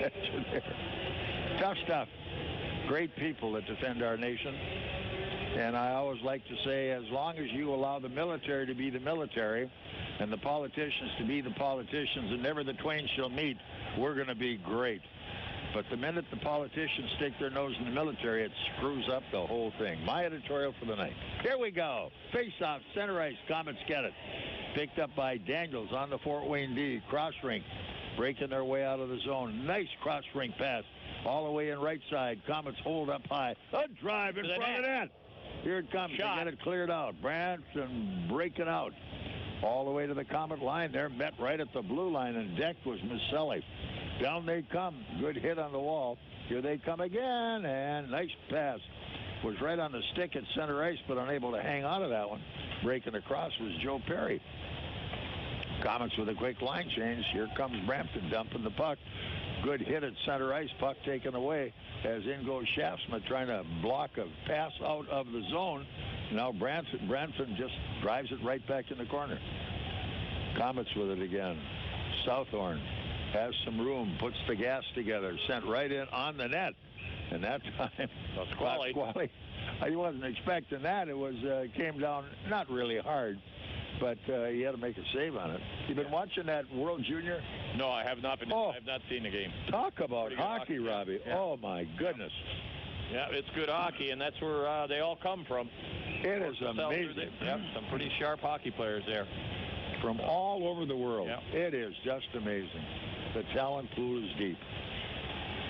attention there. Tough stuff. Great people that defend our nation. And I always like to say, as long as you allow the military to be the military and the politicians to be the politicians and never the twain shall meet, we're going to be great. But the minute the politicians stick their nose in the military, it screws up the whole thing. My editorial for the night. Here we go. Face-off, center ice. Komets get it. Picked up by Daniels on the Fort Wayne D. Cross rink. Breaking their way out of the zone. Nice cross rink pass. All the way in right side. Komets hold up high. A drive in front of the net. Here it comes. Shot. They get it cleared out. Brampton breaking out. All the way to the Komet line. They're met right at the blue line, and decked was Misselli. Down they come. Good hit on the wall. Here they come again, and nice pass. Was right on the stick at center ice, but unable to hang on to that one. Breaking across was Joe Perry. Komets with a quick line change. Here comes Brampton dumping the puck. Good hit at center ice. Puck taken away as in goes Shaftsman trying to block a pass out of the zone. Now Brampton just drives it right back in the corner. Komets with it again. Southorn has some room, puts the gas together, sent right in on the net. And that time, Squally. I wasn't expecting that. It was came down not really hard, but he had to make a save on it. You been watching that World Junior? No, I have not been. I have not seen the game. Talk about hockey, Robbie. Yeah. Oh, my goodness. Yeah, it's good hockey, and that's where they all come from. It is amazing. Yep, some pretty sharp hockey players there. From all over the world. Yep. It is just amazing. The talent pool is deep.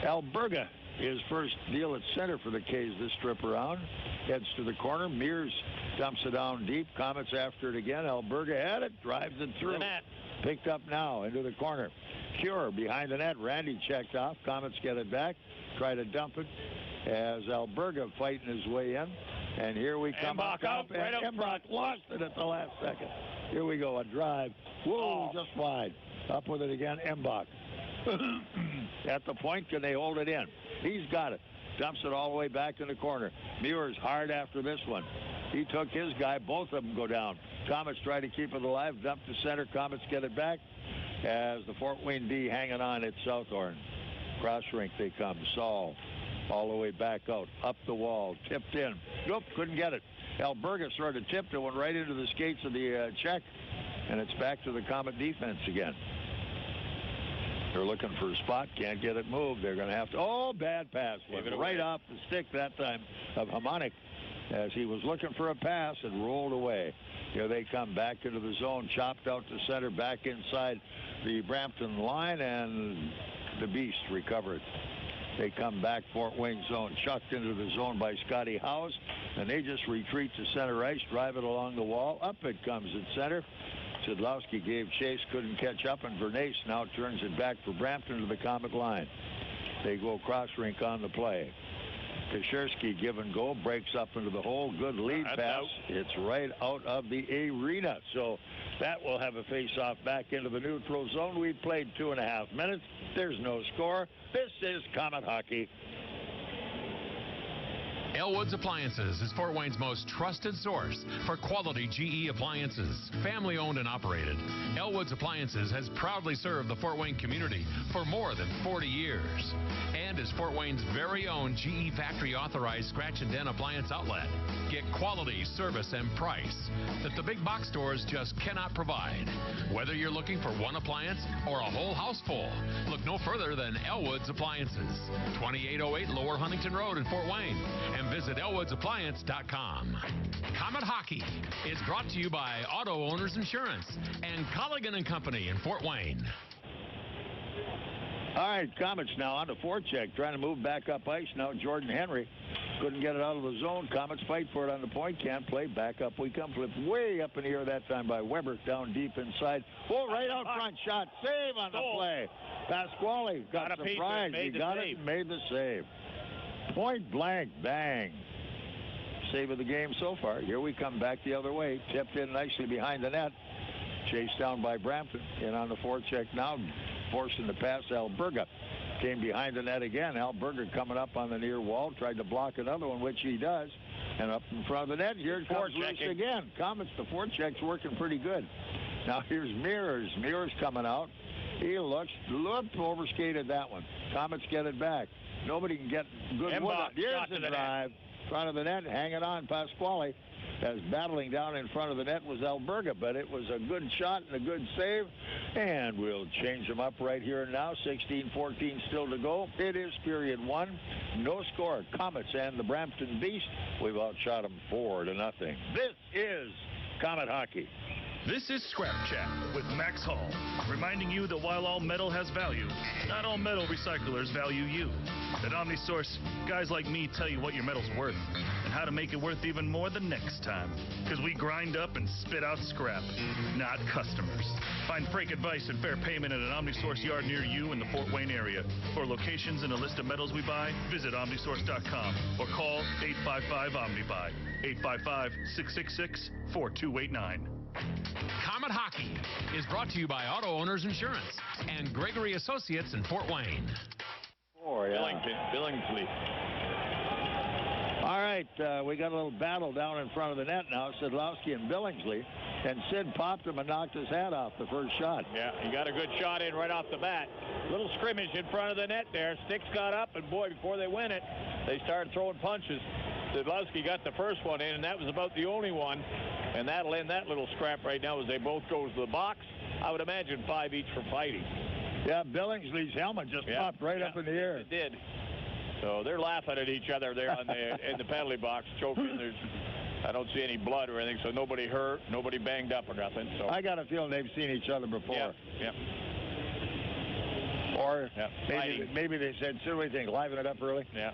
Alberga, his first deal at center for the K's this trip around. Heads to the corner. Meurs dumps it down deep. Komets after it again. Alberga had it. Drives it through. The net. Picked up now into the corner. Cure behind the net. Randy checked off. Komets get it back. Try to dump it as Alberga fighting his way in. And here we come. Embach out. Right up front. Lost it at the last second. Here we go. A drive. Whoa, just wide. Up with it again. Embach. At the point, can they hold it in? He's got it. Dumps it all the way back in the corner. Meurs hard after this one. He took his guy. Both of them go down. Komets try to keep it alive. Dump to center. Komets get it back as the Fort Wayne D hanging on at Southorn. Cross rink they come. Saul all the way back out. Up the wall. Tipped in. Nope, couldn't get it. Alberga sort of tipped it. Went right into the skates of the Czech. And it's back to the Komet defense again. They're looking for a spot. Can't get it moved. They're going to have to. Oh, bad pass. Went right off the stick that time of Hamonic as he was looking for a pass and rolled away. Here they come back into the zone. Chopped out to center. Back inside the Brampton line. And the Beast recover it. They come back Fort Wayne zone. Chucked into the zone by Scotty Howes. And they just retreat to center ice. Drive it along the wall. Up it comes at center. Szydlowski gave chase, couldn't catch up, and Bernace now turns it back for Brampton to the Komet line. They go cross rink on the play. Kashirsky give and go, breaks up into the hole. Good lead pass. Out. It's right out of the arena. So that will have a face-off back into the neutral zone. We've played 2.5 minutes. There's no score. This is Komet hockey. Elwood's Appliances is Fort Wayne's most trusted source for quality GE appliances, family owned and operated. Elwood's Appliances has proudly served the Fort Wayne community for more than 40 years and is Fort Wayne's very own GE factory authorized scratch and dent appliance outlet. Get quality, service, and price that the big box stores just cannot provide. Whether you're looking for one appliance or a whole house full, look no further than Elwood's Appliances, 2808 Lower Huntington Road in Fort Wayne, and visit elwoodsappliance.com. Komet Hockey is brought to you by Auto Owners Insurance and Colligan & Company in Fort Wayne. All right, Komets now on the forecheck, trying to move back up ice. Now Jordan Henry couldn't get it out of the zone. Komets fight for it on the point, can't play. Back up we come. Flipped way up in the air that time by Weber, down deep inside. Oh, right out front shot. Save on the play. Pasquale got surprised. He got it and made the save. Point blank, bang. Save of the game so far. Here we come back the other way. Tipped in nicely behind the net. Chased down by Brampton. In on the forecheck now. Forcing the pass. Alberga came behind the net again. Alberga coming up on the near wall. Tried to block another one, which he does. And up in front of the net. Here it comes loose again. Komets, the forecheck's working pretty good. Now here's Meurs. Meurs coming out. He looked overskated that one. Comets get it back. Nobody can get good wood up. Here's the drive. Front of the net, hanging on. Pasquale, as battling down in front of the net was Alberga, but it was a good shot and a good save. And we'll change them up right here and now. 16-14 still to go. It is period one. No score. Komets and the Brampton Beast. We've outshot them 4-0. This is Komet Hockey. This is Scrap Chat with Max Hall, reminding you that while all metal has value, not all metal recyclers value you. At OmniSource, guys like me tell you what your metal's worth and how to make it worth even more the next time. Because we grind up and spit out scrap, not customers. Find freight advice and fair payment at an OmniSource yard near you in the Fort Wayne area. For locations and a list of metals we buy, visit OmniSource.com or call 855-OMNIBUY, 855-666-4289. Komet Hockey is brought to you by Auto Owners Insurance and Gregory Associates in Fort Wayne. Billingsley. All right, we got a little battle down in front of the net now. Szydlowski and Billingsley. And Sid popped him and knocked his hat off the first shot. Yeah, he got a good shot in right off the bat. Little scrimmage in front of the net there. Sticks got up, and boy, before they win it, they started throwing punches. Szydlowski got the first one in, and that was about the only one. And that'll end that little scrap right now as they both go to the box. I would imagine 5 each for fighting. Yeah, Billingsley's helmet just popped right up in the air. It did. So they're laughing at each other there in the penalty box, choking. I don't see any blood or anything, so nobody hurt, nobody banged up or nothing. So I got a feeling they've seen each other before. Yeah. Or maybe they said, "So what do you think? Liven it up early." Yeah.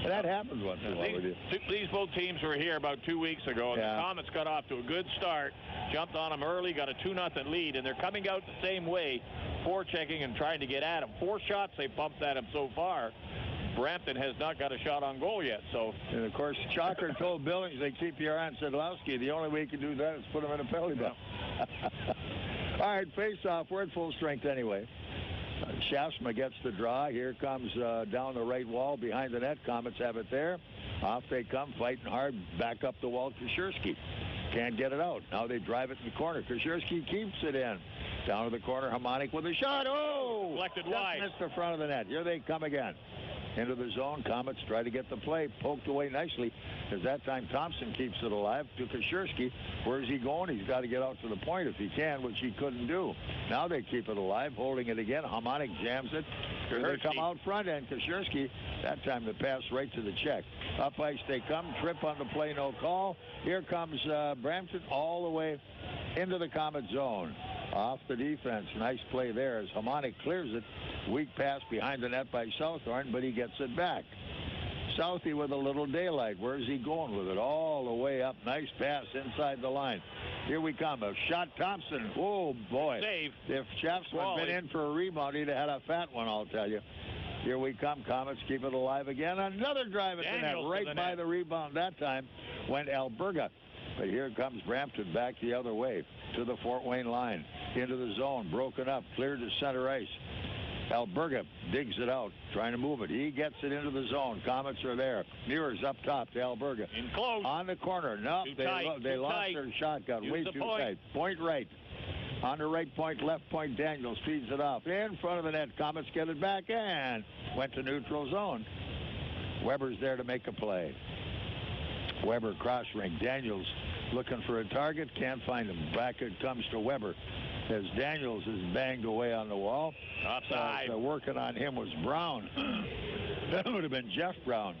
That happens once in a while with you. These both teams were here about 2 weeks ago, and the Komets got off to a good start, jumped on them early, got a 2-0 lead, and they're coming out the same way, forechecking and trying to get at them. 4 shots they pumped at them so far. Brampton has not got a shot on goal yet. So, and of course, Chalker told Billingsley, keep your eye on Szydlowski. The only way you can do that is put him in a penalty box. All right, face-off. We're at full strength anyway. Shafsma gets the draw. Here comes down the right wall behind the net. Komets have it there. Off they come, fighting hard. Back up the wall. Kashirsky can't get it out. Now they drive it in the corner. Kashirsky keeps it in. Down to the corner. Harmonic with a shot. Oh! Deflected just wide. missed the front of the net. Here they come again. Into the zone. Komets try to get the play. Poked away nicely. As that time Thompson keeps it alive to Kashirsky. Where's he going? He's got to get out to the point if he can, which he couldn't do. Now they keep it alive, holding it again. Harmonic jams it. Here they come out front, and Kashirsky, that time the pass right to the check. Up ice they come. Trip on the play, no call. Here comes Brampton all the way into the Komet zone. Off the defense. Nice play there as Harmonic clears it. Weak pass behind the net by Southorn, but he gets it back. Southie with a little daylight. Where's he going with it? All the way up. Nice pass inside the line. Here we come. A shot, Thompson. Oh, boy. Save. If Shafsman had been in for a rebound, he'd have had a fat one, I'll tell you. Here we come. Komets keep it alive again. Another drive at the net. Right by the rebound that time went Alberga. But here comes Brampton back the other way to the Fort Wayne line. Into the zone. Broken up. Cleared to center ice. Alberga digs it out, trying to move it. He gets it into the zone. Komets are there. Meurs up top to Alberga. In close. On the corner. No, they lost their shot. Got way too tight. Point right. On the right point, left point, Daniels feeds it off. In front of the net. Komets get it back and went to neutral zone. Weber's there to make a play. Weber cross ring. Daniels looking for a target. Can't find him. Back it comes to Weber. As Daniels is banged away on the wall. Offside. Working on him was Brown. That would have been Jeff Brown.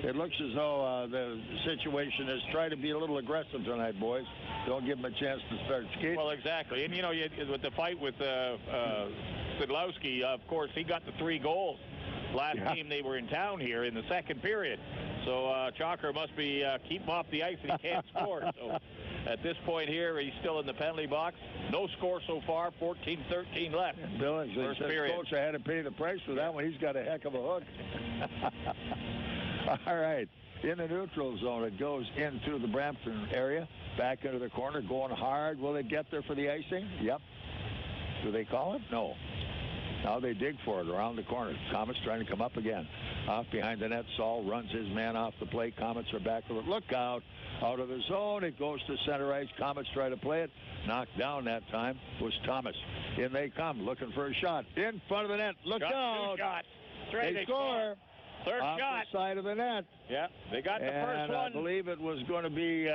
It looks as though the situation is try to be a little aggressive tonight, boys. Don't give him a chance to start skating. Well, exactly. And, you know, with the fight with Szydlowski, of course, he got the 3 goals. Last game they were in town here in the second period. So Chalker must be keep him off the ice and he can't score. So at this point here, he's still in the penalty box. No score so far, 14-13 left. Billings says, Coach, I had to pay the price for that one. He's got a heck of a hook. All right. In the neutral zone, it goes into the Brampton area. Back into the corner, going hard. Will it get there for the icing? Yep. Do they call it? No. Now they dig for it around the corner. Komets trying to come up again. Off behind the net. Saul runs his man off the plate. Komets are back with it. Look out. Out of the zone. It goes to center ice. Komets try to play it. Knocked down that time was Thomas. In they come. Looking for a shot. In front of the net. Look out. Two shots. They score. Third off shot. The side of the net. Yeah, they got the first one. I believe it was going to be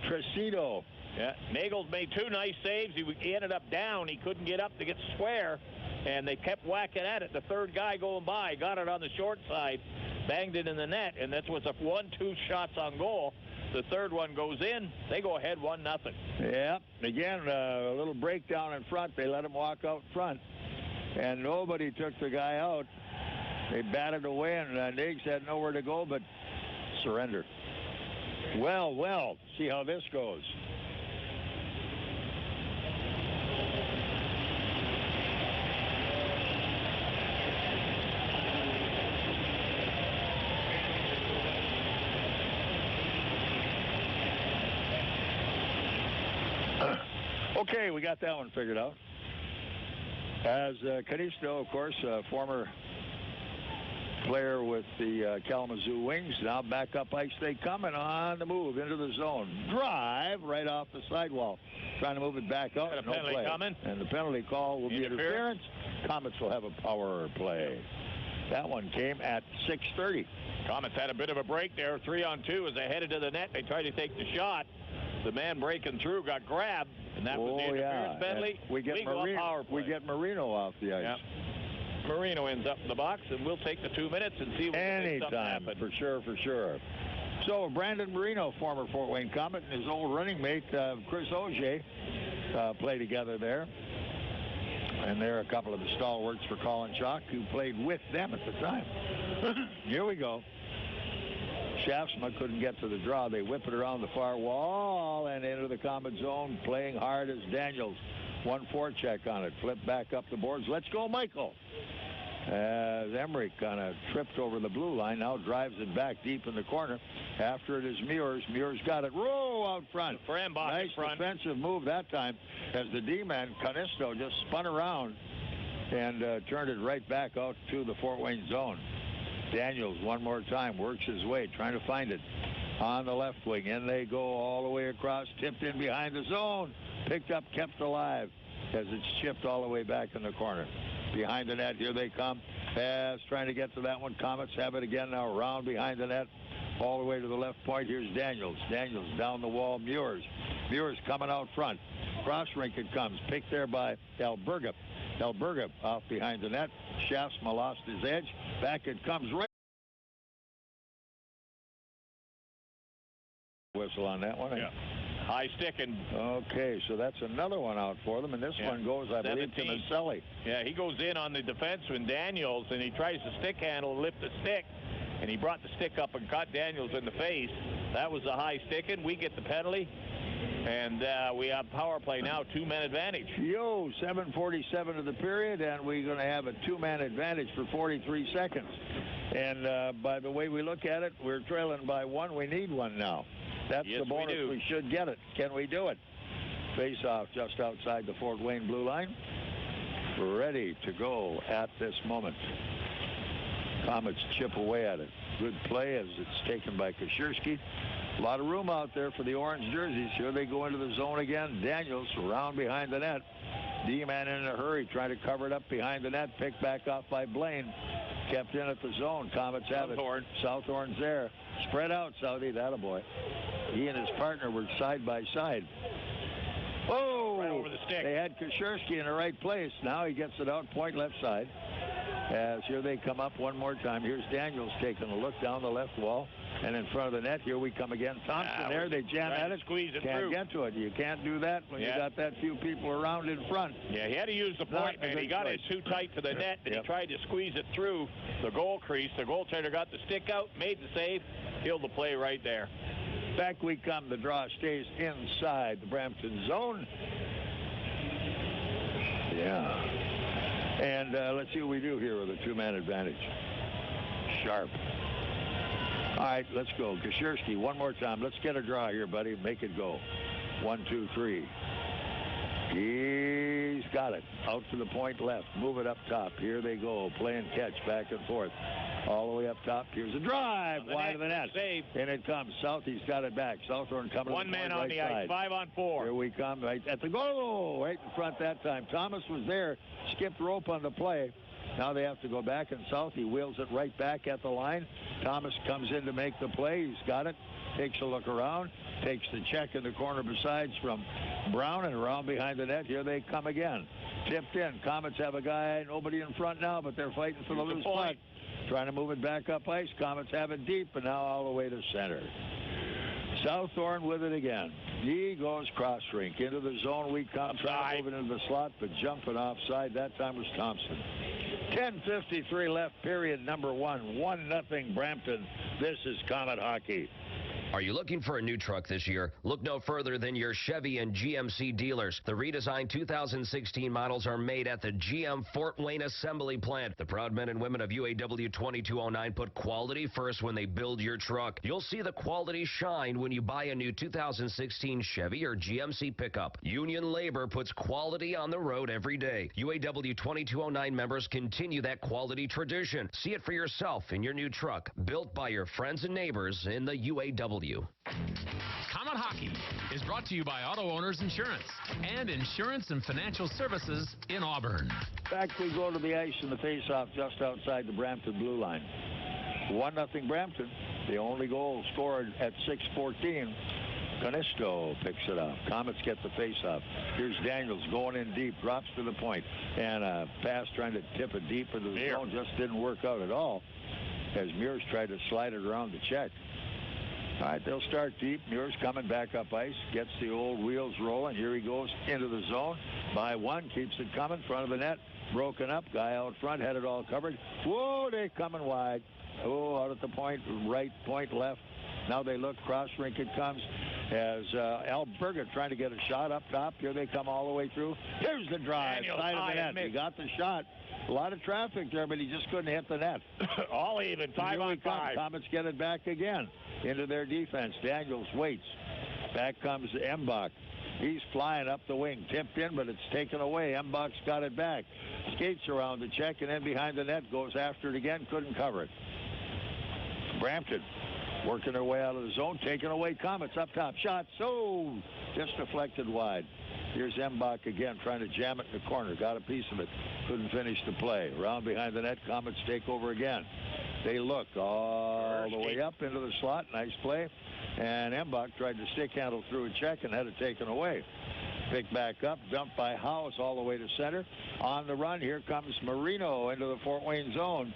Tresido. Yeah, Nagle made two nice saves. He ended up down. He couldn't get up to get square, and they kept whacking at it. The third guy going by got it on the short side, banged it in the net, and that was a 1-2 shots on goal. The third one goes in. They go ahead 1-0. Yeah, again, a little breakdown in front. They let him walk out front, and nobody took the guy out. They batted away, and Niggs had nowhere to go but surrender. Well, see how this goes. Okay, we got that one figured out. As Canisto, of course, former player with the Kalamazoo Wings, now back up ice they come, and on the move into the zone. Drive right off the sidewall. Trying to move it back out. No play coming. And the penalty call will be interference. Komets will have a power play. That one came at 6:30. Komets had a bit of a break there. 3-on-2 as they headed to the net. They tried to take the shot. The man breaking through got grabbed, and that was the interference penalty. We get Marino off the ice. Yep. Marino ends up in the box, and we'll take the 2 minutes and see what anytime for sure. So Brandon Marino, former Fort Wayne Komet, and his old running mate Chris Auger play together there, and they're a couple of the stalwarts for Colin Chalk, who played with them at the time. Here we go. Shaftsma couldn't get to the draw. They whip it around the far wall and into the Komet zone, playing hard as Daniels. 1-4 check on it. Flip back up the boards. Let's go, Michael. As Emmerich kind of tripped over the blue line, now drives it back deep in the corner. After it is Meurs. Meurs got it. Row out front. Nice defensive move that time as the D-man, Canisto, just spun around and turned it right back out to the Fort Wayne zone. Daniels one more time works his way, trying to find it on the left wing. In they go all the way across, tipped in behind the zone, picked up, kept alive as it's chipped all the way back in the corner. Behind the net, here they come. Pass, trying to get to that one. Komets have it again now, around behind the net, all the way to the left point. Here's Daniels. Daniels down the wall, Meurs. Meurs coming out front. Cross rink it comes, picked there by Alberga. Alberga off behind the net. Shaftsma lost his edge. Back it comes right. Whistle on that one. Yeah. High sticking. Okay, so that's another one out for them, and this one goes, I believe, to Maselli. Yeah, he goes in on the defenseman, Daniels, and he tries to stick handle, lift the stick, and he brought the stick up and caught Daniels in the face. That was the high sticking. We get the penalty, and we have power play now, 2-man advantage. 7:47 of the period, and we're going to have a 2-man advantage for 43 seconds. And by the way we look at it, we're trailing by 1. We need 1 now. That's the bonus. We should get it. Can we do it? Face-off just outside the Fort Wayne blue line. Ready to go at this moment. Komets chip away at it. Good play as it's taken by Kashirsky. A lot of room out there for the orange jerseys. Here they go into the zone again. Daniels around behind the net. D-man in a hurry, trying to cover it up behind the net. Picked back off by Blaine. Kept in at the zone. Komets have it. Southorn's there. Spread out, Southie. Attaboy. He and his partner were side by side. Oh! Right over the stick. They had Kashirsky in the right place. Now he gets it out, point left side. As here they come up one more time. Here's Daniels taking a look down the left wall. And in front of the net, here we come again. Thompson there. They jam at it. Squeeze it Can't through. Get to it. You can't do that when you got that few people around in front. Yeah, he had to use the point, man. He got it too tight to the net, and he tried to squeeze it through the goal crease. The goaltender got the stick out, made the save, killed the play right there. Back we come. The draw stays inside the Brampton zone. Yeah. And let's see what we do here with a 2-man advantage. Sharp. All right, let's go. Kashirsky, one more time. Let's get a draw here, buddy. Make it go. 1, 2, 3. He's got it. Out to the point left. Move it up top. Here they go. Playing catch back and forth. All the way up top. Here's a drive. Wide of the net. Save. And it comes. Southie's got it back. Southorn coming One to the man point on right the side. ice. 5-on-4. Here we come. Right at the goal. Right in front that time. Thomas was there. Skipped rope on the play. Now they have to go back, and Southie wheels it right back at the line. Thomas comes in to make the play. He's got it. Takes a look around. Takes the check in the corner besides from Brown, and around behind the net. Here they come again. Tipped in. Komets have a guy. Nobody in front now, but they're fighting for the loose puck. Trying to move it back up ice. Komets have it deep, and now all the way to center. Southorn with it again. He goes cross rink into the zone. We come trying to move it into the slot, but jumping offside. That time was Thompson. 10:53 left, period number 1. 1-0 Brampton. This is Komet hockey. Are you looking for a new truck this year? Look no further than your Chevy and GMC dealers. The redesigned 2016 models are made at the GM Fort Wayne Assembly Plant. The proud men and women of UAW 2209 put quality first when they build your truck. You'll see the quality shine when you buy a new 2016 Chevy or GMC pickup. Union labor puts quality on the road every day. UAW 2209 members continue that quality tradition. See it for yourself in your new truck, built by your friends and neighbors in the UAW. Komet Hockey is brought to you by Auto Owners Insurance and Insurance and Financial Services in Auburn. Back we go to the ice in the face-off just outside the Brampton blue line. 1-0 Brampton. The only goal scored at 6:14. Canisto picks it up. Komets get the face-off. Here's Daniels going in deep, drops to the point, and a pass trying to tip it deep into the zone just didn't work out at all as Meurs tried to slide it around the check. All right, they'll start deep. Meurs coming back up ice, gets the old wheels rolling. Here he goes into the zone. By one, keeps it coming. Front of the net, broken up. Guy out front, had it all covered. Whoa, they're coming wide. Oh, out at the point, right, point left. Now they look, cross rink it comes as Alberga trying to get a shot up top. Here they come all the way through. Here's the drive, side of the net. He got the shot. A lot of traffic there, but he just couldn't hit the net. All even, 5-on-5. Komets get it back again into their defense. Daniels waits. Back comes Mbach. He's flying up the wing. Tipped in, but it's taken away. Mbach's got it back. Skates around the check, and then behind the net. Goes after it again. Couldn't cover it. Brampton working their way out of the zone. Taking away Komets up top. Shot. So just deflected wide. Here's Mbach again trying to jam it in the corner. Got a piece of it. Couldn't finish the play. Around behind the net. Komets take over again. They look all the way up into the slot. Nice play. And Mbach tried to stick handle through a check and had it taken away. Picked back up. Dumped by House all the way to center. On the run, here comes Marino into the Fort Wayne zone.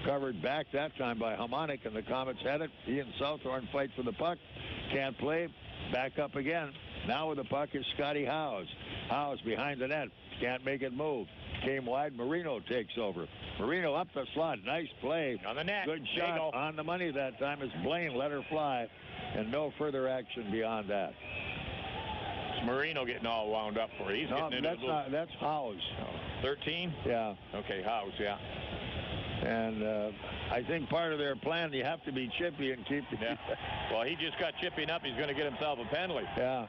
Covered back that time by Harmonic, and the Komets had it. He and Southorn fight for the puck. Can't play. Back up again. Now with the puck is Scotty Howes. Howes behind the net. Can't make it move. Came wide. Marino takes over. Marino up the slot. Nice play. On the net. Good shot on the money that time as Blaine let her fly. And no further action beyond that. It's Marino getting all wound up for it. He's getting into that's Howes. 13? Yeah. Okay, Howes, yeah. And I think part of their plan, you have to be chippy and keep the... Yeah. Well, he just got chipping up. He's going to get himself a penalty. Yeah.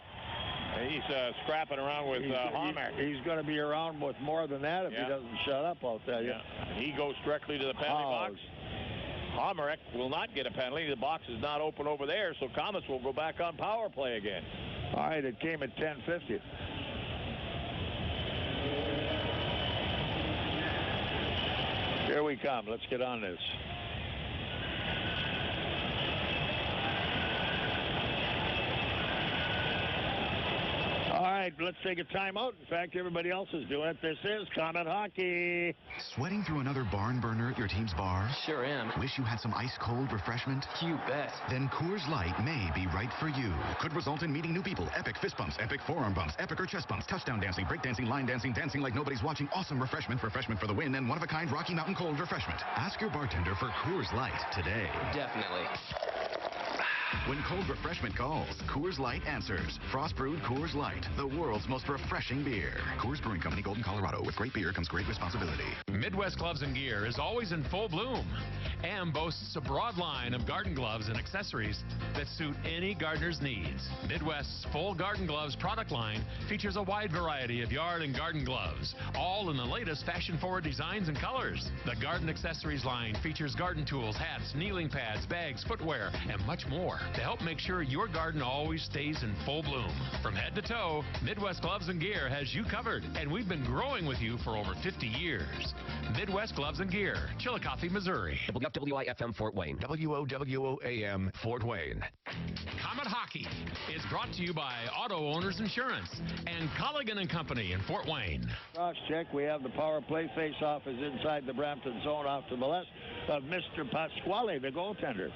He's scrapping around with Homer. He's going to be around with more than that if he doesn't shut up, I'll tell you. Yeah. He goes directly to the penalty box. Homer will not get a penalty. The box is not open over there, so Komets will go back on power play again. All right, it came at 10:50. Here we come. Let's get on this. All right, let's take a timeout. In fact, everybody else is doing it. This is Komet Hockey. Sweating through another barn burner at your team's bar? Sure am. Wish you had some ice-cold refreshment? You bet. Then Coors Light may be right for you. Could result in meeting new people. Epic fist bumps, epic forearm bumps, epic or chest bumps, touchdown dancing, break dancing, line dancing, dancing like nobody's watching, awesome refreshment for the win, and one-of-a-kind Rocky Mountain cold refreshment. Ask your bartender for Coors Light today. Definitely. When cold refreshment calls, Coors Light answers. Frost brewed Coors Light, the world's most refreshing beer. Coors Brewing Company, Golden, Colorado. With great beer comes great responsibility. Midwest Gloves and Gear is always in full bloom and boasts a broad line of garden gloves and accessories that suit any gardener's needs. Midwest's full garden gloves product line features a wide variety of yard and garden gloves, all in the latest fashion-forward designs and colors. The garden accessories line features garden tools, hats, kneeling pads, bags, footwear, and much more to help make sure your garden always stays in full bloom. From head to toe, Midwest Gloves and Gear has you covered, and we've been growing with you for over 50 years. Midwest Gloves and Gear, Chillicothe, Missouri. WFWI-FM Fort Wayne. WOWOAM Fort Wayne. Comet Hockey is brought to you by Auto Owners Insurance and Colligan and Company in Fort Wayne. Cross check. We have the power play. Face-off is inside the Brampton zone off to the left of Mr. Pasquale, the goaltender.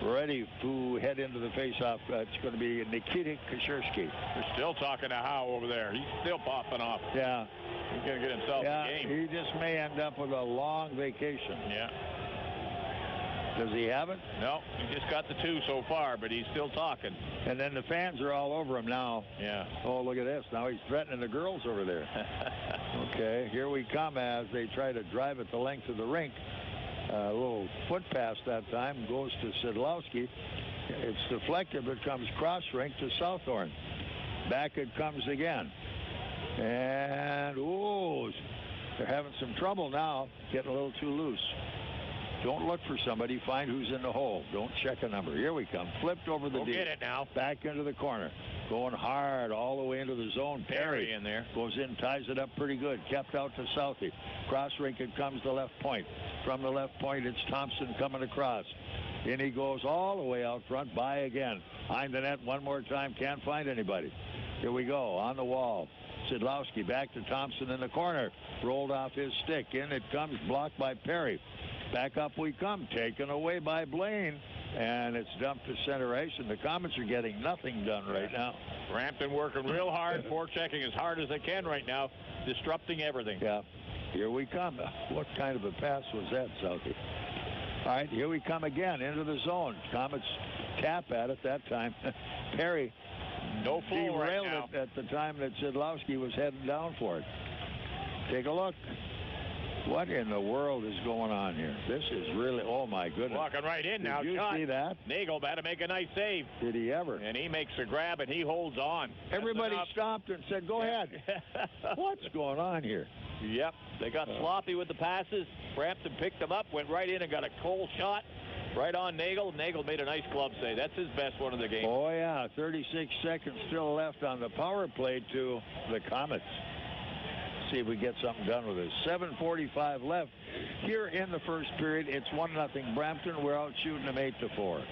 Ready to head into the face-off. It's going to be Nikita Kashirsky. They're still talking to Howe over there. He's still popping off. Yeah. He's going to get himself a game. He just may end up with a long vacation. Yeah. Does he have it? No, he just got the 2 so far, but he's still talking. And then the fans are all over him now. Yeah. Oh, look at this. Now he's threatening the girls over there. Okay, here we come as they try to drive it the length of the rink. A little foot pass that time goes to Szydlowski. It's deflected, but comes cross rink to Southorn. Back it comes again. And, ooh, they're having some trouble now, getting a little too loose. Don't look for somebody. Find who's in the hole. Don't check a number. Here we come. Flipped over the D. Get it now. Back into the corner. Going hard all the way into the zone. Perry in there. Goes in, ties it up pretty good. Kept out to Southie. Cross rink, it comes to left point. From the left point, it's Thompson coming across. In he goes all the way out front. By again. Behind the net one more time. Can't find anybody. Here we go. On the wall. Szydlowski back to Thompson in the corner. Rolled off his stick. In it comes. Blocked by Perry. Back up we come. Taken away by Blaine. And it's dumped to center ice, and the Komets are getting nothing done right now. Brampton working real hard, forechecking as hard as they can right now, disrupting everything. Yeah. Here we come. What kind of a pass was that, Southie? All right, here we come again into the zone. Komets tap at it that time. Perry no flow derailed right now. it at the time that Szydlowski was heading down for it. Take a look. What in the world is going on here? This is really, oh my goodness. Walking right in now. Did you see that? Nagle had to make a nice save. Did he ever? And he makes the grab and he holds on. Everybody stopped and said, go ahead. What's going on here? Yep. They got sloppy with the passes. Brampton picked them up, went right in and got a cold shot right on Nagle. Nagle made a nice glove save. That's his best one of the game. Oh, yeah. 36 seconds still left on the power play to the Komets. See if we get something done with this. 7:45 left here in the first period. It's 1-0 Brampton. We're out shooting them 8-4.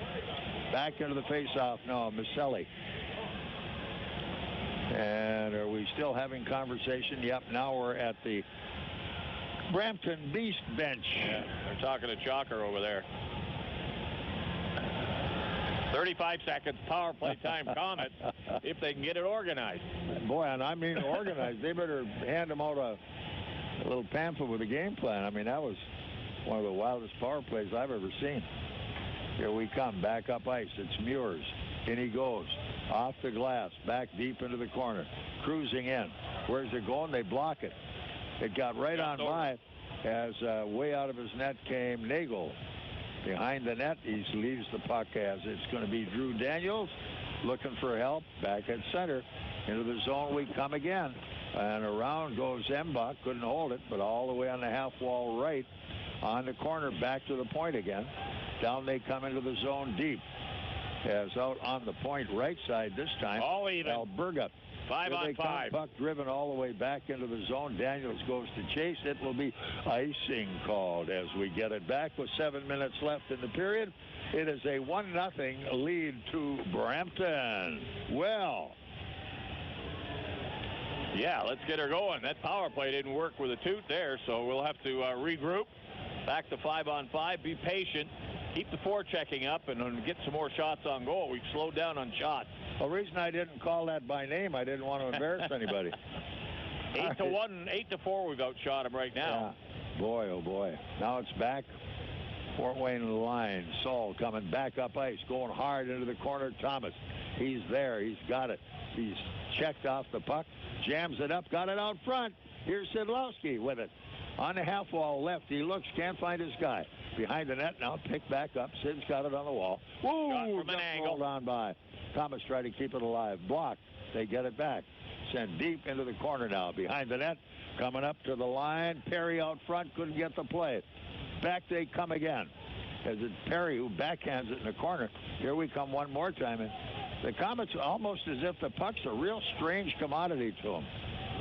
Back into the faceoff. No, Maselli. And are we still having conversation? Yep. Now we're at the Brampton Beast bench. Yeah, they're talking to Chalker over there. 35 seconds power play time, Komets, if they can get it organized. Boy, and I mean organized. They better hand them out a little pamphlet with a game plan. I mean, that was one of the wildest power plays I've ever seen. Here we come, back up ice. It's Meurs. In he goes. Off the glass, back deep into the corner. Cruising in. Where's it going? They block it. It got right on by as way out of his net came Nagle. Behind the net, he leaves the puck as it's going to be Drew Daniels looking for help. Back at center. Into the zone we come again. And around goes Embach. Couldn't hold it, but all the way on the half wall right. On the corner, back to the point again. Down they come into the zone deep. As out on the point right side this time. All even. Alberga. 5-on-5. Puck driven all the way back into the zone. Daniels goes to chase. It will be icing called as we get it back with 7 minutes left in the period. It is a 1-0 lead to Brampton. Well. Yeah, let's get her going. That power play didn't work with a toot there, so we'll have to regroup. Back to 5-on-5. Be patient. Keep the forechecking up and get some more shots on goal. We've slowed down on shots. The reason I didn't call that by name, I didn't want to embarrass anybody. 8-1, 8-4, we've outshot him right now. Yeah. Boy, oh boy. Now it's back Fort Wayne line. Saul coming back up ice, going hard into the corner. Thomas, he's there. He's got it. He's checked off the puck, jams it up, got it out front. Here's Szydlowski with it. On the half wall left, he looks, can't find his guy. Behind the net now, picked back up. Sid's got it on the wall. Woo! Shot from an angle. Rolled on by. Thomas tried to keep it alive. Blocked. They get it back. Sent deep into the corner now. Behind the net, coming up to the line. Perry out front, couldn't get the play. Back they come again. As it's Perry who backhands it in the corner. Here we come one more time. And the Komets, almost as if the puck's a real strange commodity to them.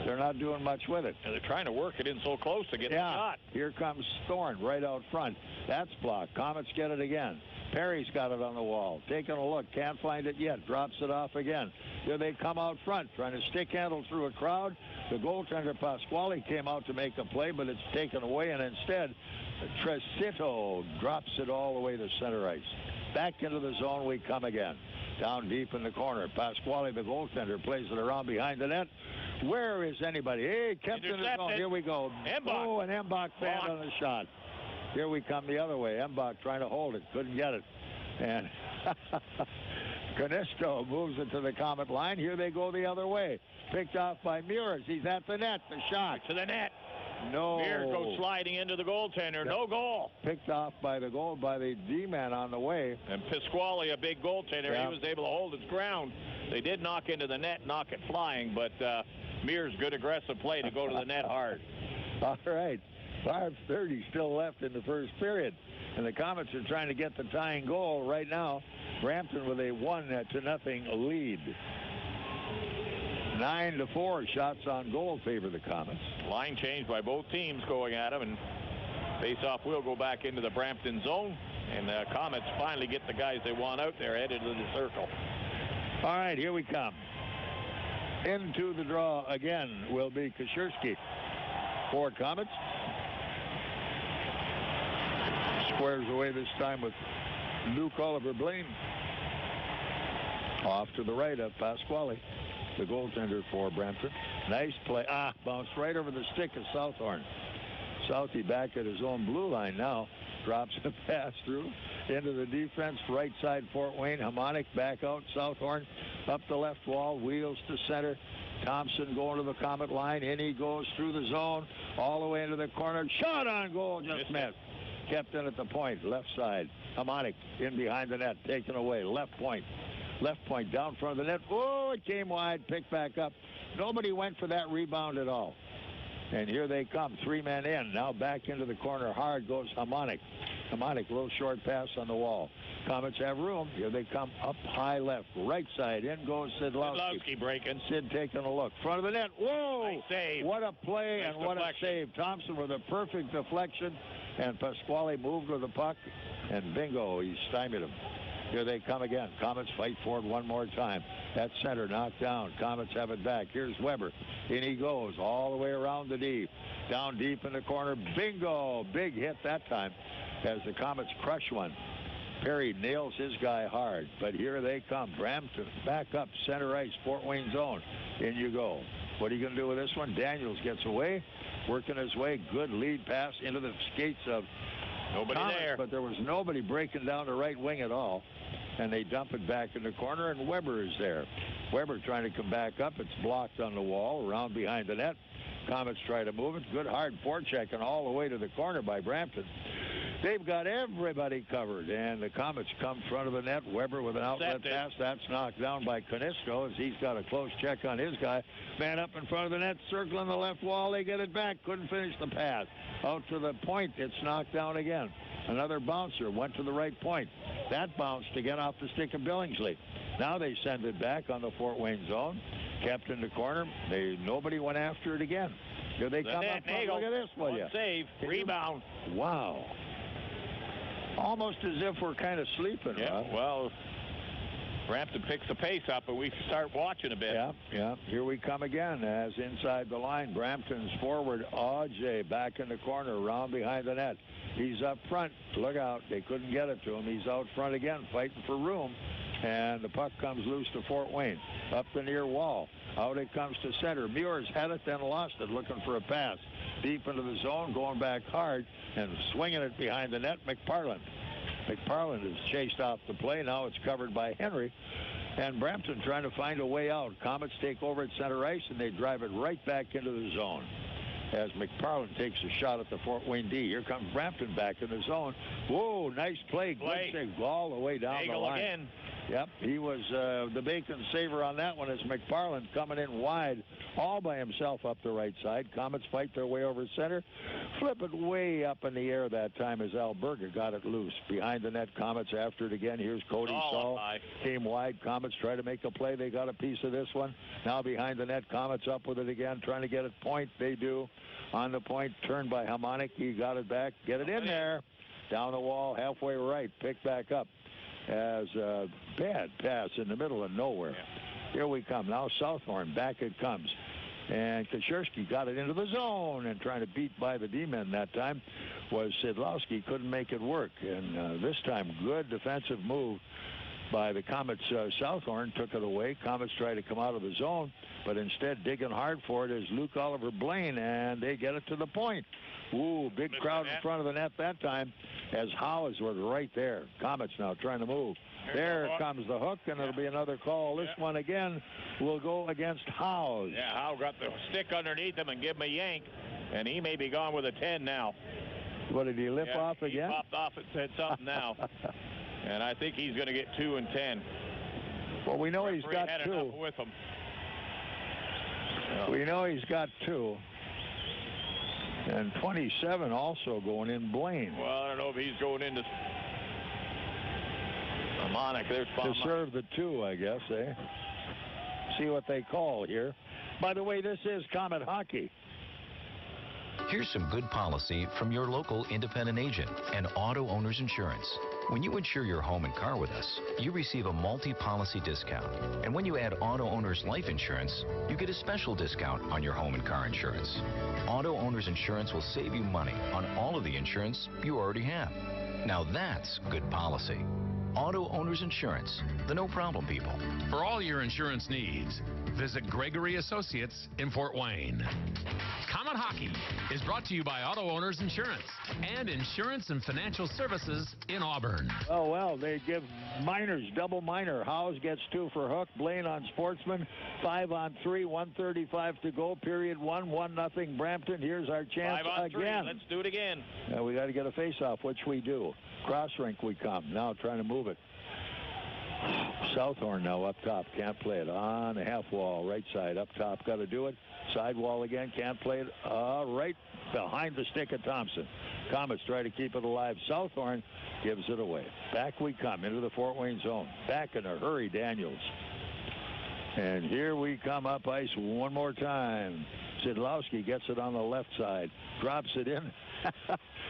They're not doing much with it. And they're trying to work it in so close to get the shot. Here comes Thorne right out front. That's blocked. Komets get it again. Perry's got it on the wall. Taking a look. Can't find it yet. Drops it off again. Here they come out front. Trying to stick handle through a crowd. The goaltender Pasquale came out to make a play, but it's taken away. And instead, Tresito drops it all the way to center ice. Back into the zone we come again. Down deep in the corner. Pasquale, the goaltender, plays it around behind the net. Where is anybody? Hey, kept in the zone. Here we go. Embach. Oh, an Embach fan on the shot. Here we come the other way. Embach trying to hold it. Couldn't get it. And Canisto moves it to the Komet line. Here they go the other way. Picked off by Meurs. He's at the net. The shot. To the net. No. Meurs goes sliding into the goaltender. No goal. Picked off by the D-man on the way. And Pasquale, a big goaltender, Yeah. he was able to hold his ground. They did knock into the net, knock it flying, but Meurs, good aggressive play to go to the net hard. All right. 5:30 still left in the first period. And the Komets are trying to get the tying goal right now. Brampton with a 1-0 lead. 9-4 shots on goal favor the Komets. Line change by both teams going at him, and face-off will go back into the Brampton zone. And the Komets finally get the guys they want out there, headed to the circle. All right, here we come. Into the draw again will be Kashirsky for Komets. Squares away this time with Luke Oliver Blaine. Off to the right of Pasquale, the goaltender for Brampton. Nice play. Bounced right over the stick of Southhorn. Southie back at his own blue line now. Drops a pass through into the defense. Right side Fort Wayne. Harmonic back out. Southhorn up the left wall. Wheels to center. Thompson going to the Komet line. In he goes through the zone. All the way into the corner. Shot on goal. Just missed. Kept in at the point. Left side. Harmonic in behind the net. Taken away. Left point. Left point down front of the net. Oh, it came wide. Picked back up. Nobody went for that rebound at all. And here they come. 3 men in. Now back into the corner. Hard goes Harmonic. Harmonic, little short pass on the wall. Komets have room. Here they come up high left. Right side. In goes Szydlowski. Szydlowski breaking. Sid taking a look. Front of the net. Whoa! Nice save. What a play Nice and what deflection. a save. Thompson with a perfect deflection. And Pasquale moved with the puck. And bingo, he stymied him. Here they come again. Komets fight for it one more time. That center knocked down. Komets have it back. Here's Weber. In he goes all the way around the D. Down deep in the corner. Bingo! Big hit that time as the Komets crush one. Perry nails his guy hard. But here they come. Brampton back up center ice. Fort Wayne zone. In you go. What are you going to do with this one? Daniels gets away. Working his way. Good lead pass into the skates of Nobody Komets, there. but there was nobody breaking down the right wing at all. And they dump it back in the corner, and Weber is there. Weber trying to come back up. It's blocked on the wall, around behind the net. Komets try to move it. Good hard forechecking all the way to the corner by Brampton. They've got everybody covered, and the Komets come front of the net. Weber with an outlet pass. That's knocked down by Canisto as he's got a close check on his guy. Man up in front of the net, circling the left wall. They get it back. Couldn't finish the pass. Out to the point. It's knocked down again. Another bouncer went to the right point. That bounced to get off the stick of Billingsley. Now they send it back on the Fort Wayne zone. Kept in the corner. Nobody went after it again. Here they come up. Look at this, will you? Save. Rebound. Wow. Almost as if we're kind of sleeping. Yeah, Rob. well, Brampton picks the pace up, and we start watching a bit. Yeah. Here we come again as inside the line. Brampton's forward. Ajay back in the corner, around behind the net. He's up front. Look out. They couldn't get it to him. He's out front again, fighting for room. And the puck comes loose to Fort Wayne. Up the near wall. Out it comes to center. Meurs had it, then lost it, looking for a pass. deep into the zone, going back hard, and swinging it behind the net, McParland. McParland is chased off the play. Now it's covered by Henry. And Brampton trying to find a way out. Komets take over at center ice, and they drive it right back into the zone. As McParland takes a shot at the Fort Wayne D. Here comes Brampton back in the zone. Whoa, nice play. Good save all the way down the line. Again. Yep, he was the bacon saver on that one as McParland coming in wide all by himself up the right side. Komets fight their way over center. Flip it way up in the air that time as Alberga got it loose. Behind the net, Komets after it again. Here's Cody Saul. Came wide. Komets try to make a play. They got a piece of this one. Now behind the net, Komets up with it again, trying to get it point. They do. On the point, turned by Harmonic. He got it back. Get it in there. Down the wall, halfway right. Picked back up. As a bad pass in the middle of nowhere. Here we come. Now Southhorn, back it comes. And Kashirsky got it into the zone, and trying to beat by the D-men that time was Szydlowski. Couldn't make it work. And this time, good defensive move by the Komets. Southhorn took it away. Komets tried to come out of the zone, but instead digging hard for it is Luke Oliver Blaine, and they get it to the point. Ooh, big crowd in front of the net that time as Howes was right there. Komets now trying to move. There comes the hook, and it'll be another call. This one again will go against Howes. Yeah, Howe got the stick underneath him and give him a yank, and he may be gone with a 10 now. What, did he lip off again? He popped off and said something now. And I think he's going to get 2 and 10. Well, we know he's got 2. With him. We know he's got 2. And 27 also going in Blaine. Well, I don't know if he's going into Harmonic. There's to serve the 2, I guess, eh? See what they call here. By the way, this is Komet Hockey. Here's some good policy from your local independent agent and Auto Owners Insurance. When you insure your home and car with us, you receive a multi-policy discount. And when you add Auto Owners Life Insurance, you get a special discount on your home and car insurance. Auto Owners Insurance will save you money on all of the insurance you already have. Now that's good policy. Auto Owners Insurance, the no-problem people. For all your insurance needs, visit Gregory Associates in Fort Wayne. Komet Hockey is brought to you by Auto Owners Insurance and Insurance and Financial Services in Auburn. Oh, well, they give minors, double minor. Howes gets 2 for Hook. Blaine on Sportsman. 5 on 3, 1:35 to go. Period 1, 1-0 Brampton. Here's our chance 5 on again. 3. Let's do it again. We got to get a face-off, which we do. Cross rink we come. Now trying to move it. Southhorn now up top. Can't play it. On the half wall, right side. Up top. Got to do it. Side wall again. Can't play it. Right behind the stick of Thompson. Komets try to keep it alive. Southhorn gives it away. Back we come into the Fort Wayne zone. Back in a hurry, Daniels. And here we come up ice one more time. Szydlowski gets it on the left side. Drops it in.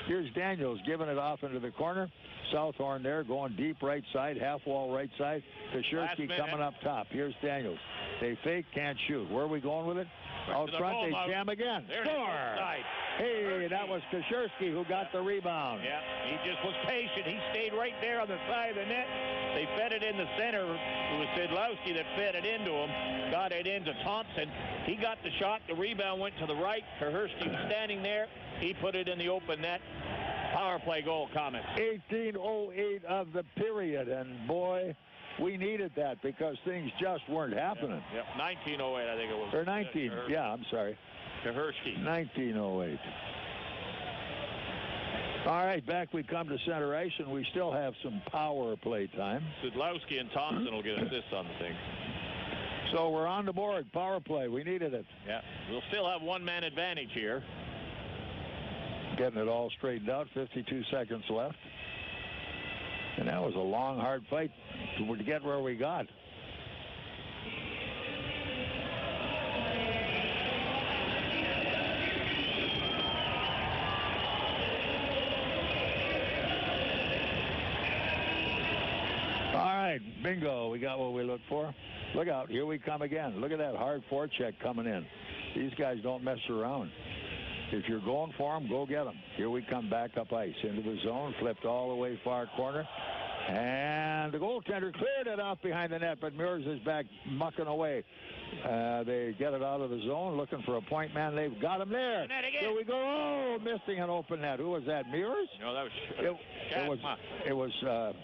Here's Daniels giving it off into the corner. Southhorn there going deep right side, half wall right side. Kashirsky coming up top. Here's Daniels. They fake, can't shoot. Where are we going with it? Out front, they jam again. Score! Hey, that was Kashirsky who got the rebound. Yeah, he just was patient. He stayed right there on the side of the net. They fed it in the center. It was Szydlowski that fed it into him. Got it into Thompson. He got the shot. The rebound went to the right. Kashirsky was standing there. He put it in the open net. Power play goal, Komets. 18:08 of the period, and boy, we needed that because things just weren't happening. Yep, 19:08, I think it was. Or 19, yeah, I'm sorry. Kashirsky. 19:08. All right, back we come to center ice, and we still have some power play time. Szydlowski and Thompson will get assists on the thing. So we're on the board. Power play. We needed it. Yeah, we'll still have one-man advantage here. Getting it all straightened out. 52 seconds left. And that was a long, hard fight to get where we got. All right, bingo. We got what we looked for. Look out. Here we come again. Look at that hard forecheck coming in. These guys don't mess around. If you're going for them, go get them. Here we come back up ice into the zone, flipped all the way far corner. And the goaltender cleared it off behind the net, but Meurs is back mucking away. They get it out of the zone, looking for a point man. They've got him there. Here we go. Oh, missing an open net. Who was that? Meurs? No, that was it was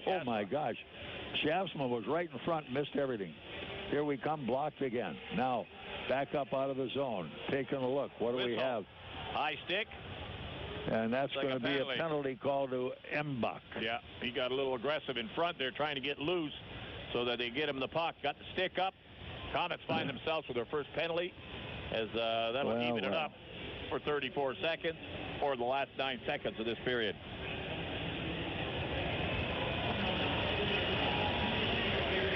oh my gosh. Shafsma was right in front, missed everything. Here we come, blocked again. Now, back up out of the zone. Taking a look. What do we have? High stick. And that's going to be a penalty call to Mbach. Yeah, he got a little aggressive in front there, trying to get loose so that they get him the puck. Got the stick up. Komets find themselves with their first penalty, as that'll even it up for 34 seconds, or the last 9 seconds of this period.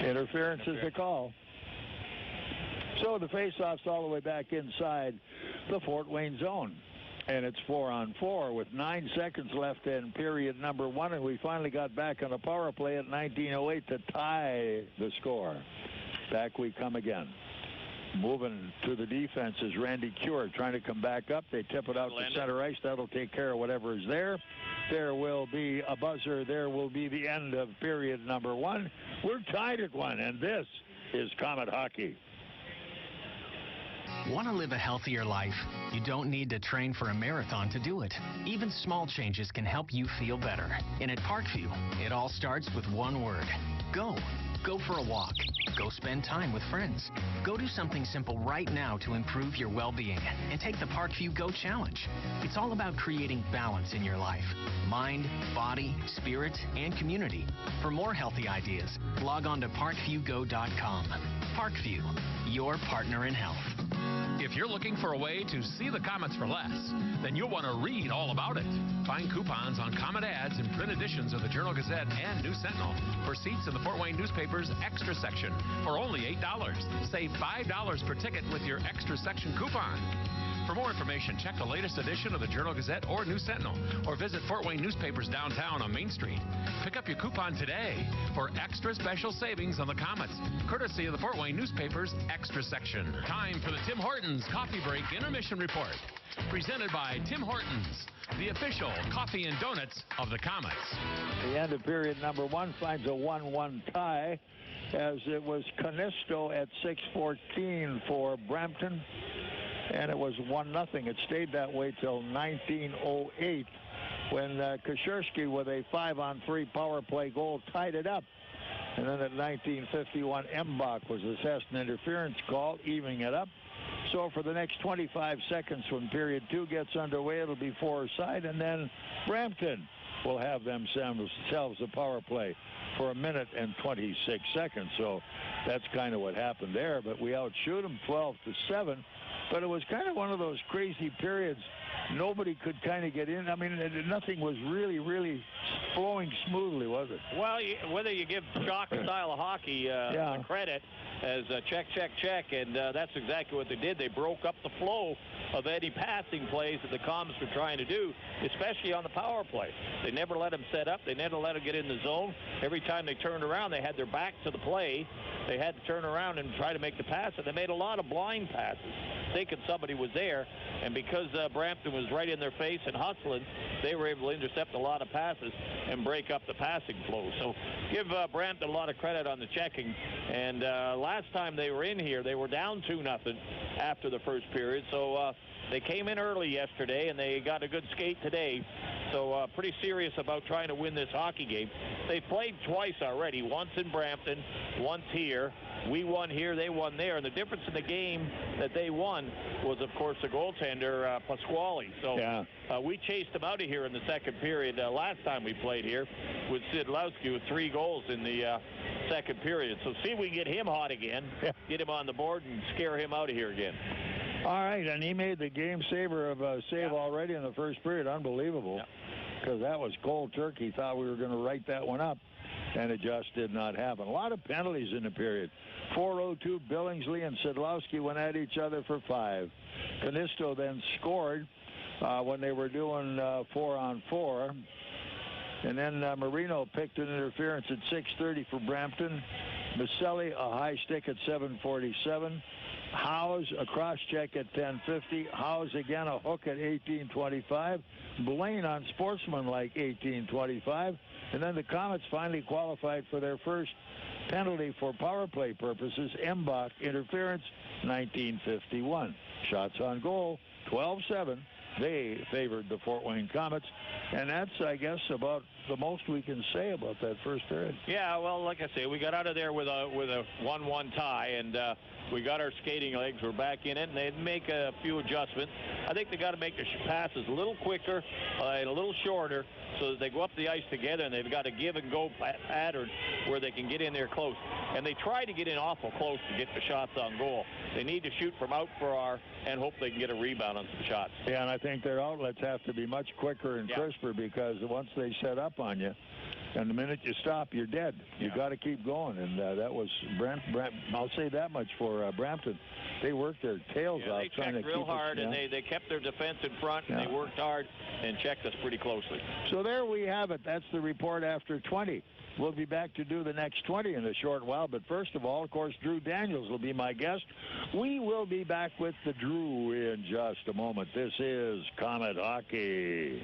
Interference is the call. So the faceoff's all the way back inside the Fort Wayne zone. And it's 4-on-4 with 9 seconds left in period number 1. And we finally got back on the power play at 19:08 to tie the score. Back we come again. Moving to the defense is Randy Cure trying to come back up. They tip it out to center ice. That'll take care of whatever is there. There will be a buzzer. There will be the end of period number 1. We're tied at 1, and this is Komet Hockey. Want to live a healthier life? You don't need to train for a marathon to do it. Even small changes can help you feel better. And at Parkview, it all starts with one word. Go. Go for a walk. Go spend time with friends. Go do something simple right now to improve your well-being and take the Parkview Go Challenge. It's all about creating balance in your life. Mind, body, spirit, and community. For more healthy ideas, log on to parkviewgo.com. Parkview, your partner in health. If you're looking for a way to see the Komets for less, then you'll want to read all about it. Find coupons on Komet ads in print editions of the Journal-Gazette and News Sentinel for seats in the Fort Wayne newspaper's extra section for only $8. Save $5 per ticket with your extra section coupon. For more information, check the latest edition of the Journal-Gazette or News Sentinel, or visit Fort Wayne Newspapers downtown on Main Street. Pick up your coupon today for extra special savings on the Komets, courtesy of the Fort Wayne Newspapers extra section. Time for the Tim Hortons Coffee Break Intermission Report, presented by Tim Hortons, the official coffee and donuts of the Komets. The end of period number 1 finds a 1-1 tie, as it was Canisto at 6:14 for Brampton. And it was 1-0. It stayed that way till 19:08 when Kashirsky with a 5-on-3 power play goal tied it up. And then at 19:51, Mbach was assessed an interference call, evening it up. So for the next 25 seconds when period 2 gets underway, it'll be four-side, and then Brampton will have themselves a power play for 1 minute and 26 seconds. So that's kind of what happened there. But we outshoot them 12-7. But it was kind of one of those crazy periods. Nobody could kind of get in. I mean, nothing was really flowing smoothly, was it? Well, whether you give Chalk style of hockey the credit as check, and that's exactly what they did. They broke up the flow of any passing plays that the Komets were trying to do, especially on the power play. They never let them set up. They never let them get in the zone. Every time they turned around, they had their back to the play. They had to turn around and try to make the pass, and they made a lot of blind passes, thinking somebody was there. And because Brampton was right in their face and hustling, they were able to intercept a lot of passes and break up the passing flow. So give Brampton a lot of credit on the checking. And last time they were in here, they were down 2-0 after the first period. So they came in early yesterday, and they got a good skate today. So pretty serious about trying to win this hockey game. They've played twice already, once in Brampton, once here. We won here, they won there. And the difference in the game that they won was, of course, the goaltender, Pasquale. So we chased him out of here in the second period last time we played here with Szydlowski with 3 goals in the second period. So see if we can get him hot again, get him on the board, and scare him out of here again. All right, and he made the game saver of a save already in the first period. Unbelievable, because that was cold turkey. Thought we were going to write that one up, and it just did not happen. A lot of penalties in the period. 4:02, Billingsley and Szydlowski went at each other for 5. Canisto then scored when they were doing 4-on-4. And then Marino picked an interference at 6:30 for Brampton. Maselli, a high stick at 7:47. Howes, a cross-check at 10:50. Howes again, a hook at 18:25. Blaine on sportsmanlike 18:25. And then the Komets finally qualified for their first penalty for power play purposes. Mbach interference, 19:51. Shots on goal, 12-7. They favored the Fort Wayne Komets. And that's, I guess, about the most we can say about that first period. Yeah, well, like I say, we got out of there with a 1-1 tie, and we got our skating legs. We're back in it, and they'd make a few adjustments. I think they got to make the passes a little quicker, a little shorter, so that they go up the ice together, and they've got a give-and-go pattern where they can get in there close. And they try to get in awful close to get the shots on goal. They need to shoot from out for R and hope they can get a rebound on some shots. Yeah, and I think their outlets have to be much quicker and crisper, because once they set up on you, and the minute you stop, you're dead. You got to keep going, and that was I'll say that much for Brampton. They worked their tails off trying to keep us. They checked real hard, and they kept their defense in front, and they worked hard and checked us pretty closely. So there we have it. That's the report after 20. We'll be back to do the next 20 in a short while. But first of all, of course, Drew Daniels will be my guest. We will be back with the Drew in just a moment. This is Komet Hockey.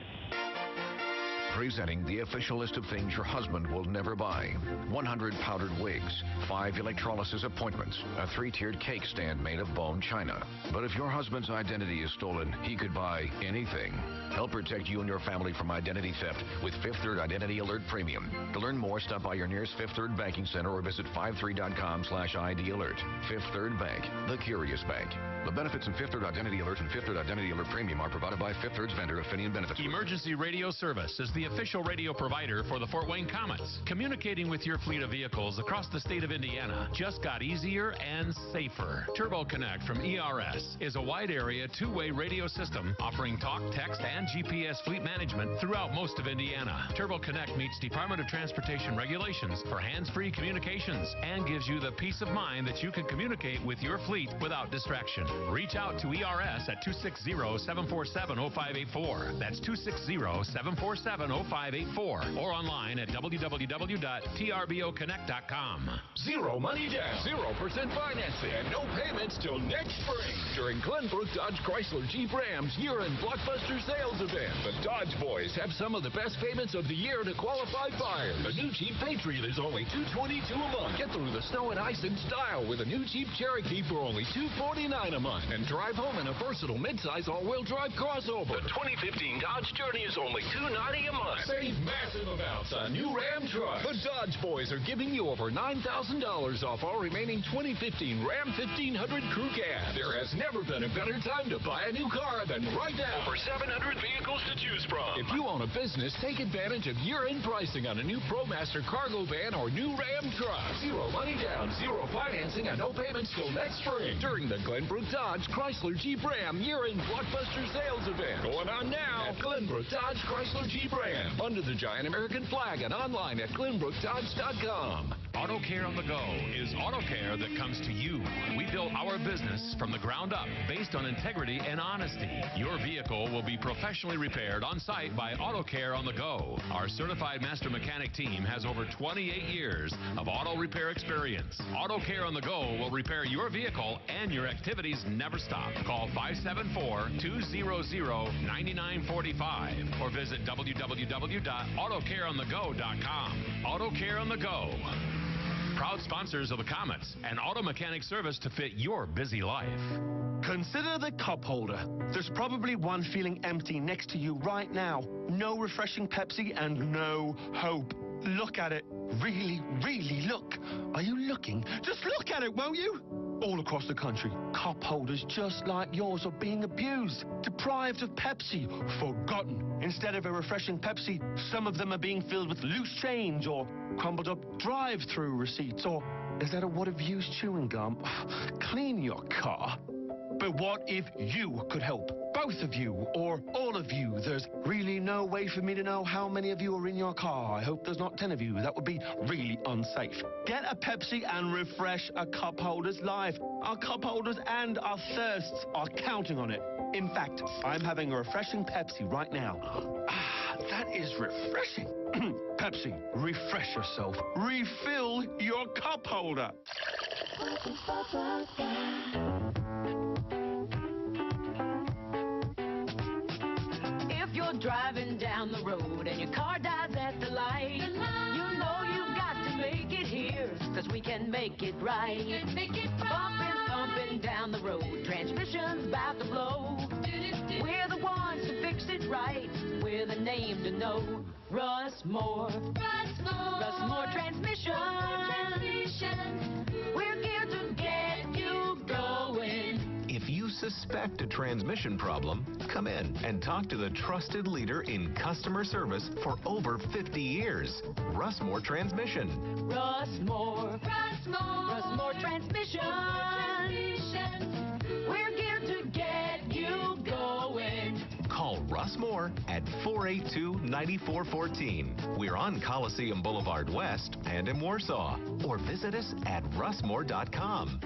Presenting the official list of things your husband will never buy. 100 powdered wigs, 5 electrolysis appointments, a 3-tiered cake stand made of bone china. But if your husband's identity is stolen, he could buy anything. Help protect you and your family from identity theft with Fifth Third Identity Alert Premium. To learn more, stop by your nearest Fifth Third banking center or visit 53.com/ID Alert. Fifth Third Bank, the curious bank. The benefits in Fifth Third Identity Alert and Fifth Third Identity Alert Premium are provided by Fifth Third's vendor, Affinion Benefits. Emergency Radio Service is the official radio provider for the Fort Wayne Komets. Communicating with your fleet of vehicles across the state of Indiana just got easier and safer. Turbo Connect from ERS is a wide area two-way radio system offering talk, text, and GPS fleet management throughout most of Indiana. Turbo Connect meets Department of Transportation regulations for hands-free communications and gives you the peace of mind that you can communicate with your fleet without distraction. Reach out to ERS at 260-747-0584. That's 260-747-0584 or online at www.trboconnect.com. Zero money down, 0% financing, and no payments till next spring during Glenbrook Dodge Chrysler Jeep Ram's year-end blockbuster sales event. The Dodge Boys have some of the best payments of the year to qualified buyers. A new Jeep Patriot is only $222 a month. Get through the snow and ice in style with a new Jeep Cherokee for only $249 a month. And drive home in a versatile midsize all-wheel drive crossover. The 2015 Dodge Journey is only $290 a month. Save massive amounts on new Ram trucks. The Dodge Boys are giving you over $9,000 off our remaining 2015 Ram 1500 Crew Cab. There has never been a better time to buy a new car than right now. Over 700 vehicles to choose from. If you own a business, take advantage of year-end pricing on a new ProMaster cargo van or new Ram truck. Zero money down, zero financing, and no payments till next spring during the Glenbrook Dodge Chrysler Jeep Ram year-end blockbuster sales event. Going on now at Glenbrook Dodge Chrysler Jeep Ram under the giant American flag and online at glenbrookdodge.com. Auto Care on the Go is auto care that comes to you. We built our business from the ground up based on integrity and honesty. Your vehicle will be professionally repaired on site by Auto Care on the Go. Our certified master mechanic team has over 28 years of auto repair experience. Auto Care on the Go will repair your vehicle and your activities never stop. Call 574-200-9945 or visit www.autocareonthego.com. Auto Care on the Go. Proud sponsors of the Komets, an auto mechanic service to fit your busy life. Consider the cup holder. There's probably one feeling empty next to you right now. No refreshing Pepsi and no hope. Look at it. Really, really look. Are you looking? Just look at it, won't you? All across the country, cup holders just like yours are being abused, deprived of Pepsi, forgotten. Instead of a refreshing Pepsi, some of them are being filled with loose change or crumbled up drive-through receipts, or is that a wad of used chewing gum? Clean your car. But what if you could help? Both of you, or all of you. There's really no way for me to know how many of you are in your car. I hope there's not 10 of you. That would be really unsafe. Get a Pepsi and refresh a cup holder's life. Our cup holders and our thirsts are counting on it. In fact, I'm having a refreshing Pepsi right now. Ah, that is refreshing. Pepsi, refresh yourself. Refill your cup holder. driving down the road and your car dies at the light. You know you've got to make it here, 'cause we can make it right. Bumping, thumping down the road, transmission's about to blow. We're the ones to fix it right. We're the name to know. Russ Moore. Russ Moore Transmission. We're here to get you going. If you suspect a transmission problem, come in and talk to the trusted leader in customer service for over 50 years, Russ Moore Transmission. Russ Moore. Russ Moore Transmission. We're here to get you going. Call Russ Moore at 482-9414. We're on Coliseum Boulevard West and in Warsaw. Or visit us at russmore.com.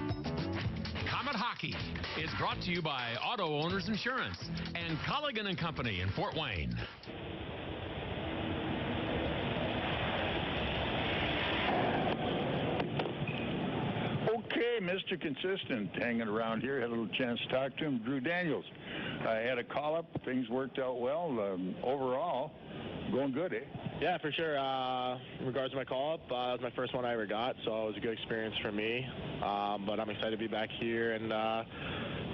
Comet Hockey is brought to you by Auto Owners Insurance and Colligan & Company in Fort Wayne. Okay, Mr. Consistent hanging around here. Had a little chance to talk to him. Drew Daniels. I had a call-up. Things worked out well. Overall, going good, eh? Yeah, for sure. In regards to my call-up, that was my first one I ever got, so it was a good experience for me. But I'm excited to be back here, and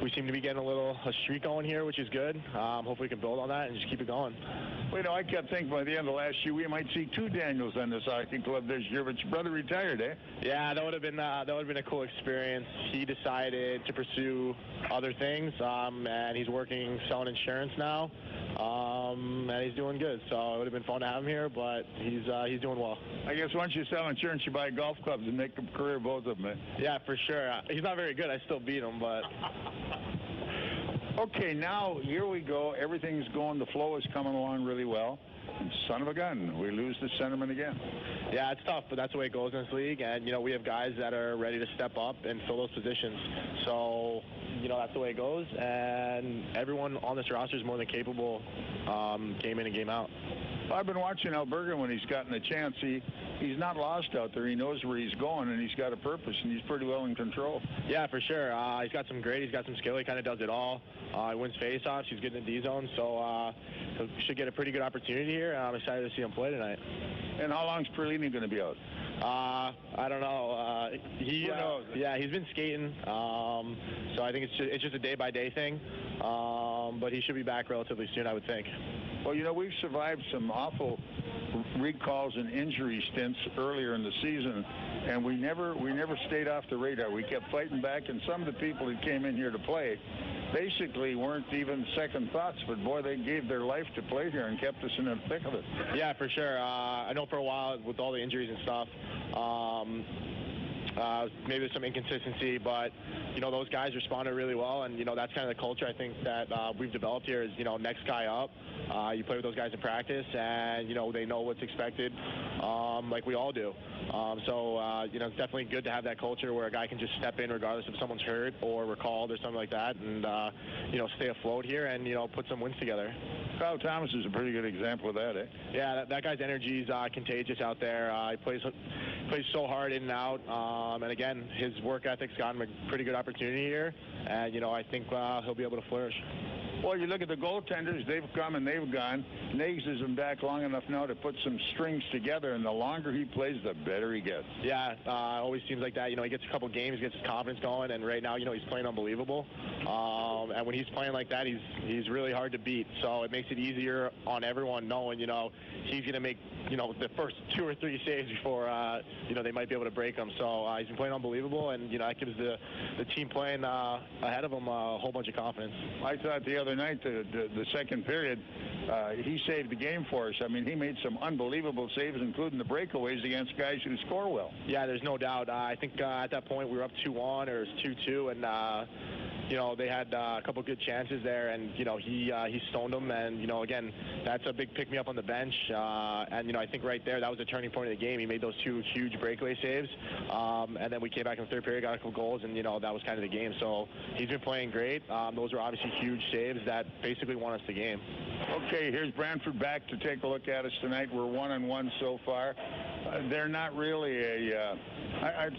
we seem to be getting a streak going here, which is good. Hopefully we can build on that and just keep it going. Well, you know, I kept thinking by the end of last year we might see two Daniels on this hockey club this year, but your brother retired, eh? Yeah, that would have been a cool experience. He decided to pursue other things, and he's working selling insurance now, and he's doing good. So it would have been fun to have him here, but he's doing well. I guess once you sell insurance, you buy golf clubs and make a career of both of them, eh? Yeah, for sure. He's not very good. I still beat him, but. Okay, now here we go. Everything's going. The flow is coming along really well. And son of a gun, we lose the centerman again. Yeah, it's tough, but that's the way it goes in this league. And, you know, we have guys that are ready to step up and fill those positions. So, you know, that's the way it goes. And everyone on this roster is more than capable, game in and game out. I've been watching Alberta when he's gotten a chance. He's not lost out there. He knows where he's going, and he's got a purpose, and he's pretty well in control. Yeah, for sure. He's got some skill. He kind of does it all. He wins faceoffs. He's good in the D zone, so he should get a pretty good opportunity here. I'm excited to see him play tonight. And how long's Perlini going to be out? I don't know. Who knows? Yeah, he's been skating, so I think it's just a day-by-day thing. But he should be back relatively soon, I would think. Well, you know, we've survived some awful recalls and injury stints earlier in the season, and we never stayed off the radar. We kept fighting back, and some of the people that came in here to play basically weren't even second thoughts, but boy, they gave their life to play here and kept us in the thick of it. Yeah, for sure. I know for a while with all the injuries and stuff, maybe there's some inconsistency, but, you know, those guys responded really well, and, you know, that's kind of the culture I think that we've developed here is, you know, next guy up. You play with those guys in practice, and, you know, they know what's expected, like we all do. You know, it's definitely good to have that culture where a guy can just step in regardless if someone's hurt or recalled or something like that, and, you know, stay afloat here and, you know, put some wins together. Kyle Thomas is a pretty good example of that, eh? Yeah, that guy's energy is contagious out there. He plays so hard in and out, and again, his work ethic's gotten him a pretty good opportunity here, and, you know, I think he'll be able to flourish. Well, you look at the goaltenders, they've come and they've gone. Nags has been back long enough now to put some strings together, and the longer he plays, the better he gets. Yeah, always seems like that. You know, he gets a couple games, gets his confidence going, and right now, you know, he's playing unbelievable. And when he's playing like that, he's really hard to beat. So it makes it easier on everyone knowing, you know, he's going to make, you know, the first 2 or 3 saves before, you know, they might be able to break him. So he's been playing unbelievable, and, you know, that gives the team playing ahead of him a whole bunch of confidence. I thought the other night, the second period, he saved the game for us. I mean, he made some unbelievable saves, including the breakaways against guys who score well. Yeah, there's no doubt. I think at that point we were up 2-1 or it was 2-2, and you know, they had a couple good chances there, and, you know, he stoned them, and, you know, again, that's a big pick-me-up on the bench, and, you know, I think right there that was the turning point of the game. He made those 2 huge breakaway saves, and then we came back in the third period, got a couple goals, and, you know, that was kind of the game. So he's been playing great. Those were obviously huge saves that basically won us the game. Okay, here's Brantford back to take a look at us tonight. We're 1-1 so far. they're not really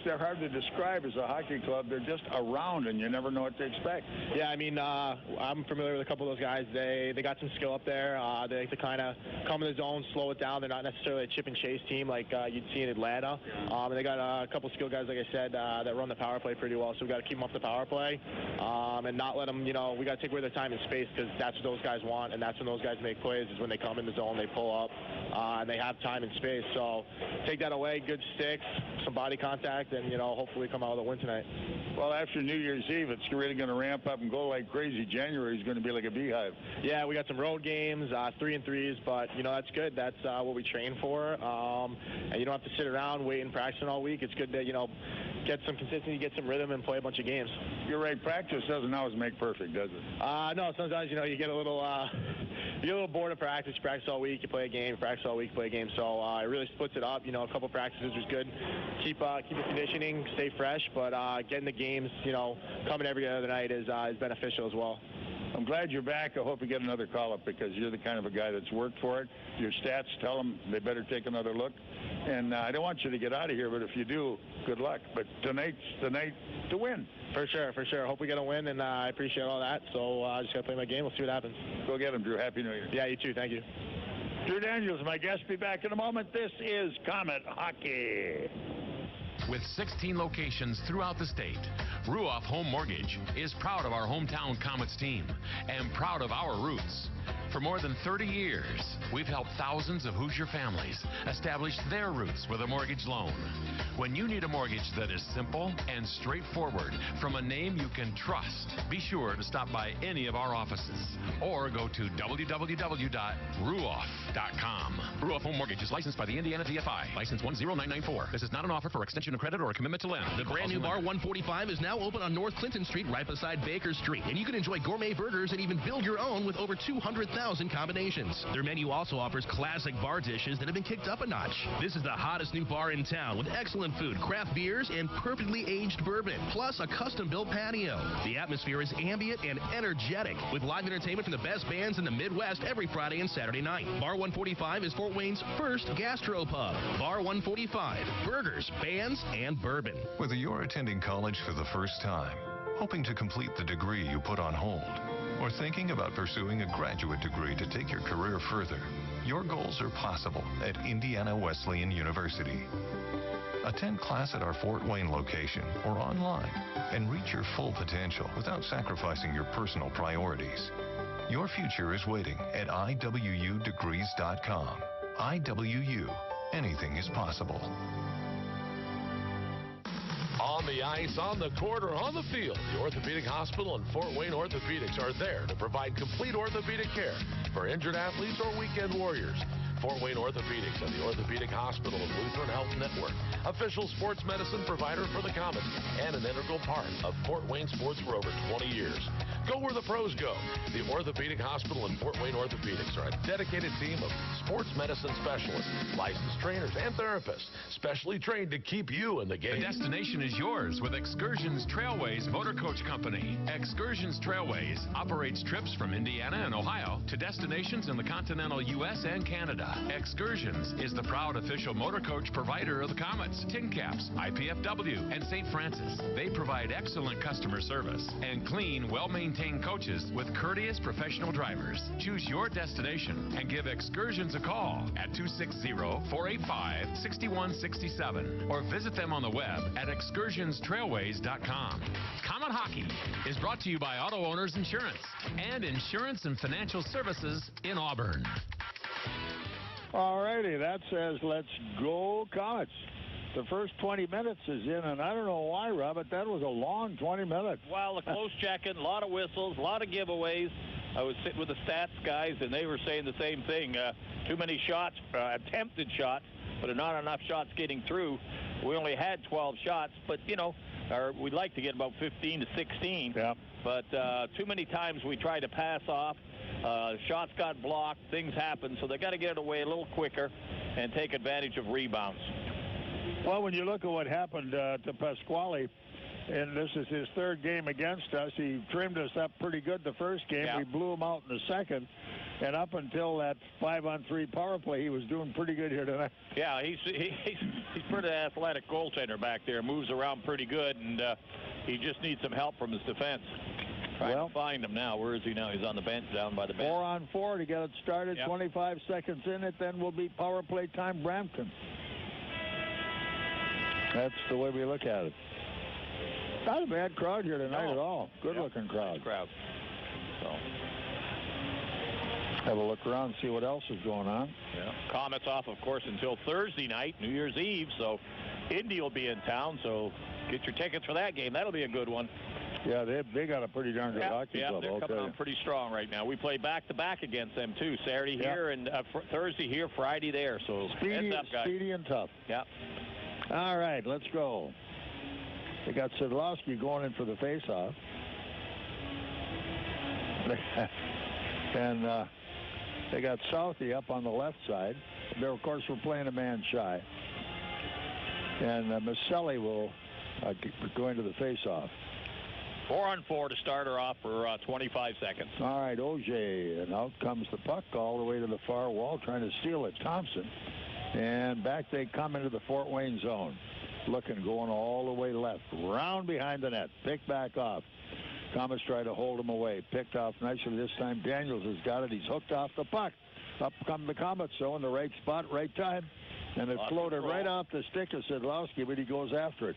they're hard to describe as a hockey club. They're just around, and you never know what to expect. Yeah, I mean, I'm familiar with a couple of those guys. They got some skill up there. They like to kind of come in the zone, slow it down. They're not necessarily a chip and chase team like you'd see in Atlanta. And they got a couple skill guys, like I said, that run the power play pretty well. So we got to keep them off the power play and not let them, we got to take away their time and space, because that's what those guys want, and that's when those guys make plays, is when they come in the zone, they pull up, and they have time and space. So take that away, good sticks, some body contact, and, hopefully come out with a win tonight. Well, after New Year's Eve, it's really going to ramp up and go like crazy. January is going to be like a beehive. Yeah, we got some road games, 3-3s, but, that's good. That's what we train for. And you don't have to sit around waiting, practicing all week. It's good to, get some consistency, get some rhythm, and play a bunch of games. You're right. Practice doesn't always make perfect, does it? No, sometimes, you get a little bored of practice. You practice all week, you play a game. Practice all week, play a game. So it really splits it up. A couple practices was good. Keep the conditioning, stay fresh, but getting the games, coming every other night is beneficial as well. I'm glad you're back. I hope you get another call-up, because you're the kind of a guy that's worked for it. Your stats tell them they better take another look. And I don't want you to get out of here, but if you do, good luck. But tonight's the night to win. For sure, for sure. Hope we get a win, and I appreciate all that. So I just got to play my game. We'll see what happens. Go get him, Drew. Happy New Year. Yeah, you too. Thank you. Drew Daniels, my guest. Be back in a moment. This is Comet Hockey. With 16 locations throughout the state, Ruoff Home Mortgage is proud of our hometown Komets team and proud of our roots. For more than 30 years, we've helped thousands of Hoosier families establish their roots with a mortgage loan. When you need a mortgage that is simple and straightforward from a name you can trust, be sure to stop by any of our offices or go to www.ruoff.com. Ruoff Home Mortgage is licensed by the Indiana DFI, license 10994. This is not an offer for extension of credit or a commitment to lend. The brand new Bar 145 is now open on North Clinton Street, right beside Baker Street, and you can enjoy gourmet burgers and even build your own with over 200,000 combinations. Their menu also offers classic bar dishes that have been kicked up a notch. This is the hottest new bar in town with excellent food, craft beers, and perfectly aged bourbon, plus a custom-built patio. The atmosphere is ambient and energetic, with live entertainment from the best bands in the Midwest every Friday and Saturday night. Bar 145 is Fort Wayne's first gastropub. Bar 145, burgers, bands, and bourbon. Whether you're attending college for the first time, hoping to complete the degree you put on hold, or thinking about pursuing a graduate degree to take your career further, your goals are possible at Indiana Wesleyan University. Attend class at our Fort Wayne location or online and reach your full potential without sacrificing your personal priorities. Your future is waiting at iwudegrees.com. IWU. Anything is possible. On the ice, on the court, or on the field, the Orthopedic Hospital and Fort Wayne Orthopedics are there to provide complete orthopedic care for injured athletes or weekend warriors. Fort Wayne Orthopedics and the Orthopedic Hospital and Lutheran Health Network, official sports medicine provider for the Komets and an integral part of Fort Wayne sports for over 20 years. Go where the pros go. The Orthopedic Hospital and Fort Wayne Orthopedics are a dedicated team of sports medicine specialists, licensed trainers, and therapists, specially trained to keep you in the game. The destination is yours with Excursions Trailways Motor Coach Company. Excursions Trailways operates trips from Indiana and Ohio to destinations in the continental U.S. and Canada. Excursions is the proud official motor coach provider of the Komets, Tin Caps, IPFW, and St. Francis. They provide excellent customer service and clean, well-maintained coaches with courteous professional drivers. Choose your destination and give Excursions a call at 260-485-6167 or visit them on the web at excursionstrailways.com. Comet Hockey is brought to you by Auto Owners Insurance and Insurance and Financial Services in Auburn. All righty, that says let's go Komets. The first 20 minutes is in, and I don't know why, Rob, but that was a long 20 minutes. Well, a close check-in, a lot of whistles, a lot of giveaways. I was sitting with the stats guys, and they were saying the same thing. Too many shots, attempted shots, but not enough shots getting through. We only had 12 shots, but, we'd like to get about 15 to 16. Yeah. But too many times we tried to pass off. Shots got blocked, things happened, so they got to get it away a little quicker and take advantage of rebounds. Well, when you look at what happened to Pasquale, and this is his third game against us, he trimmed us up pretty good the first game. Yeah. We blew him out in the second. And up until that 5-on-3 power play, he was doing pretty good here tonight. Yeah, he's pretty athletic goaltender back there. Moves around pretty good, and he just needs some help from his defense. Trying to find him now. Where is he now? He's on the bench, down by the bench. 4-on-4 to get it started. 25 seconds in it, then will be power play time, Brampton. That's the way we look at it. Not a bad crowd here tonight at all. Good-looking crowd. Nice crowd. So. Have a look around, see what else is going on. Yeah. Komets off, of course, until Thursday night, New Year's Eve. So Indy will be in town. So get your tickets for that game. That'll be a good one. Yeah, they got a pretty darn good hockey club. They're coming on pretty strong right now. We play back-to-back against them, too. Saturday here and Thursday here, Friday there. So heads up, guys. Speedy and tough. Yeah. All right, let's go. They got Szydlowski going in for the face-off. And they got Southey up on the left side. They're, of course, we're playing a man shy. And Maselli will go into the face-off. 4-on-4 to start her off for 25 seconds. All right, OJ, and out comes the puck all the way to the far wall, trying to steal it. Thompson. And back they come into the Fort Wayne zone. Going all the way left. Round behind the net. Picked back off. Komets try to hold him away. Picked off nicely this time. Daniels has got it. He's hooked off the puck. Up come the Komets, so in the right spot, right time. And it floated right off the stick of Szydlowski, but he goes after it.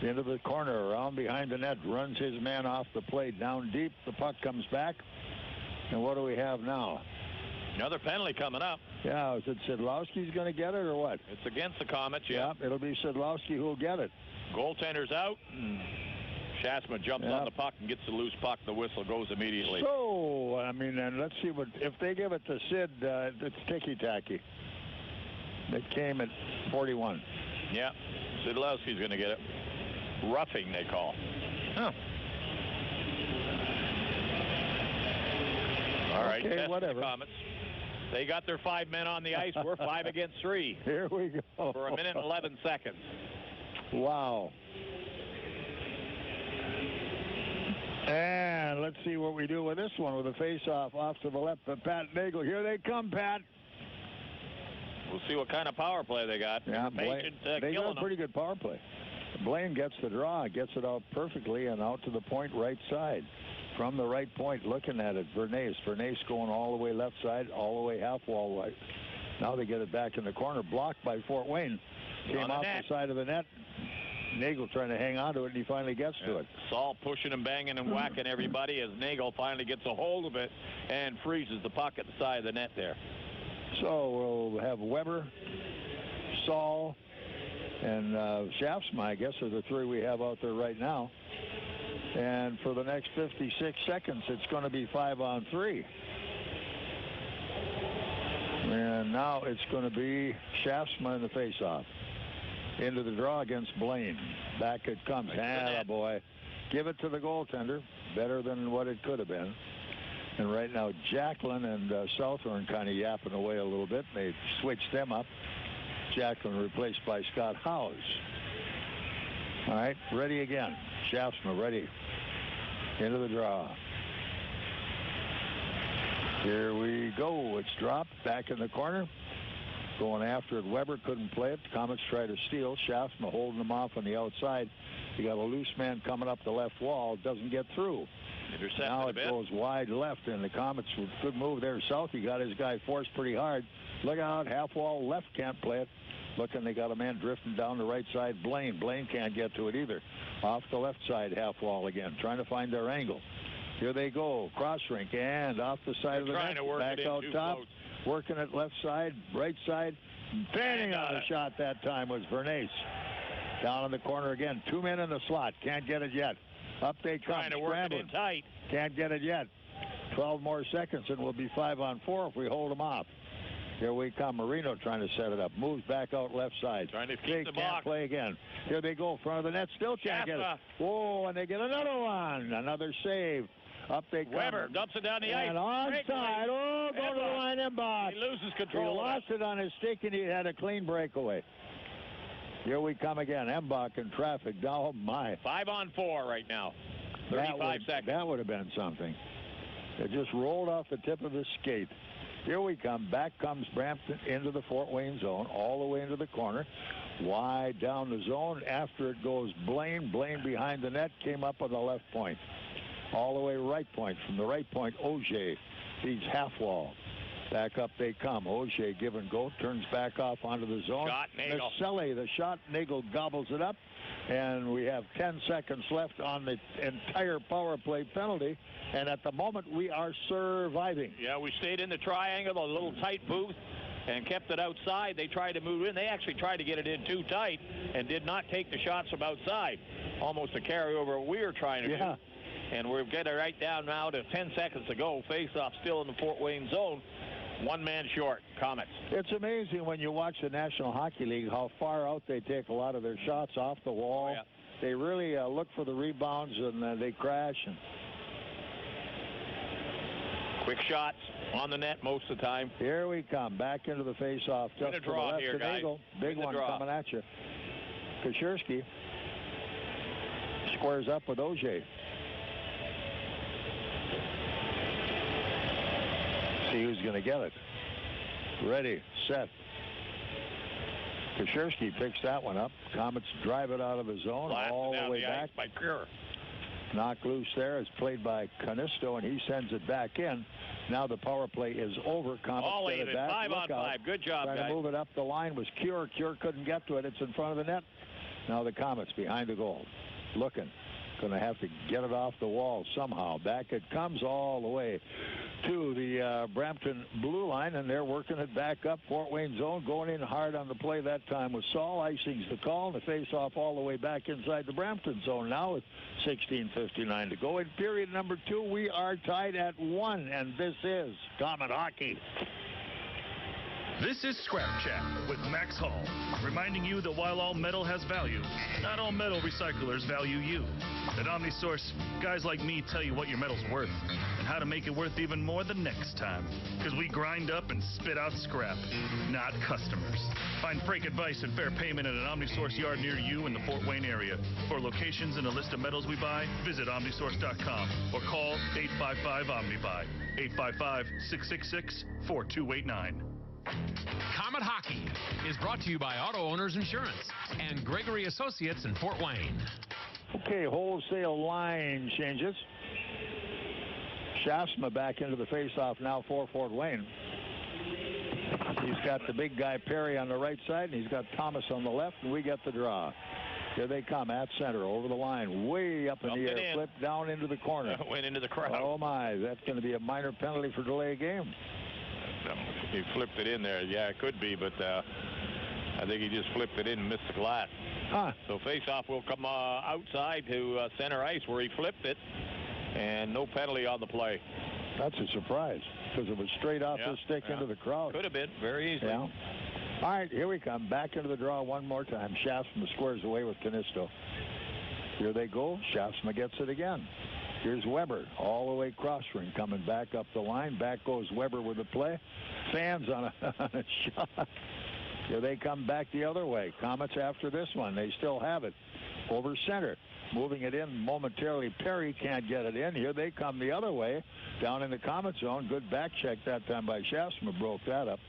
Into the corner, around behind the net. Runs his man off the plate. Down deep. The puck comes back. And what do we have now? Another penalty coming up. Yeah, is it Szydlowski's going to get it or what? It's against the Komets, yeah. It'll be Szydlowski who'll get it. Goaltender's out. Shasma jumps on the puck and gets the loose puck. The whistle goes immediately. So, I mean, and let's see what, if they give it to Sid, it's ticky-tacky. It came at 41. Yeah, Szydlowski's going to get it. Roughing, they call. Huh. All right, okay, whatever. Komets. They got their 5 men on the ice. We're 5 against 3. Here we go. For 1 minute and 11 seconds. Wow. And let's see what we do with this one with a face-off off to the left of Pat Nagle. Here they come, Pat. We'll see what kind of power play they got. Yeah, they got a pretty good power play. Blaine gets the draw, gets it out perfectly, and out to the point right side. From the right point, looking at it, Vernace going all the way left side, all the way half wall right. Now they get it back in the corner, blocked by Fort Wayne. Came out the side of the net. Nagel trying to hang on to it, and he finally gets to it. Saul pushing and banging and whacking everybody as Nagel finally gets a hold of it and freezes the puck at the side of the net there. So we'll have Weber, Saul, and Shaftsma, I guess, are the 3 we have out there right now. And for the next 56 seconds, it's going to be 5-on-3. And now it's going to be Shaftsma in the face-off. Into the draw against Blaine. Back it comes. Boy. Give it to the goaltender. Better than what it could have been. And right now, Jacqueline and Southorn kind of yapping away a little bit. They switched them up. Jacqueline replaced by Scott Howes. All right, ready again. Shaftsma ready. Into the draw. Here we go. It's dropped back in the corner. Going after it. Weber couldn't play it. The Komets try to steal. Shaftsma holding them off on the outside. You got a loose man coming up the left wall. Doesn't get through. Now it goes wide left, and the Komets, good move there. Southey got his guy forced pretty hard. Look out, half wall left, can't play it. Looking, they got a man drifting down the right side. Blaine can't get to it either. Off the left side, half wall again, trying to find their angle. Here they go, cross rink, and off the side of the net, back out top. Working it left side, right side. Fanning on the shot that time was Vernace. Down in the corner again. 2 men in the slot. Can't get it yet. Up they come. Trying to work it in tight. Can't get it yet. 12 more seconds and we'll be 5-on-4 if we hold them off. Here we come. Marino trying to set it up. Moves back out left side. Trying to keep the block. Play again. Here they go. Front of the net. Still can't get it. Whoa, and they get another one. Another save. Up they come. Weber dumps it down the ice. And onside. Oh, go to the line, Mbach. He loses control. He lost it on his stick, and he had a clean breakaway. Here we come again. Mbach in traffic. Oh, my. 5-on-4 right now. 35 seconds. That would have been something. It just rolled off the tip of his skate. Here we come. Back comes Brampton into the Fort Wayne zone, all the way into the corner. Wide down the zone. After it goes Blaine. Blaine behind the net, came up on the left point. All the way right point. From the right point, Auger feeds half wall. Back up they come. Auger give and go. Turns back off onto the zone. Shot, Nagle. Nagle, the shot. Nagle gobbles it up. And we have 10 seconds left on the entire power play penalty. And at the moment, we are surviving. Yeah, we stayed in the triangle, a little tight booth, and kept it outside. They tried to move in. They actually tried to get it in too tight and did not take the shots from outside. Almost a carryover we were trying to do. And we're getting right down now to 10 seconds to go. Face-off still in the Fort Wayne zone. One man short, Komets. It's amazing when you watch the National Hockey League how far out they take a lot of their shots off the wall. Oh, yeah. They really look for the rebounds, and they crash. And quick shots on the net most of the time. Here we come. Back into the face-off. Just to the left here, of Nagle. Big one coming at you. Kashirsky squares up with Auger. See who's going to get it. Ready, set. Kashirsky picks that one up. Komets drive it out of the zone all the way back. By Kerr. Knocked loose there. It's played by Canisto, and he sends it back in. Now the power play is over. Komets get it back. 5 on 5. Good job, guys. Trying to move it up the line was Cure. Cure couldn't get to it. It's in front of the net. Now the Komets behind the goal. Looking. Going to have to get it off the wall somehow. Back it comes all the way to the Brampton blue line, and they're working it back up. Fort Wayne zone going in hard on the play that time was Saul. Icing's the call, and the face-off all the way back inside the Brampton zone now with 16:59 to go. In period number 2, we are tied at 1, and this is Comet Hockey. This is Scrap Chat with Max Hall, reminding you that while all metal has value, not all metal recyclers value you. At OmniSource, guys like me tell you what your metal's worth and how to make it worth even more the next time. Because we grind up and spit out scrap, not customers. Find freight advice and fair payment at an OmniSource yard near you in the Fort Wayne area. For locations and a list of metals we buy, visit OmniSource.com or call 855-OmniBuy, 855-666-4289. Comet Hockey is brought to you by Auto Owners Insurance and Gregory Associates in Fort Wayne. Okay, wholesale line changes. Shaftsma back into the faceoff now for Fort Wayne. He's got the big guy Perry on the right side, and he's got Thomas on the left, and we get the draw. Here they come at center, over the line, way up in the air, flipped down into the corner. Went into the crowd. Oh, my, that's going to be a minor penalty for delay of game. He flipped it in there. Yeah, it could be, but I think he just flipped it in and missed the glass. So face-off will come outside to center ice where he flipped it, and no penalty on the play. That's a surprise because it was straight off his stick into the crowd. Could have been very easily. Yeah. All right, here we come. Back into the draw one more time. Shaftsma squares away with Canisto. Here they go. Shaftsma gets it again. Here's Weber all the way cross ring coming back up the line. Back goes Weber with the play. Fans on a shot. Here they come back the other way. Komets after this one. They still have it. Over center. Moving it in momentarily. Perry can't get it in. Here they come the other way. Down in the Komet zone. Good back check that time by Shaftsma. Broke that up.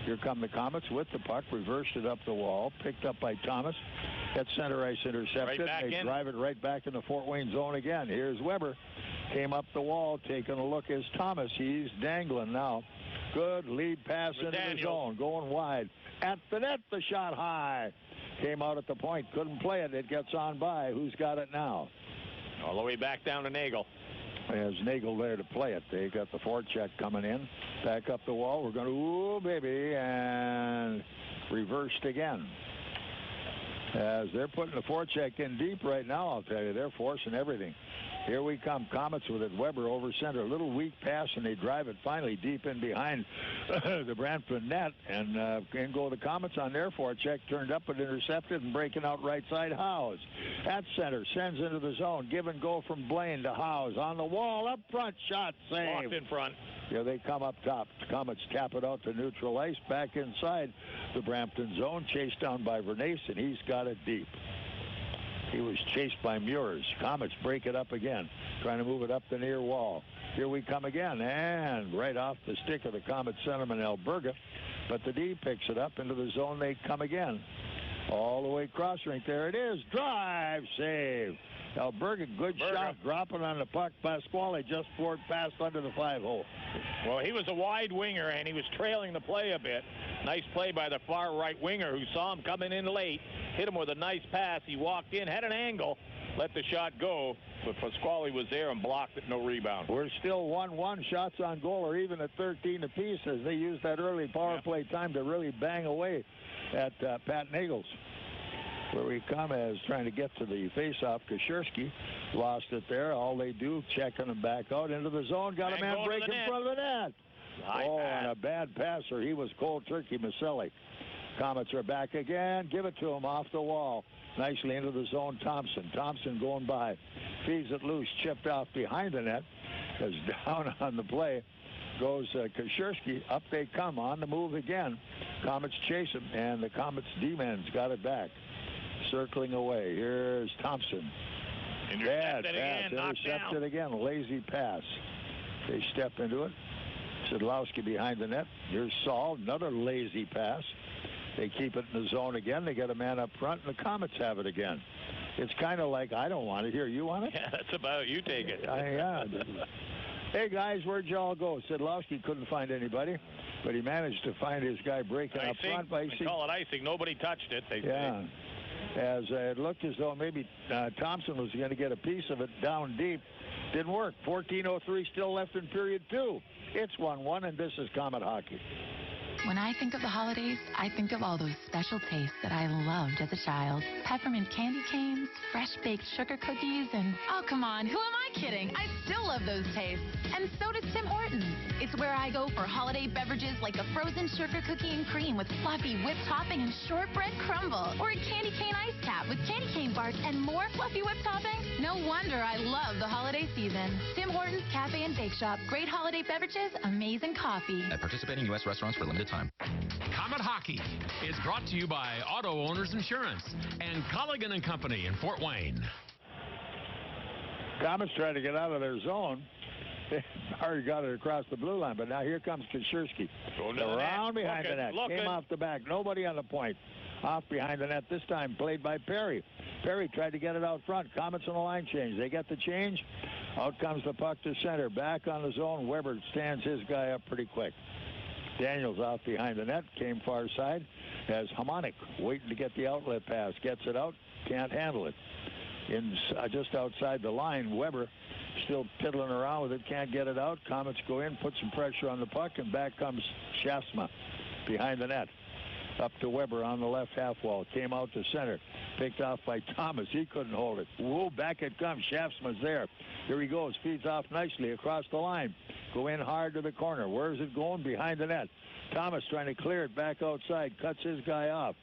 Here come the Komets with the puck. Reversed it up the wall. Picked up by Thomas. At center ice intercepted. They drive it right back in the Fort Wayne zone again. Here's Weber. Came up the wall. Taking a look is Thomas. He's dangling now. Good lead pass into the zone. Going wide. At the net, the shot high. Came out at the point. Couldn't play it. It gets on by. Who's got it now? All the way back down to Nagle. There's Nagle there to play it. They got the forecheck coming in. Back up the wall. We're going to, ooh, baby, and reversed again. As they're putting the forecheck in deep right now, I'll tell you. They're forcing everything. Here we come. Komets with it. Weber over center. A little weak pass, and they drive it finally deep in behind the Brampton net. And in go the Komets on their forecheck. Turned up and intercepted and breaking out right side. Howes at center. Sends into the zone. Give and go from Blaine to Howes. On the wall. Up front. Shot saved. Locked in front. Here they come up top. Komets tap it out to neutral ice. Back inside the Brampton zone. Chased down by Vernace, and he's got it deep. He was chased by Meurs. Komets break it up again, trying to move it up the near wall. Here we come again, and right off the stick of the Komets centerman, Alberga. But the D picks it up into the zone. They come again. All the way cross rink. There it is. Drive save. Alberga, good shot, dropping on the puck. Pasquale just forward passed under the 5-hole. Well, he was a wide winger, and he was trailing the play a bit. Nice play by the far right winger who saw him coming in late. Hit him with a nice pass. He walked in, had an angle, let the shot go. But Pasquale was there and blocked it, no rebound. We're still 1-1. Shots on goal are even at 13 apiece as they use that early power play time to really bang away at Pat Nagle's. Where we come as trying to get to the face-off. Kashirsky lost it there. All they do, checking them back out into the zone. Got a man break in front of the net. And a bad passer. He was cold turkey, Maselli. Komets are back again. Give it to him off the wall. Nicely into the zone, Thompson. Thompson going by. Feeds it loose, chipped off behind the net. As down on the play goes Kashirsky. Up they come, on the move again. Komets chase him, and the Komets D-men's got it back. Circling away. Here's Thompson. Intercepted again. Lazy pass. They step into it. Szydlowski behind the net. Here's Saul. Another lazy pass. They keep it in the zone again. They get a man up front, and the Komets have it again. It's kind of like, I don't want it. Here, you want it? Yeah, that's about it. You take it. Yeah. Hey, guys, where'd y'all go? Szydlowski couldn't find anybody, but he managed to find his guy breaking up front by icing. They call it icing. Nobody touched it. They say. As it looked as though maybe Thompson was going to get a piece of it down deep. Didn't work. 14:03 still left in period 2. It's 1-1, and this is Komet Hockey. When I think of the holidays, I think of all those special tastes that I loved as a child. Peppermint candy canes, fresh-baked sugar cookies, and... Oh, come on, who am I kidding? I still love those tastes. And so does Tim Hortons. It's where I go for holiday beverages like a frozen sugar cookie and cream with fluffy whipped topping and shortbread crumble. Or a candy cane ice cap with candy cane bars and more fluffy whipped topping. No wonder I love the holiday season. Tim Hortons Cafe and Bake Shop. Great holiday beverages, amazing coffee. At participating U.S. restaurants for limited time. Komet Hockey is brought to you by Auto Owners Insurance and Colligan & Company in Fort Wayne. Komets trying to get out of their zone. They already got it across the blue line, but now here comes Kashirsky. Around behind the net. Came off the back. Nobody on the point. Off behind the net this time, played by Perry. Perry tried to get it out front. Komets on the line change. They get the change. Out comes the puck to center. Back on the zone. Weber stands his guy up pretty quick. Daniels out behind the net, came far side as Hamonic waiting to get the outlet pass. Gets it out, can't handle it. Just outside the line, Weber still piddling around with it, can't get it out. Komets go in, put some pressure on the puck, and back comes Shafsma behind the net. Up to Weber on the left half wall. Came out to center. Picked off by Thomas. He couldn't hold it. Whoa, back it comes. Shafsma's there. Here he goes. Feeds off nicely across the line. Go in hard to the corner. Where's it going? Behind the net. Thomas trying to clear it back outside. Cuts his guy off.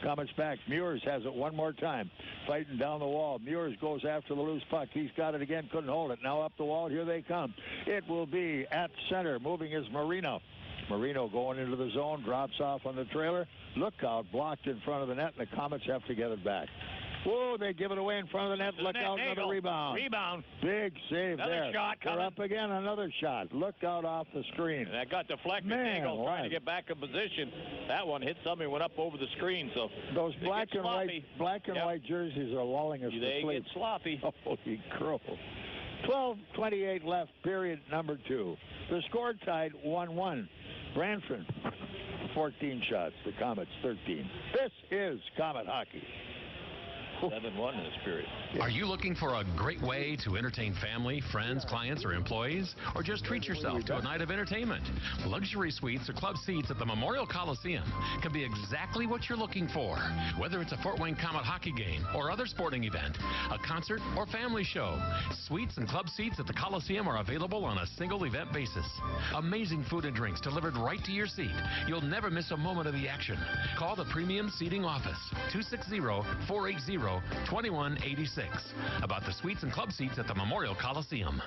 Komets back. Meurs has it one more time. Fighting down the wall. Meurs goes after the loose puck. He's got it again. Couldn't hold it. Now up the wall. Here they come. It will be at center. Moving is Marino. Marino going into the zone. Drops off on the trailer. Look out. Blocked in front of the net. And the Komets have to get it back. Whoa, they give it away in front of the net. Look out, another rebound. Rebound. Big save another there. Shot coming. They're up again, another shot. Look out off the screen. And that got deflected. Nagle trying to get back in position. That one hit somebody, went up over the screen. So those black and white jerseys are lulling us to sleep. They get sloppy. Holy crow. 12:28 left, period number 2. The score tied 1-1. Brampton, 14 shots. The Komets, 13. This is Komet Hockey. 7-1 in this period. Are you looking for a great way to entertain family, friends, clients, or employees? Or just treat yourself to a night of entertainment? Luxury suites or club seats at the Memorial Coliseum can be exactly what you're looking for. Whether it's a Fort Wayne Komet hockey game or other sporting event, a concert or family show, suites and club seats at the Coliseum are available on a single event basis. Amazing food and drinks delivered right to your seat. You'll never miss a moment of the action. Call the Premium Seating Office, 260-480-2186 about the suites and club seats at the Memorial Coliseum.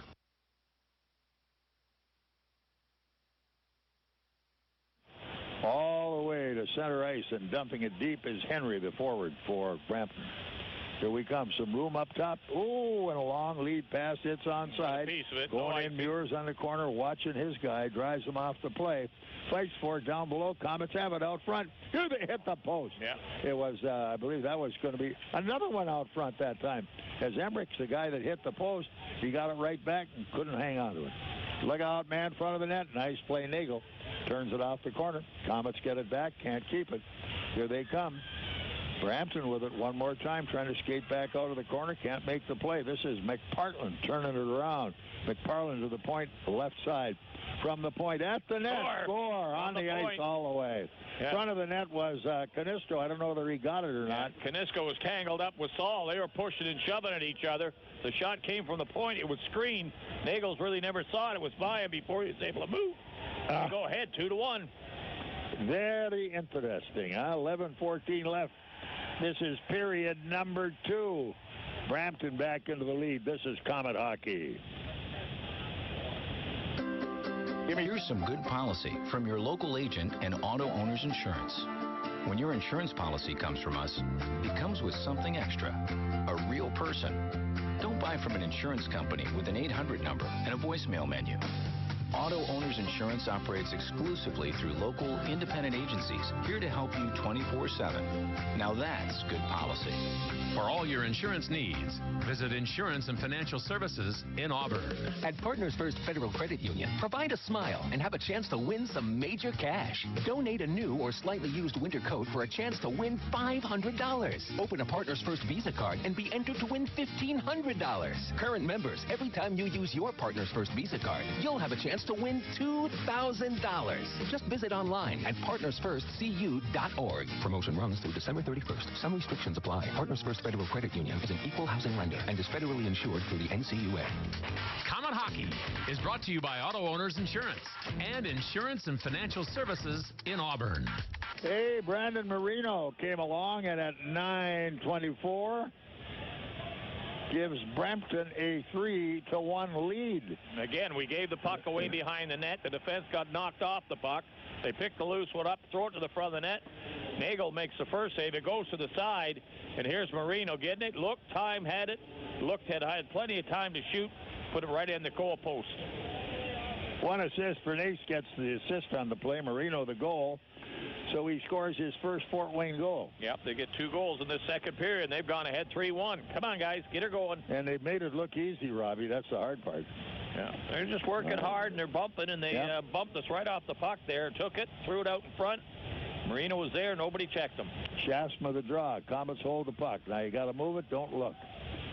All the way to center ice and dumping it deep is Henry, the forward for Brampton. Here we come. Some room up top. Oh, and a long lead pass. It's onside. Piece of it. Going in, Meurs on the corner, watching his guy. Drives him off the play. Fights for it down below. Komets have it out front. Here they hit the post. Yeah. It was, I believe that was going to be another one out front that time. As Emmerich's the guy that hit the post, he got it right back and couldn't hang on to it. Look out, man, front of the net. Nice play, Nagle. Turns it off the corner. Komets get it back. Can't keep it. Here they come. Brampton with it one more time, trying to skate back out of the corner. Can't make the play. This is McPartland turning it around. McPartland to the point, left side. From the point at the net. Score on the ice all the way. Yeah. Front of the net was Canisto. I don't know whether he got it or not. Canisto was tangled up with Saul. They were pushing and shoving at each other. The shot came from the point. It was screened. Nagels really never saw it. It was by him before he was able to move. Go ahead, 2-1. Very interesting. 11:14 left. This is period number 2. Brampton back into the lead. This is Komet hockey. Here's some good policy from your local agent and Auto Owners Insurance. When your insurance policy comes from us, it comes with something extra, a real person. Don't buy from an insurance company with an 800 number and a voicemail menu. Auto Owners Insurance operates exclusively through local, independent agencies here to help you 24/7. Now that's good policy. For all your insurance needs, visit Insurance and Financial Services in Auburn. At Partners First Federal Credit Union, provide a smile and have a chance to win some major cash. Donate a new or slightly used winter coat for a chance to win $500. Open a Partners First Visa card and be entered to win $1,500. Current members, every time you use your Partners First Visa card, you'll have a chance to win $2,000. Just visit online at partnersfirstcu.org. Promotion runs through December 31st. Some restrictions apply. Partners First Federal Credit Union is an equal housing lender and is federally insured through the NCUA. Komet Hockey is brought to you by Auto Owners Insurance and Insurance and Financial Services in Auburn. Hey, Brandon Marino came along, and at 9:24 gives Brampton a 3-1 lead. Again, we gave the puck away behind the net. The defense got knocked off the puck. They picked the loose one up, throw it to the front of the net. Nagle makes the first save. It goes to the side, and here's Marino getting it. Looked, time had it. Looked, had plenty of time to shoot. Put it right in the goal post. One assist. Bernace gets the assist on the play. Marino the goal. So he scores his first Fort Wayne goal. Yep, they get 2 goals in this second period, and they've gone ahead 3-1. Come on, guys, get her going. And they've made it look easy, Robbie. That's the hard part. Yeah, they're just working hard, and they're bumping, and they bumped us right off the puck there, took it, threw it out in front. Marino was there. Nobody checked him. Shasma the draw. Komets hold the puck. Now you got to move it. Don't look.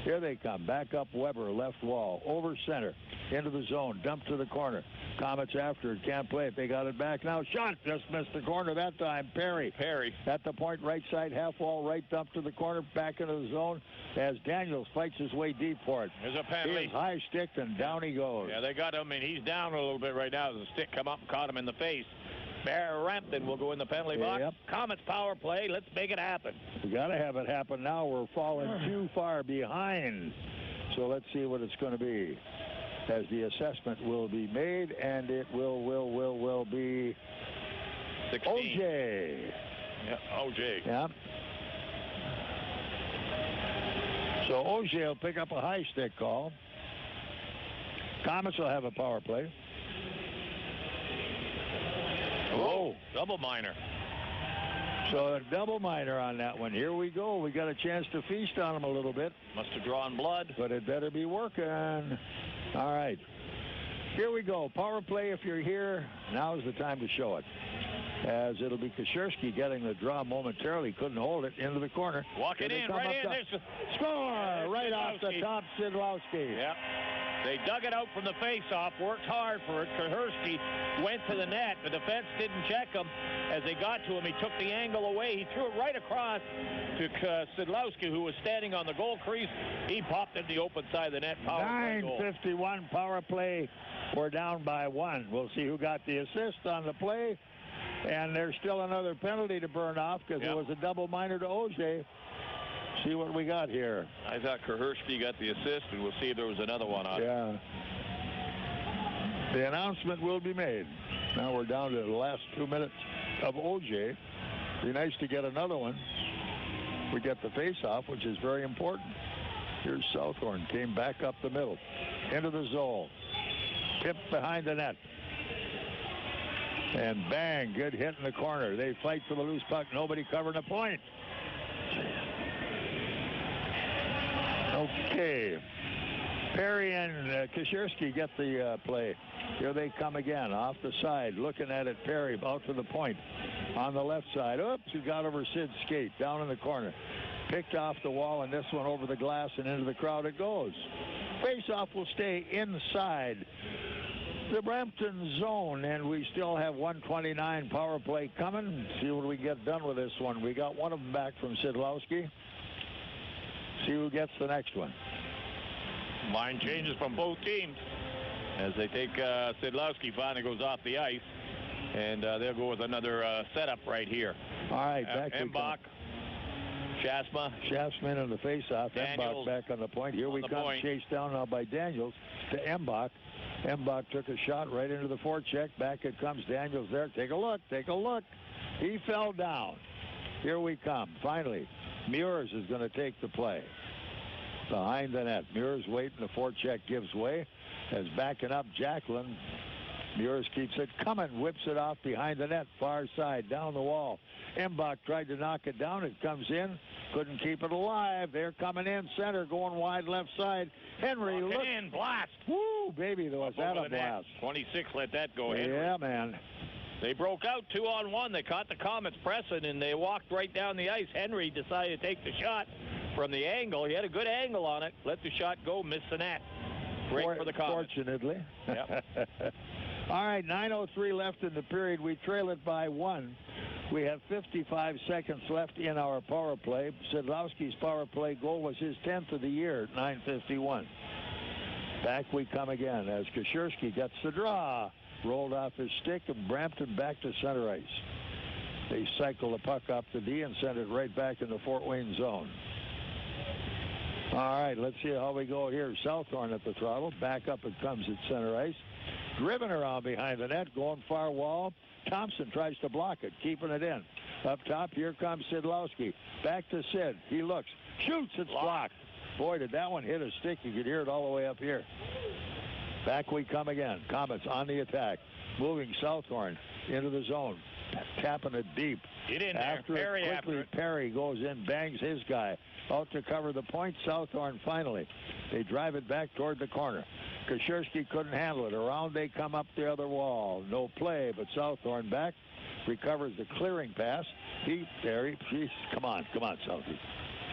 Here they come. Back up Weber, left wall, over center, into the zone, dump to the corner. Komets after it, can't play it. They got it back now. Shot, just missed the corner that time. Perry at the point, right side, half wall, right dump to the corner, back into the zone as Daniels fights his way deep for it. There's a penalty. He's high sticked and down he goes. Yeah, they got him, and he's down a little bit right now. The stick come up and caught him in the face. Brampton will go in the penalty box. Yep. Komets power play. Let's make it happen. We got to have it happen now. We're falling too far behind. So let's see what it's going to be as the assessment will be made, and it will be 16. OJ. Yeah, OJ. Yeah. So OJ will pick up a high stick call. Komets will have a power play. Whoa, double minor. So a double minor on that one. Here we go. We got a chance to feast on them a little bit. Must have drawn blood. But it better be working. All right. Here we go. Power play if you're here. Now's the time to show it. As it'll be Kashirsky getting the draw momentarily. Couldn't hold it into the corner. Walk it in, right in. There's score right off the top, Szydlowski. Yep. They dug it out from the face-off, worked hard for it. Kashirsky went to the net. The defense didn't check him. As they got to him, he took the angle away. He threw it right across to Szydlowski, who was standing on the goal crease. He popped it in the open side of the net. 9:51 power play. We're down by 1. We'll see who got the assist on the play. And there's still another penalty to burn off because it was a double minor to OJ. See what we got here. I thought Kashirsky got the assist, and we'll see if there was another one on it. Yeah. The announcement will be made. Now we're down to the last 2 minutes of OJ. Be nice to get another one. we get the face-off, which is very important. Here's Southhorn, came back up the middle, into the zone, tipped behind the net. And bang, good hit in the corner. They fight for the loose puck. Nobody covering a point. Okay. Perry and Kashirsky get the play. Here they come again, off the side, looking at it. Perry out to the point on the left side. Oops, he got over Sid's skate, down in the corner. Picked off the wall, and this one over the glass and into the crowd it goes. Face-off will stay inside the Brampton zone, and we still have 1:29 power play coming. See what we get done with this one. We got one of them back from Szydlowski. See who gets the next one. Line changes from both teams as they take Szydlowski finally goes off the ice, and they'll go with another setup right here. All right, back to Mbach, Shaftsman in the face-off. Mbach back on the point. Here we come, chased down now by Daniels to Mbach. Mbach took a shot right into the forecheck. Back it comes. Daniels there. Take a look. Take a look. He fell down. Here we come. Finally, Meurs is going to take the play. Behind the net. Meurs waiting. The forecheck gives way. As backing up Jacqueline. Meurs keeps it coming. Whips it off behind the net. Far side. Down the wall. Mbach tried to knock it down. It comes in. Couldn't keep it alive. They're coming in center. Going wide left side. Henry look. And blast. Woo, baby. Was that a blast. 26 let that go. Henry. Yeah, man. They broke out 2-on-1. They caught the Komets pressing, and they walked right down the ice. Henry decided to take the shot from the angle. He had a good angle on it. Let the shot go. Missed the net. Great for the Komets. Fortunately. Yep. All right, 9:03 left in the period. We trail it by 1. We have 55 seconds left in our power play. Szydlowski's power play goal was his 10th of the year at 9:51. Back we come again as Kashirsky gets the draw. Rolled off his stick, and Brampton back to center ice. They cycle the puck up the D and send it right back in the Fort Wayne zone. All right, let's see how we go here. Southhorn at the throttle. Back up it comes at center ice. Driven around behind the net, going far wall. Thompson tries to block it, keeping it in. Up top, here comes Szydlowski. Back to Sid. He looks, shoots, it's blocked. Boy, did that one hit a stick. You could hear it all the way up here. Back we come again. Komets on the attack. Moving Southhorn into the zone. Tapping it deep. Get in there. Perry after it. Perry goes in, bangs his guy. Out to cover the point. Southhorn finally. They drive it back toward the corner. Kashirsky couldn't handle it. Around they come up the other wall. No play, but Southhorn back. Recovers the clearing pass. Perry, come on, Southie.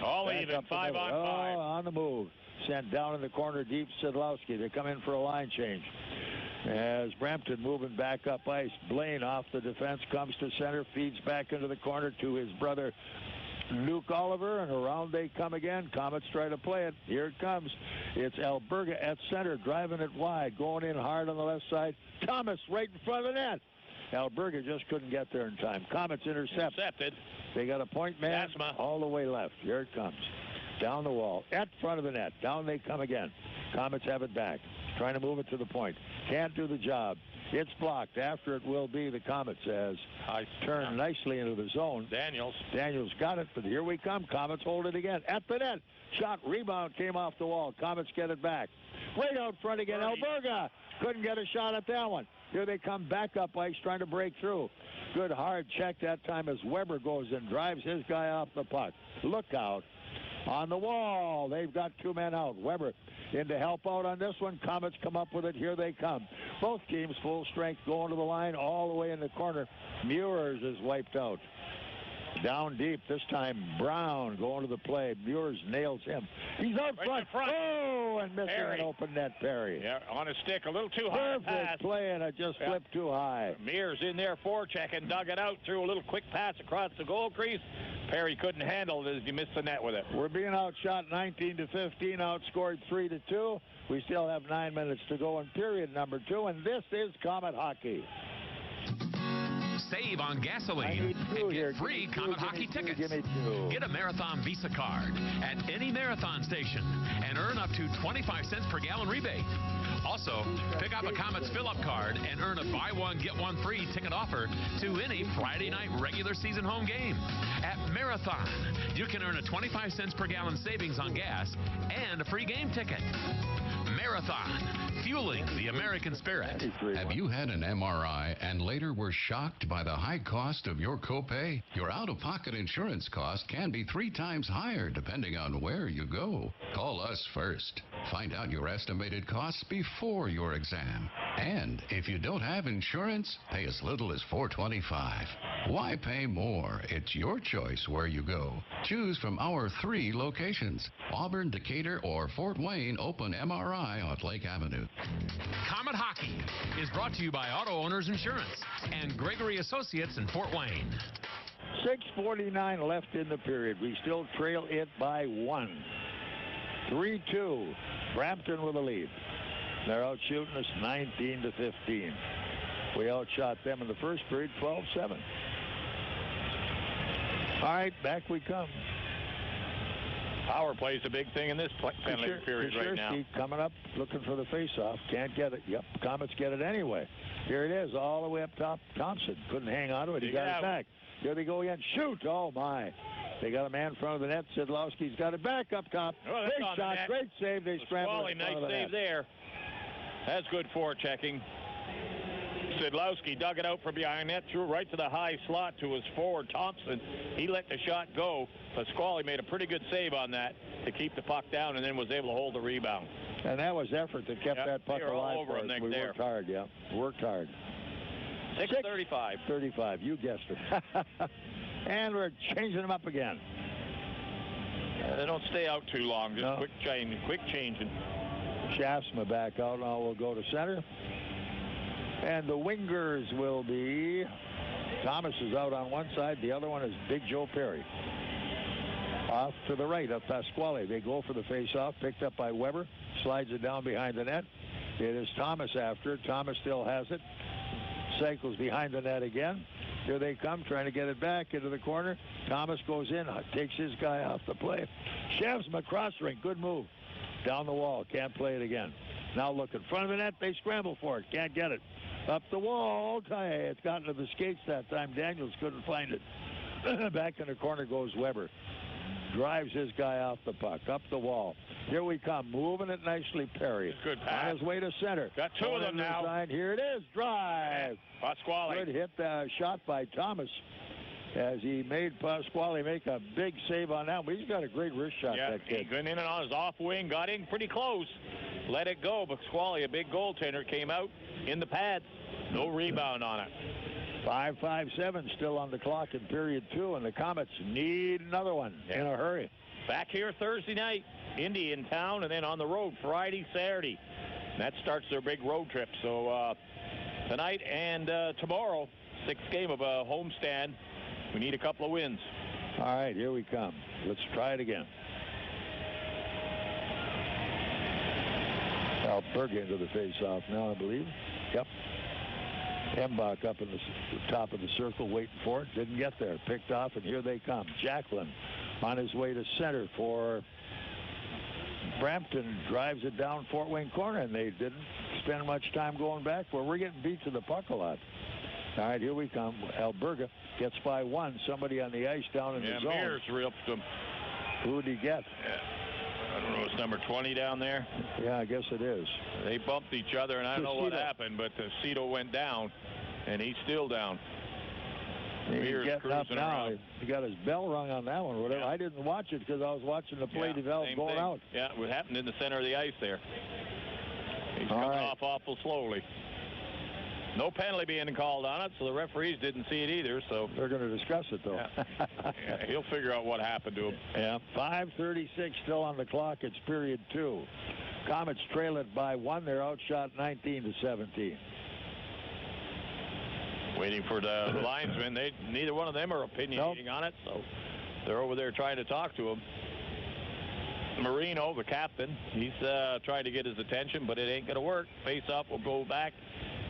All even, 5 on 5. Oh, on the move. Sent down in the corner deep, Szydlowski. They come in for a line change. As Brampton moving back up ice. Blaine off the defense, comes to center, feeds back into the corner to his brother Luke Oliver, and around they come again. Komets try to play it. Here it comes. It's Alberga at center, driving it wide, going in hard on the left side. Thomas right in front of the net. Alberga just couldn't get there in time. Komets intercepted. They got a point man all the way left. Here it comes. Down the wall, at front of the net. Down they come again. Komets have it back. Trying to move it to the point. Can't do the job. It's blocked. After it will be the Komets as I turn nicely into the zone. Daniels got it, but here we come. Komets hold it again. At the net. Shot, rebound came off the wall. Komets get it back. Right out front again. Alberga couldn't get a shot at that one. Here they come back up ice trying to break through. Good hard check that time as Weber goes and drives his guy off the puck. Look out. On the wall, they've got 2 men out. Weber in to help out on this one. Komets come up with it. Here they come. Both teams full strength going to the line all the way in the corner. Meurs is wiped out. Down deep this time. Brown going to the play. Meurs nails him. He's out front. Oh, and missing an open net. Perry. Yeah, on his stick. A little too high. Perfect play, and it just flipped too high. Meurs in there forecheck and dug it out. Threw a little quick pass across the goal crease. Perry couldn't handle it as he missed the net with it. We're being outshot 19-15, outscored 3-2. We still have 9 minutes to go in period number 2, and this is Komet Hockey. Save on gasoline and get free Komet Hockey tickets. Get a Marathon Visa card at any Marathon station and earn up to 25 cents per gallon rebate. Also, pick up a Komets fill-up card and earn a buy one, get one free ticket offer to any Friday night regular season home game. At Marathon, You can earn a 25 cents per gallon savings on gas and a free game ticket. Marathon, fueling the American spirit. Have you had an MRI and later were shocked by the high cost of your copay? Your out-of-pocket insurance cost can be 3 times higher depending on where you go. Call us first. Find out your estimated costs before your exam. And if you don't have insurance, pay as little as $4.25. Why pay more? It's your choice where you go. Choose from our 3 locations. Auburn, Decatur, or Fort Wayne open MRI on Lake Avenue. Comet Hockey is brought to you by Auto Owners Insurance and Gregory Associates in Fort Wayne. 6:49 left in the period. We still trail it by 1. 3-2. Brampton with a lead. They're out shooting us 19-15. We outshot them in the first period 12-7. All right, back we come. Power play is a big thing in this penalty period right now. Kashirsky coming up, looking for the face-off. Can't get it. Yep, Komets get it anyway. Here it is, all the way up top. Thompson couldn't hang on to it. He got it back. Here they go again. Shoot! Oh, my. They got a man in front of the net. Szydlowski's got it back up top. Oh, big shot. Great save. They scrambled in front nice of the save net. there. That's good forechecking. Szydlowski dug it out from behind net, threw right to the high slot to his forward, Thompson. He let the shot go, but Squally made a pretty good save on that to keep the puck down and then was able to hold the rebound. And that was effort that kept that puck alive for us. We worked hard, worked hard. 6:35. 35, you guessed it. And we're changing them up again. They don't stay out too long, just quick changing. Shaftsma back out. Now we'll go to center. And the wingers will be, Thomas is out on one side. The other one is Big Joe Perry. Off to the right of Pasquale. They go for the face-off, picked up by Weber. Slides it down behind the net. It is Thomas after it. Thomas still has it. Cycles behind the net again. Here they come, trying to get it back into the corner. Thomas goes in, takes his guy off the play. Shaftsma cross ring, good move. Down the wall, can't play it again. Now look in front of the net, they scramble for it, can't get it. Up the wall, it's gotten to the skates that time. Daniels couldn't find it. Back in the corner goes Weber. Drives his guy off the puck, up the wall. Here we come, moving it nicely, Perry. Good pass. On his way to center. Got 2 of them now. Side. Here it is, drive. Pasquale. Good hit shot by Thomas as he made Pasquale make a big save on that one. He's got a great wrist shot, that kid. He went in and on his off wing, got in pretty close. Let it go, but Pasquale, a big goaltender, came out in the pads. No rebound on it. 5:57 still on the clock in period 2, and the Komets need another one in a hurry. Back here Thursday night, Indy in town, and then on the road Friday, Saturday. And that starts their big road trip. So tonight and tomorrow, 6th game of a homestand. We need a couple of wins. All right, here we come. Let's try it again. Alberga into the face-off now, I believe. Yep. Hembach up in the top of the circle waiting for it. Didn't get there. Picked off, and here they come. Jacklin on his way to center for Brampton. Drives it down Fort Wayne corner, and they didn't spend much time going back. Well, we're getting beat to the puck a lot. All right, here we come. Alberga gets by 1. Somebody on the ice down in the zone. Meurs ripped him. Who did he get? I don't know. It's number 20 down there. Yeah, I guess it is. They bumped each other, and I don't know what happened, but Cito went down, and he's still down. He's getting up now. He got his bell rung on that one. Whatever. Yeah. I didn't watch it because I was watching the play develop going out. Yeah, it happened in the center of the ice there. He's coming off awful slowly. No penalty being called on it, so the referees didn't see it either. So they're going to discuss it, though. Yeah, he'll figure out what happened to him. Yeah, 5:36 still on the clock. It's period 2. Komets trail it by 1. They're outshot 19-17. Waiting for the linesmen. Neither one of them are opinionating on it, so they're over there trying to talk to him. Marino, the captain, he's trying to get his attention, but it ain't going to work. Face-off will go back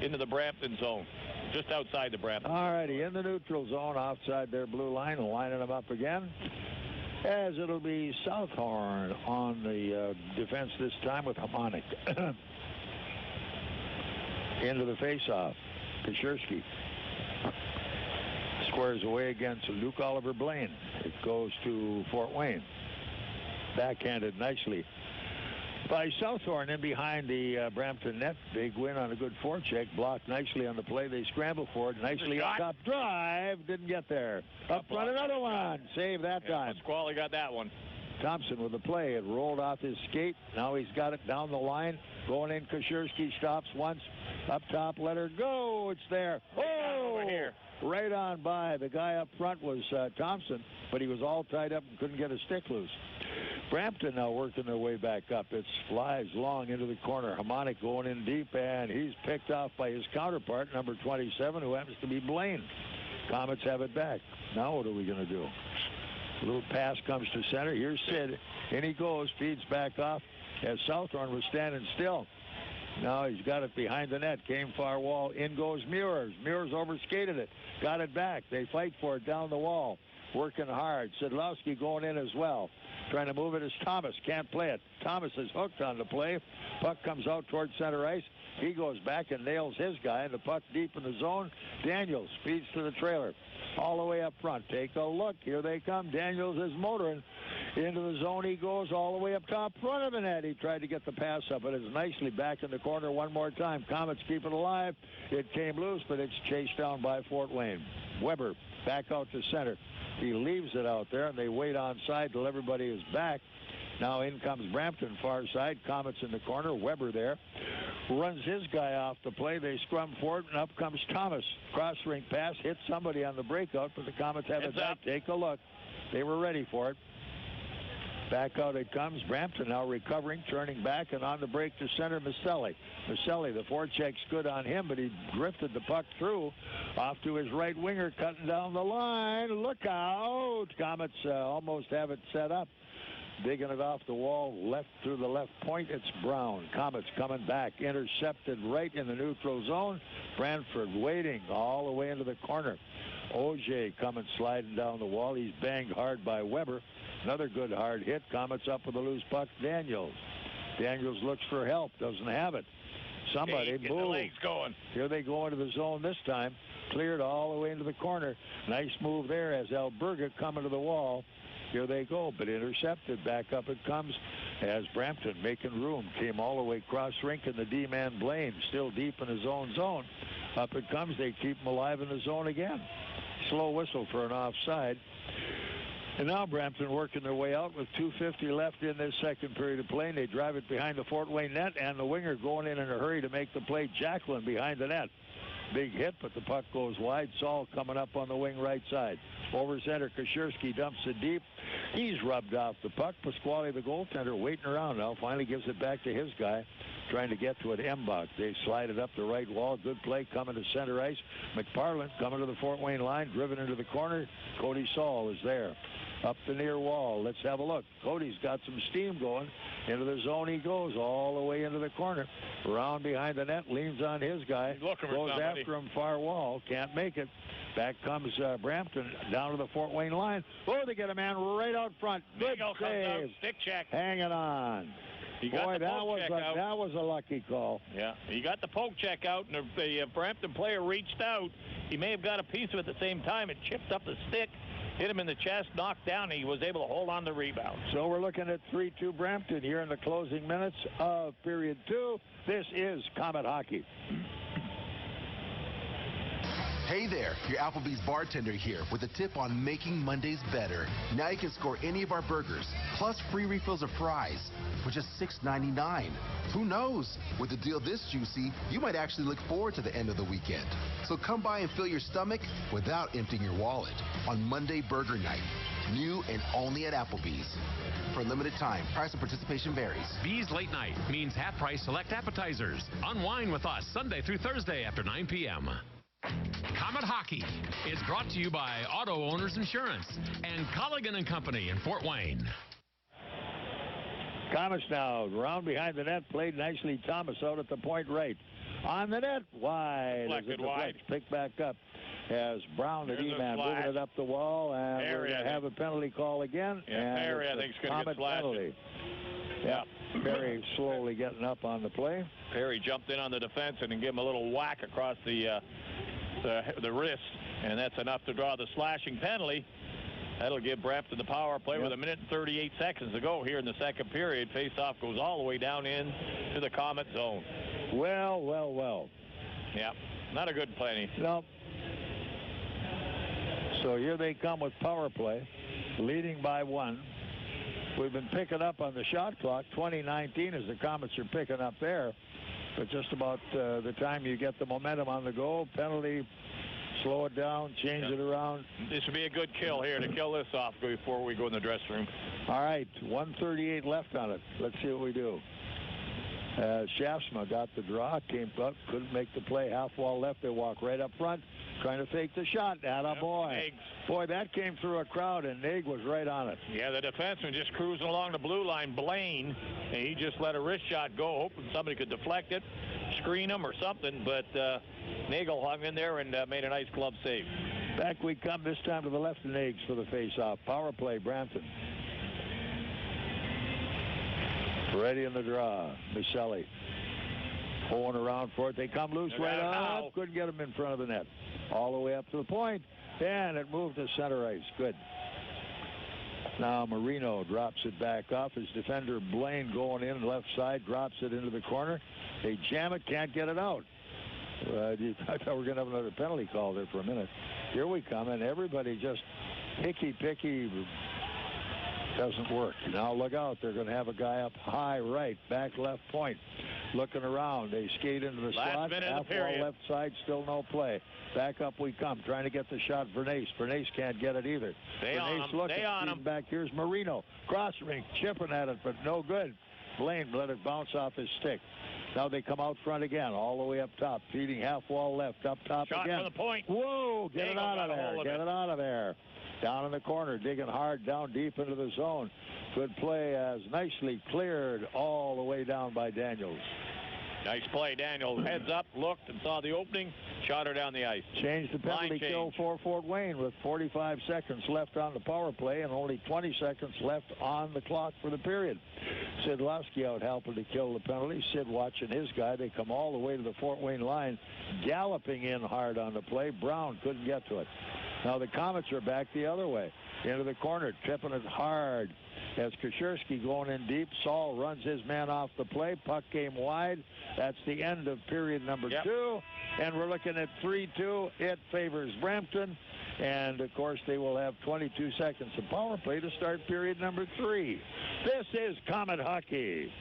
into the Brampton zone, just outside the Brampton. All righty, in the neutral zone, outside their blue line, lining them up again. As it'll be Southhorn on the defense this time with Harmonic. Into the face-off. Kashirsky. Squares away against Luke Oliver Blaine. It goes to Fort Wayne. Backhanded nicely by Southorn in behind the Brampton net. Big win on a good forecheck. Blocked nicely on the play. They scramble for it. Nicely up top. Drive. Didn't get there. Up front, another one. Save that time. Squally got that one. Thompson with the play. It rolled off his skate. Now he's got it down the line. Going in. Kashirsky stops once. Up top. Let her go. It's there. Oh! Over here. Right on by. The guy up front was Thompson, but he was all tied up and couldn't get a stick loose. Brampton now working their way back up. It flies long into the corner. Harmonic going in deep, and he's picked off by his counterpart, number 27, who happens to be Blaine. Komets have it back. Now what are we going to do? A little pass comes to center. Here's Sid. In he goes. Feeds back off as Southorn was standing still. Now he's got it behind the net. Came far wall. In goes Meurs. Meurs overskated it. Got it back. They fight for it down the wall. Working hard. Szydlowski going in as well. Trying to move it is Thomas. Can't play it. Thomas is hooked on the play. Puck comes out towards center ice. He goes back and nails his guy. And the puck deep in the zone. Daniels feeds to the trailer. All the way up front. Take a look. Here they come. Daniels is motoring. Into the zone he goes all the way up top front of the net. He tried to get the pass up, but it's nicely back in the corner one more time. Komets keep it alive. It came loose, but it's chased down by Fort Wayne. Weber back out to center. He leaves it out there, and they wait on side till everybody is back. Now in comes Brampton, far side. Komets in the corner. Weber there. Runs his guy off the play. They scrum for it, and up comes Thomas. Cross-rink pass. Hits somebody on the breakout, but the Komets have it back. Take a look. They were ready for it. Back out it comes. Brampton now recovering, turning back, and on the break to center, Maselli. Maselli, the forecheck's good on him, but he drifted the puck through. Off to his right winger, cutting down the line. Look out! Komets almost have it set up. Digging it off the wall, left through the left point. It's Brown. Komets coming back. Intercepted right in the neutral zone. Brantford waiting all the way into the corner. Auger coming sliding down the wall. He's banged hard by Weber. Another good hard hit. Komets up with a loose puck. Daniels. Daniels looks for help. Doesn't have it. Somebody move. Get the legs going. Here they go into the zone this time. Cleared all the way into the corner. Nice move there as Alberga coming to the wall. Here they go, but intercepted. Back up it comes as Brampton making room. Came all the way cross rink, and the D-man Blaine still deep in his own zone. Up it comes. They keep him alive in the zone again. Slow whistle for an offside. And now Brampton working their way out with 2:50 left in this second period of play. They drive it behind the Fort Wayne net, and the winger going in a hurry to make the play. Jacqueline behind the net. Big hit, but the puck goes wide. Saul coming up on the wing right side. Over center, Kashirsky dumps it deep. He's rubbed off the puck. Pasquale, the goaltender, waiting around now. Finally gives it back to his guy, trying to get to it. Mbach. They slide it up the right wall. Good play coming to center ice. McFarland coming to the Fort Wayne line, driven into the corner. Cody Saul is there. Up the near wall. Let's have a look. Cody's got some steam going. Into the zone he goes, all the way into the corner. Around behind the net, leans on his guy. Goes after him far wall. Can't make it. Back comes Brampton down to the Fort Wayne line. Oh, they get a man right out front. Good save. Stick check. Hanging on. Boy, that was a lucky call. Yeah, he got the poke check out, and the Brampton player reached out. He may have got a piece of it at the same time. It chipped up the stick, hit him in the chest, knocked down, and he was able to hold on the rebound. So we're looking at 3-2 Brampton here in the closing minutes of period 2. This is Komet Hockey. Hey there, your Applebee's bartender here with a tip on making Mondays better. Now you can score any of our burgers, plus free refills of fries for just $6.99. Who knows? With a deal this juicy, you might actually look forward to the end of the weekend. So come by and fill your stomach without emptying your wallet on Monday Burger Night. New and only at Applebee's. For a limited time, price and participation varies. Bees Late Night means half-price select appetizers. Unwind with us Sunday through Thursday after 9 p.m. Komet Hockey is brought to you by Auto Owners Insurance and Colligan & Company in Fort Wayne. Komets now round behind the net, played nicely. Thomas out at the point right. On the net, wide. Deflected wide. Picked back up as Brown, the D-man, moving it up the wall. And we're going to have a penalty call again. Yeah, Perry, I think, is going to get flashed. Yeah, Perry slowly getting up on the play. Perry jumped in on the defense and gave him a little whack across the wrist, And that's enough to draw the slashing penalty. That'll give Brampton the power play with 1 minute and 38 seconds to go here in the second period. Face-off goes all the way down in to the Komet zone. Well. Yeah, not a good play. No. So here they come with power play, leading by 1. We've been picking up on the shot clock. 2019 as the Komets are picking up there. But just about the time you get the momentum on the goal, penalty, slow it down, change it around. This would be a good kill here to kill this off before we go in the dressing room. All right, 1:38 left on it. Let's see what we do. Shaftsma got the draw, came up, couldn't make the play. Half wall left, they walk right up front, trying to fake the shot. Boy, that came through a crowd, and Nagle was right on it. Yeah, the defenseman just cruising along the blue line, Blaine, and he just let a wrist shot go, hoping somebody could deflect it, screen him or something, but Nagle hung in there and made a nice glove save. Back we come, this time to the left of Nagle for the face-off. Power play, Brampton. Ready in the draw, Michelli. Pulling around for it. They come loose right on. Couldn't get him in front of the net. All the way up to the point. And it moved to center ice. Good. Now Marino drops it back off. His defender Blaine going in left side. Drops it into the corner. They jam it. Can't get it out. I thought we were going to have another penalty call there for a minute. Here we come. And everybody just picky. Doesn't work. Now look out. They're going to have a guy up high right, back left point. Looking around. They skate into the slot. Half wall left side, still no play. Back up we come. Trying to get the shot. Vernace. Vernace can't get it either. Vernace looking. Back. Here's Marino. Cross ring. Chipping at it, but no good. Blaine let it bounce off his stick. Now they come out front again, all the way up top. Feeding half wall left. Up top shot again. Shot for the point. Whoa! Get it out of there. Get it out of there. Down in the corner, digging hard down deep into the zone. Good play as nicely cleared all the way down by Daniels. Nice play. Daniels heads up, looked, and saw the opening, shot her down the ice. Changed the penalty kill for Fort Wayne with 45 seconds left on the power play and only 20 seconds left on the clock for the period. Szydlowski out helping to kill the penalty. Sid watching his guy. They come all the way to the Fort Wayne line, galloping in hard on the play. Brown couldn't get to it. Now the Komets are back the other way. Into the corner, tipping it hard. As Kashirsky going in deep. Saul runs his man off the play. Puck came wide. That's the end of period number 2. And we're looking at 3-2. It favors Brampton. And, of course, they will have 22 seconds of power play to start period number 3. This is Komet hockey.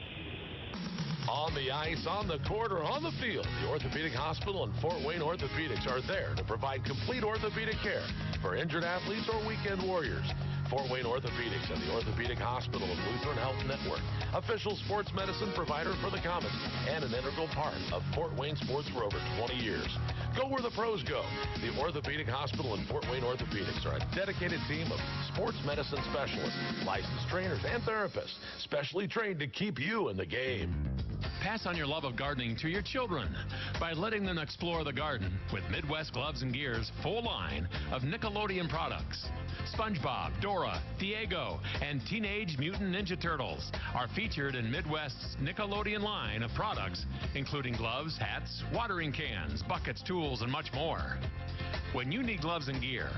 On the ice, on the court, or on the field, the Orthopedic Hospital and Fort Wayne Orthopedics are there to provide complete orthopedic care for injured athletes or weekend warriors. Fort Wayne Orthopedics and the Orthopedic Hospital and Lutheran Health Network, official sports medicine provider for the Komets and an integral part of Fort Wayne sports for over 20 years. Go where the pros go. The Orthopedic Hospital and Fort Wayne Orthopedics are a dedicated team of sports medicine specialists, licensed trainers, and therapists, specially trained to keep you in the game. Pass on your love of gardening to your children by letting them explore the garden with Midwest Gloves and Gear's full line of Nickelodeon products. SpongeBob, Dora, Diego, and Teenage Mutant Ninja Turtles are featured in Midwest's Nickelodeon line of products, including gloves, hats, watering cans, buckets, tools, and much more. When you need gloves and gear,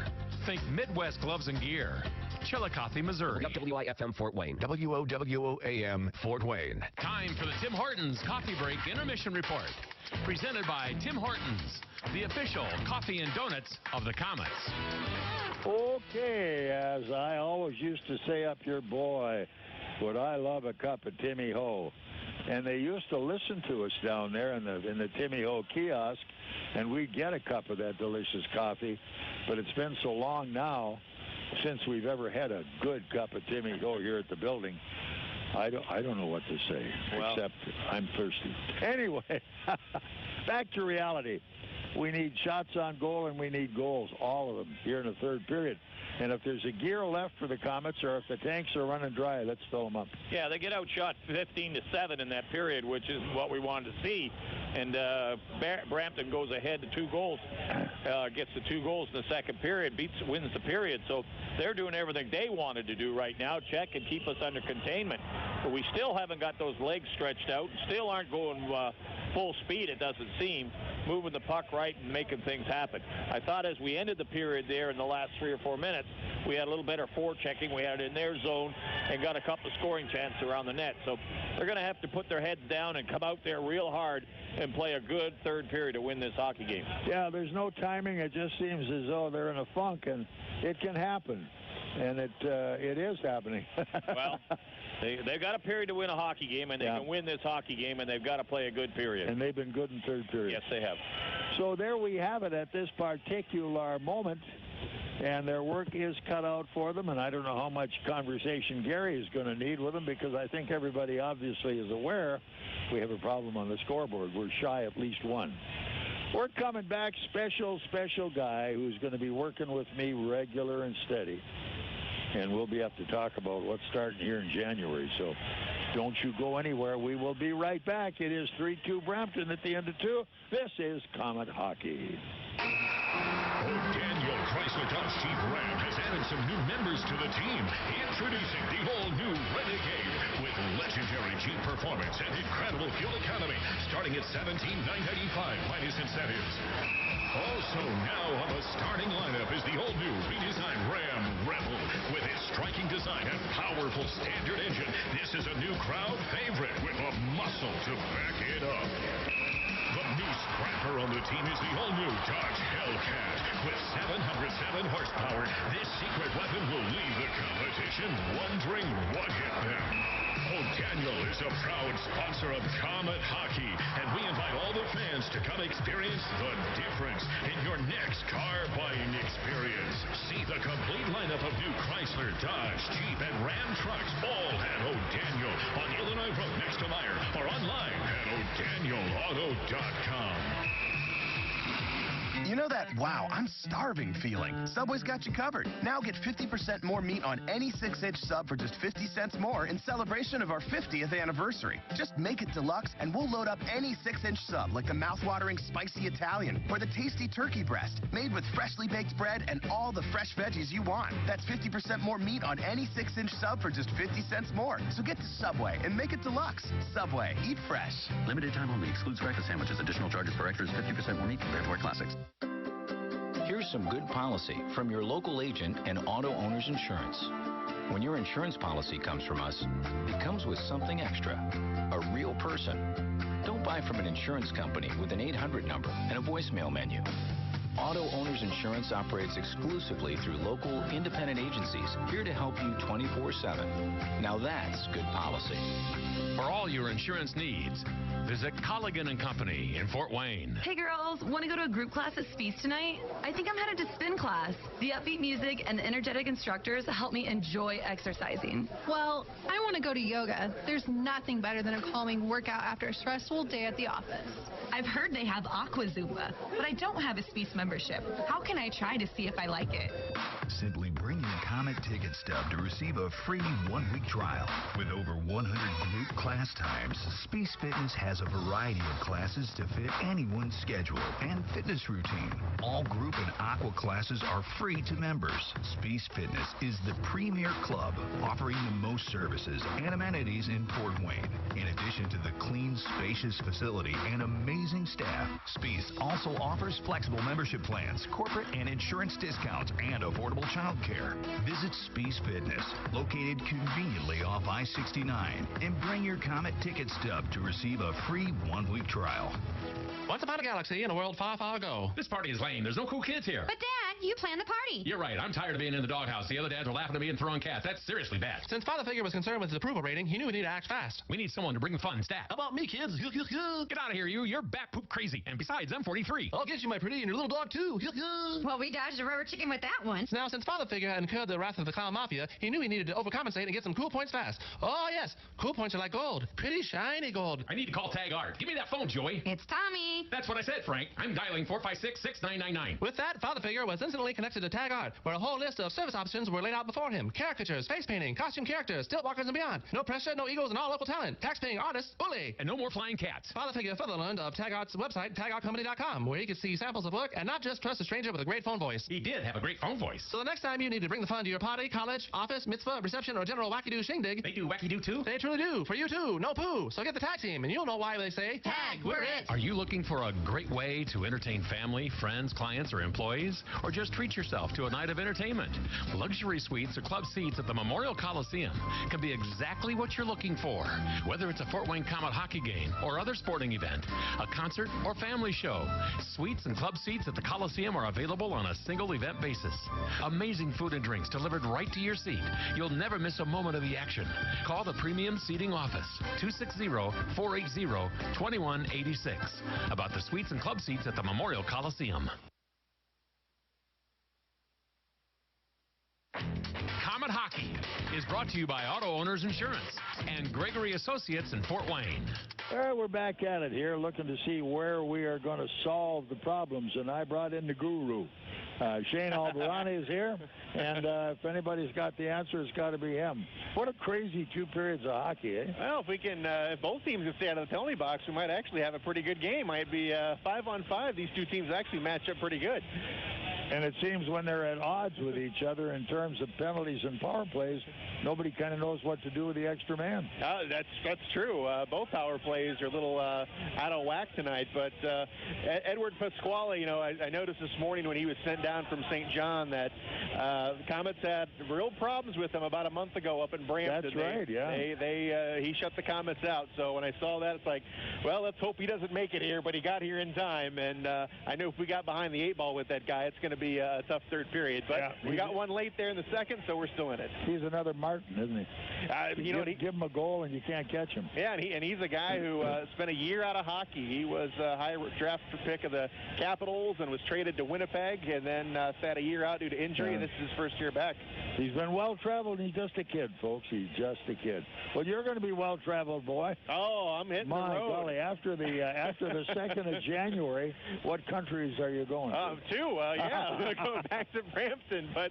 think Midwest Gloves and Gear. Chillicothe, Missouri. WIFM Fort Wayne. WOWOAM Fort Wayne. Time for the Tim Hortons Coffee Break Intermission Report. Presented by Tim Hortons, the official coffee and donuts of the Komets. Okay, as I always used to say up your boy, would I love a cup of Timmy Ho. And they used to listen to us down there in the Timmy Ho kiosk, and we'd get a cup of that delicious coffee. But it's been so long now since we've ever had a good cup of Timmy Ho here at the building. I don't know what to say, except I'm thirsty. Anyway, back to reality. We need shots on goal, and we need goals, all of them, here in the third period. And if there's a gear left for the Komets, or if the tanks are running dry, let's fill them up. Yeah, they get outshot 15-7 in that period, which is what we wanted to see. And Brampton goes ahead to 2 goals, gets the 2 goals in the second period, wins the period. So they're doing everything they wanted to do right now, check and keep us under containment. But we still haven't got those legs stretched out, still aren't going full speed, it doesn't seem. moving the puck right and making things happen. I thought as we ended the period there in the last 3 or 4 minutes, we had a little better forechecking. We had it in their zone and got a couple of scoring chances around the net. So they're going to have to put their heads down and come out there real hard and play a good third period to win this hockey game. Yeah, there's no timing. It just seems as though they're in a funk, and it can happen. And it is happening. Well, they've got a period to win a hockey game, and they can win this hockey game, and they've got to play a good period. And they've been good in third period. Yes, they have. So there we have it at this particular moment, and their work is cut out for them, and I don't know how much conversation Gary is going to need with them, because I think everybody obviously is aware we have a problem on the scoreboard. We're shy at least one. We're coming back, special guy who's going to be working with me regular and steady. And we'll be up to talk about what's starting here in January. So don't you go anywhere. We will be right back. It is 3-2 Brampton at the end of 2. This is Komet Hockey. Daniel Chrysler Dodge Jeep Ram has added some new members to the team. Introducing the all-new Renegade with legendary Jeep performance and incredible fuel economy, starting at $17,995 minus incentives. Also now on the starting lineup is the all-new redesigned Ram Rebel. With its striking design and powerful standard engine, this is a new crowd favorite with a muscle to back it up. The new scrapper on the team is the all-new Dodge Hellcat. With 707 horsepower, this secret weapon will leave the competition wondering what hit them. O'Daniel is a proud sponsor of Komet Hockey, and we invite all the fans to come experience the difference in your next car buying experience. See the complete lineup of new Chrysler, Dodge, Jeep, and Ram trucks, all at O'Daniel on Illinois Road next to Meyer, or online at o'danielauto.com. You know that, wow, I'm starving feeling? Subway's got you covered. Now get 50% more meat on any 6-inch sub for just 50 cents more in celebration of our 50th anniversary. Just make it deluxe and we'll load up any 6-inch sub like the mouth-watering spicy Italian or the tasty turkey breast made with freshly baked bread and all the fresh veggies you want. That's 50% more meat on any 6-inch sub for just 50 cents more. So get to Subway and make it deluxe. Subway, eat fresh. Limited time only. Excludes breakfast sandwiches. Additional charges for extras. 50% more meat compared to our classics. Here's some good policy from your local agent and Auto Owners Insurance. When your insurance policy comes from us, it comes with something extra, a real person. Don't buy from an insurance company with an 800 number and a voicemail menu. Auto Owners Insurance operates exclusively through local independent agencies here to help you 24/7. Now that's good policy. For all your insurance needs, visit Colligan & Company in Fort Wayne. Hey girls, want to go to a group class at Speece tonight? I think I'm headed to spin class. The upbeat music and the energetic instructors help me enjoy exercising. Well, I want to go to yoga. There's nothing better than a calming workout after a stressful day at the office. I've heard they have Aqua Zumba, but I don't have a Speece membership. How can I try to see if I like it? Simply bring your Komet ticket stub to receive a free 1-week trial. With over 100 group class times, Speece Fitness has a variety of classes to fit anyone's schedule and fitness routine. All group and aqua classes are free to members. Speece Fitness is the premier club offering the most services and amenities in Fort Wayne. In addition to the clean, spacious facility and amazing staff, Speece also offers flexible membership plans, corporate and insurance discounts, and affordable child care. Visit Speece Fitness, located conveniently off I-69, and bring your Komet ticket stub to receive a free 1-week trial. Once upon a galaxy in a world far, far ago. This party is lame. There's no cool kids here. But Dad, you planned the party. You're right. I'm tired of being in the doghouse. The other dads were laughing at me and throwing cats. That's seriously bad. Since Father Figure was concerned with his approval rating, he knew we needed to act fast. We need someone to bring the fun stat. How about me, kids? Get out of here, you. You're bat poop crazy. And besides, I'm 43. I'll get you, my pretty, and your little dog, too. Well, we dodged a rubber chicken with that one. Now, since Father Figure had incurred the wrath of the clown mafia, he knew he needed to overcompensate and get some cool points fast. Oh, yes. Cool points are like gold. Pretty shiny gold. I need to call Tag Art. Give me that phone, Joey. It's Tommy. That's what I said, Frank. I'm dialing 456-6999. With that, Father Figure was instantly connected to Tag Art, where a whole list of service options were laid out before him. Caricatures, face painting, costume characters, stilt walkers, and beyond. No pressure, no egos, and all local talent. Tax-paying artists, only. And no more flying cats. Father Figure Fetherland of Tag Art's website, tagartcompany.com, where you can see samples of work and not just trust a stranger with a great phone voice. He did have a great phone voice. So the next time you need to bring the fun to your party, college, office, mitzvah, reception, or general wacky-doo shindig. They do wacky-doo too? They truly do. For you too. No poo. So get the tag team, and you'll know why they say, Tag, we're it. Are you looking for a great way to entertain family, friends, clients, or employees? Or just treat yourself to a night of entertainment? Luxury suites or club seats at the Memorial Coliseum can be exactly what you're looking for. Whether it's a Fort Wayne Komet hockey game or other sporting event, a concert or family show, suites and club seats at the Coliseum are available on a single event basis. Amazing food and drinks delivered right to your seat. You'll never miss a moment of the action. Call the Premium Seating Office, 260-480-2186, about the suites and club seats at the Memorial Coliseum. Komet Hockey is brought to you by Auto Owners Insurance and Gregory Associates in Fort Wayne. We're back at it here, looking to see where we are going to solve the problems, and I brought in the guru. Shane Albarani is here, and if anybody's got the answer, it's got to be him. What a crazy 2 periods of hockey, eh? Well, if we can, if both teams can stay out of the penalty box, we might actually have a pretty good game. Might be 5-on-5. These two teams actually match up pretty good. And it seems when they're at odds with each other in terms of penalties and power plays, nobody kind of knows what to do with the extra man. That's true. Both power plays are a little out of whack tonight. But Edward Pasquale, you know, I noticed this morning when he was sent down from St. John that the Komets had real problems with him about a month ago up in Brampton. That's right, yeah. He shut the Komets out. So when I saw that, it's like, well, let's hope he doesn't make it here. But he got here in time. And I know if we got behind the 8 ball with that guy, it's going to be a tough third period. But we got one late there in the second, so we're still in it. He's another Martin, isn't he? Give him a goal and you can't catch him. Yeah, and he's a guy who spent a year out of hockey. He was a high draft pick of the Capitals and was traded to Winnipeg, and then sat a year out due to injury, and this is his first year back. He's been well-traveled, and he's just a kid, folks. He's just a kid. Well, you're going to be well-traveled, boy. Oh, I'm hitting the road. My golly, after the 2nd of January, what countries are you going to? 2, yeah. Going back to Brampton. But,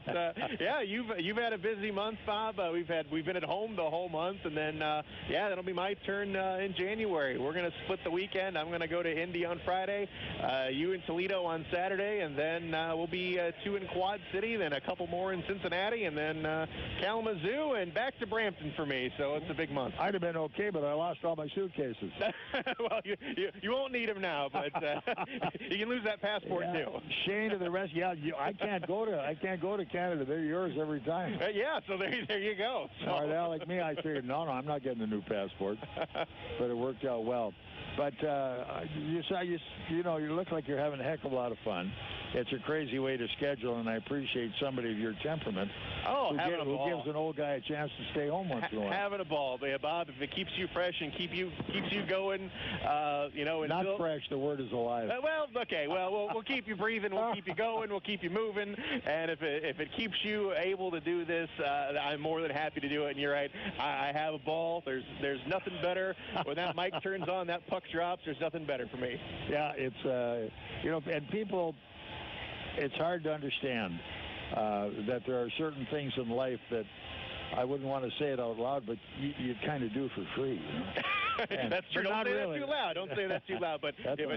yeah, you've had a busy month, Bob. We've been at home the whole month, and then, yeah, that'll be my turn in January. We're going to split the weekend. I'm going to go to Indy on Friday, you in Toledo on Saturday, and then we'll be 2 in Quad City, then a couple more in Cincinnati, and then Kalamazoo, and back to Brampton for me. So it's a big month. I'd have been okay, but I lost all my suitcases. Well, you won't need them now, but you can lose that passport too. Shane to the rest. Yeah, I can't go to Canada. They're yours every time. Yeah, so there you go. Smart aleck me. I figured no, I'm not getting a new passport, but it worked out well. But you know, you look like you're having a heck of a lot of fun. It's a crazy way to schedule, and I appreciate somebody of your temperament who gives an old guy a chance to stay home once in a while. Having a ball, Bob. If it keeps you fresh and keeps you going, you know. Not fresh. The word is alive. Well, okay. Well, we'll keep you breathing. We'll keep you going. We'll keep you moving. And if it keeps you able to do this, I'm more than happy to do it. And you're right. I have a ball. There's nothing better. When that mic turns on, that puck drops. There's nothing better for me. Yeah, it's you know, and people. It's hard to understand that there are certain things in life that I wouldn't want to say it out loud, but you kind of do for free. You know? That's true. Don't say that too loud. Don't say that too loud. But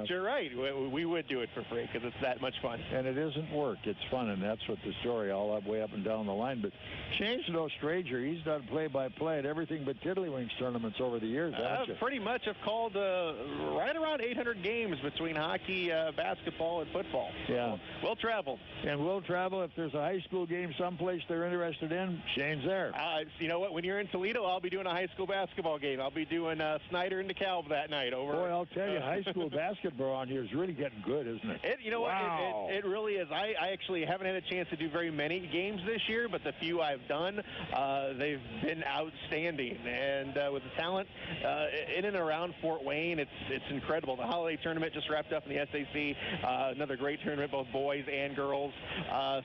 you're right. We would do it for free because it's that much fun. And it isn't work. It's fun, and that's what the story all up way up and down the line. But Shane's no stranger. He's done play-by-play at everything but Tiddlywinks tournaments over the years, haven't you? Pretty much. I've called right around 800 games between hockey, basketball, and football. Yeah. So we'll travel. And we'll travel. If there's a high school game someplace they're interested in, Shane's there. You know what? When you're in Toledo, I'll be doing a high school basketball game. I'll be doing Snyder and DeKalb that night. Boy, I'll tell you, high school basketball on here is really getting good, isn't it? You know wow. what? It really is. I actually haven't had a chance to do very many games this year, but the few I've done, they've been outstanding. And with the talent in and around Fort Wayne, it's incredible. The holiday tournament just wrapped up in the SAC. Another great tournament, both boys and girls.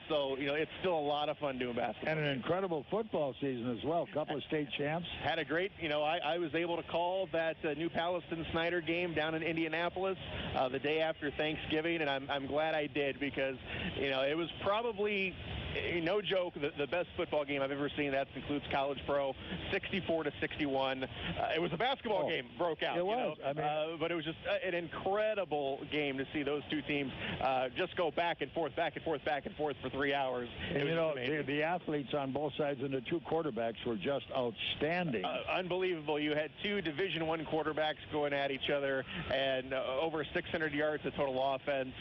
So, you know, it's still a lot of fun doing basketball. And an incredible football season as well. A couple of state champs. Had a great, you know, I was able to call that New Palestine-Snyder game down in Indianapolis the day after Thanksgiving, and I'm glad I did because, it was probably, no joke, the best football game I've ever seen. That includes college pro, 64-61. It was a basketball game, broke out. It was. But it was just an incredible game to see those two teams just go back and forth for 3 hours. And the athletes on both sides and the two quarterbacks were just outstanding. Unbelievable. You had two Division I quarterbacks going at each other and over 600 yards of total offense.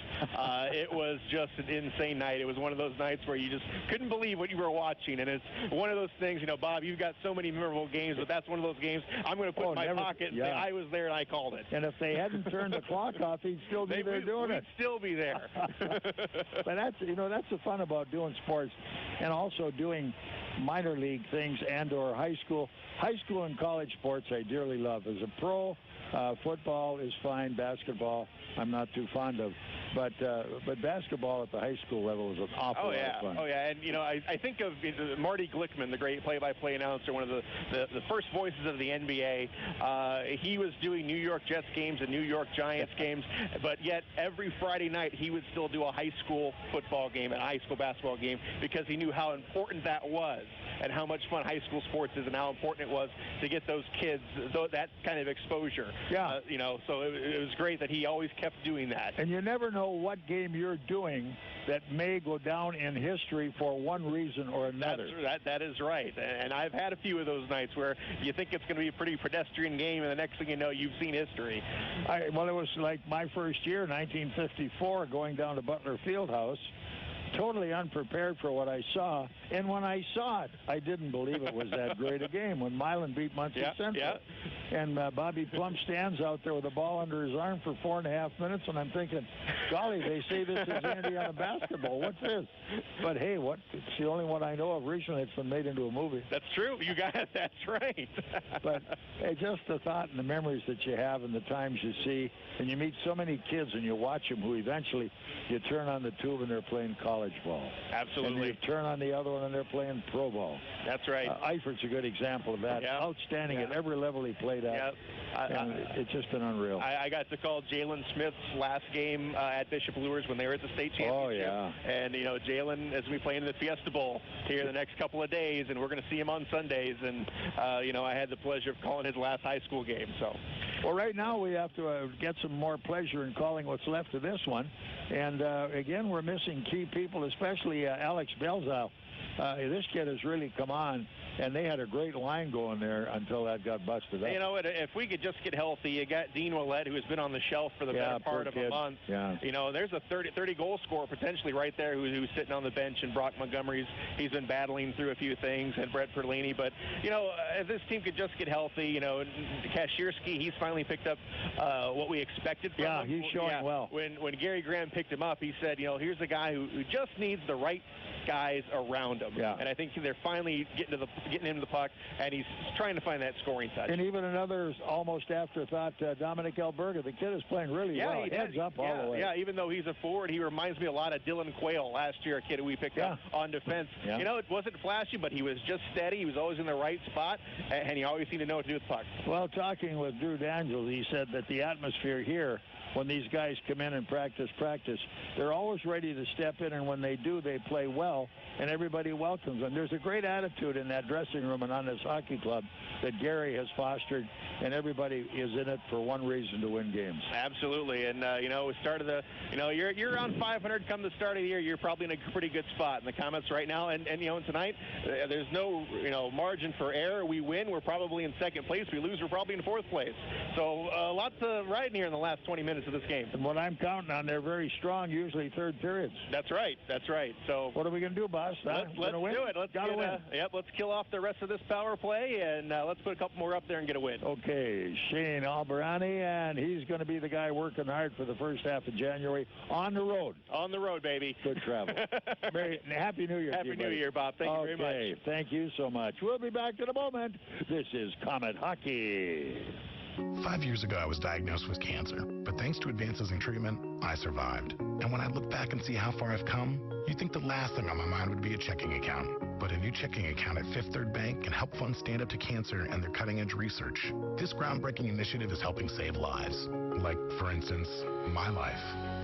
It was just an insane night. It was one of those nights where you just couldn't believe what you were watching. And it's one of those things, Bob, you've got so many memorable games, but that's one of those games I'm going to put in my pocket and say, I was there and I called it. And if they hadn't turned the clock off, he'd still be there doing it. We'd still be there. But that's the fun about doing sports and also doing minor league things and/or high school and college sports. I dearly love. As a pro, football is fine. Basketball, I'm not too fond of. But basketball at the high school level is an awful lot of fun. Oh, yeah. And, I think of Marty Glickman, the great play-by-play announcer, one of the first voices of the NBA. He was doing New York Jets games and New York Giants games, but yet every Friday night he would still do a high school football game and a high school basketball game because he knew how important that was and how much fun high school sports is and how important it was to get those kids that kind of exposure. Yeah. So it was great that he always kept doing that. And you never know what game you're doing that may go down in history for one reason or another. That is right. And I've had a few of those nights where you think it's going to be a pretty pedestrian game, and the next thing you know, you've seen history. Well, it was like my first year, 1954, going down to Butler Fieldhouse. Totally unprepared for what I saw, and when I saw it, I didn't believe it was that great a game. When Milan beat Muncie Central, and Bobby Plum stands out there with the ball under his arm for 4.5 minutes, and I'm thinking, golly, they say this is Indiana basketball. What's this? But hey, it's the only one I know of recently that's been made into a movie. That's true. You got it. That's right. But just the thought and the memories that you have and the times you see, and you meet so many kids and you watch them who eventually you turn on the tube and they're playing college ball. Absolutely. And you turn on the other one and they're playing pro ball. That's right. Eifert's a good example of that. Outstanding at every level he played at. And it's just been unreal. I got to call Jalen Smith's last game at Bishop Luers when they were at the state championship. Oh, yeah. And, Jalen, as we play in the Fiesta Bowl here the next couple of days, and we're going to see him on Sundays. And, I had the pleasure of calling his last high school game. So, well, right now we have to get some more pleasure in calling what's left of this one. And, again, we're missing key people, especially Alex Belzow. This kid has really come on, and they had a great line going there until that got busted up. If we could just get healthy, you got Dean Ouellette, who has been on the shelf for the better part of a month. Yeah. There's a 30-goal scorer potentially right there who's sitting on the bench, and Brock Montgomery's, he's been battling through a few things, and Brett Perlini. But, if this team could just get healthy, Kashirsky, he's finally picked up what we expected from him. Yeah, he's showing well. When Gary Graham picked him up, he said, here's a guy who just needs the right guys around him. Yeah. And I think they're finally getting him the puck, and he's trying to find that scoring touch. And even another almost afterthought, Dominic Alberga. The kid is playing really well. Heads up all the way. Yeah, even though he's a forward, he reminds me a lot of Dylan Quayle last year, a kid who we picked up on defense. Yeah. It wasn't flashy, but he was just steady. He was always in the right spot, and he always seemed to know what to do with the puck. Well, talking with Drew D'Angelo, he said that the atmosphere here, when these guys come in and practice, they're always ready to step in, and when they do, they play well, and everybody welcomes them. There's a great attitude in that dressing room and on this hockey club that Gary has fostered, and everybody is in it for one reason, to win games. Absolutely, and we started you're around 500 come the start of the year. You're probably in a pretty good spot in the Komets right now, and tonight there's no margin for error. We win, we're probably in second place. We lose, we're probably in fourth place. So lots of riding here in the last 20 minutes of this game. And what I'm counting on, they're very strong, usually third periods. That's right. So what are we going to do, boss? Let's do it. Let's kill off the rest of this power play, and let's put a couple more up there and get a win. Okay, Shane Albarani, and he's going to be the guy working hard for the first half of January on the road. On the road, baby. Good travel. Happy New Year. Happy New Year, Bob. Thank you very much. Thank you so much. We'll be back in a moment. This is Komet Hockey. 5 years ago, I was diagnosed with cancer, but thanks to advances in treatment, I survived. And when I look back and see how far I've come, you'd think the last thing on my mind would be a checking account. But a new checking account at Fifth Third Bank can help fund Stand Up to Cancer and their cutting-edge research. This groundbreaking initiative is helping save lives. Like, for instance, my life.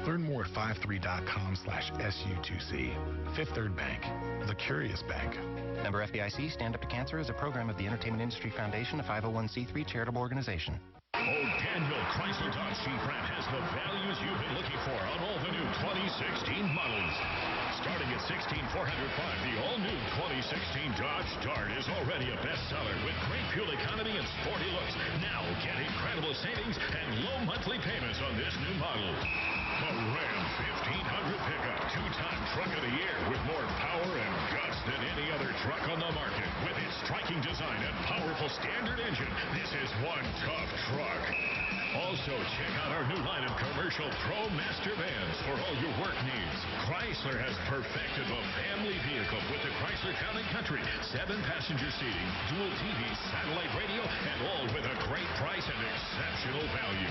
Learn more at 53.com/SU2C. Fifth Third Bank, the curious bank. Member FDIC, Stand Up to Cancer is a program of the Entertainment Industry Foundation, a 501c3 charitable organization. Daniel Chrysler Dodge Jeep Ram has the values you've been looking for on all the new 2016 models. Starting at $16,405, the all-new 2016 Dodge Dart is already a bestseller with great fuel economy and sporty looks. Now get incredible savings and low monthly payments on this new model. The Ram 1500 pickup, two-time truck of the year with more power and guts than any other truck on the market. With its striking design and powerful standard engine, this is one tough truck. Also, check out our new line of commercial Pro Master Vans for all your work needs. Chrysler has perfected the family vehicle with the Chrysler Town & Country. 7-passenger seating, dual TV, satellite radio, and all with a great price and exceptional value.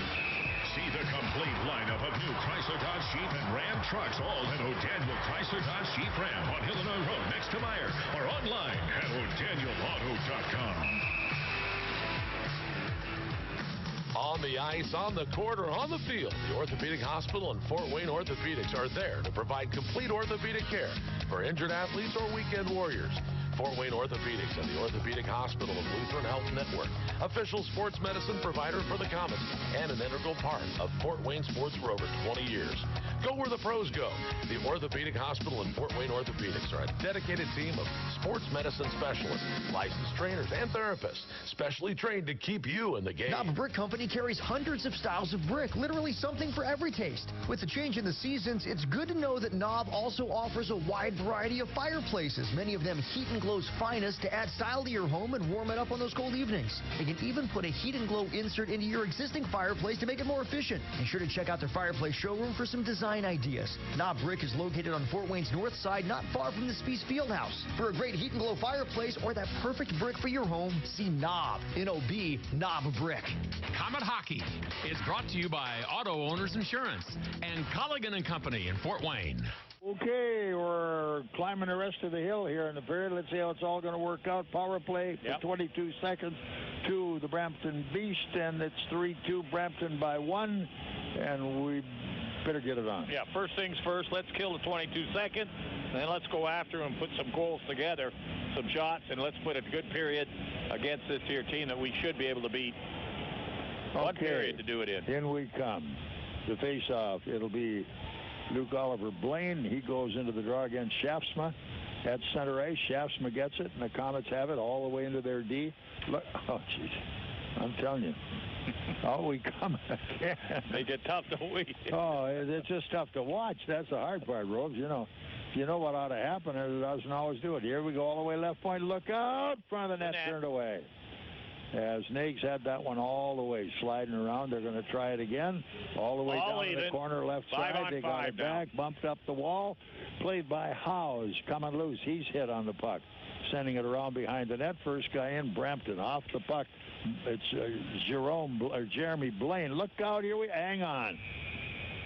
See the complete lineup of new Chrysler Dodge Jeep and Ram trucks, all at O'Daniel Chrysler Dodge Jeep Ram on Illinois Road next to Meyer, or online at o'danielauto.com. On the ice, on the court, or on the field, the Orthopedic Hospital and Fort Wayne Orthopedics are there to provide complete orthopedic care for injured athletes or weekend warriors. Fort Wayne Orthopedics and the Orthopedic Hospital of Lutheran Health Network, official sports medicine provider for the Komets, and an integral part of Fort Wayne sports for over 20 years. Go where the pros go. The Orthopedic Hospital and Fort Wayne Orthopedics are a dedicated team of sports medicine specialists, licensed trainers, and therapists, specially trained to keep you in the game. Knob Brick Company carries hundreds of styles of brick, literally something for every taste. With the change in the seasons, it's good to know that Knob also offers a wide variety of fireplaces, many of them Heat and Glow's finest, to add style to your home and warm it up on those cold evenings. They can even put a Heat and Glow insert into your existing fireplace to make it more efficient. Be sure to check out their fireplace showroom for some design ideas. Knob Brick is located on Fort Wayne's north side, not far from the Spees Fieldhouse. For a great Heat and Glow fireplace or that perfect brick for your home, see Knob, N-O-B, Knob Brick. Comet Hockey is brought to you by Auto Owners Insurance and Colligan & Company in Fort Wayne. Okay, we're climbing the rest of the hill here in the period. Let's see how it's all going to work out. Power play for 22 seconds to the Brampton Beast, and it's 3-2 Brampton by 1, and we better get it on. Yeah, first things first, let's kill the 22 seconds, and then let's go after and put some goals together, some shots, and let's put a good period against this here team that we should be able to beat. One period to do it in. In we come. The face-off, it'll be Luke Oliver Blaine. He goes into the draw against Shaftsma at center ice. Shaftsma gets it, and the Komets have it all the way into their D. Look, oh, jeez. I'm telling you. Oh, we come again. They get tough, don't we? Oh, it's just tough to watch. That's the hard part, Robes. You know what ought to happen, and it doesn't always do it. Here we go all the way left point. Look out! Front of the net, turned away. As Nags had that one all the way, sliding around. They're going to try it again. All the way down to the corner left side. They got it back, bumped up the wall. Played by Howes, coming loose. He's hit on the puck, sending it around behind the net. First guy in, Brampton, off the puck. It's Jeremy Blaine. Look out, here we hang on.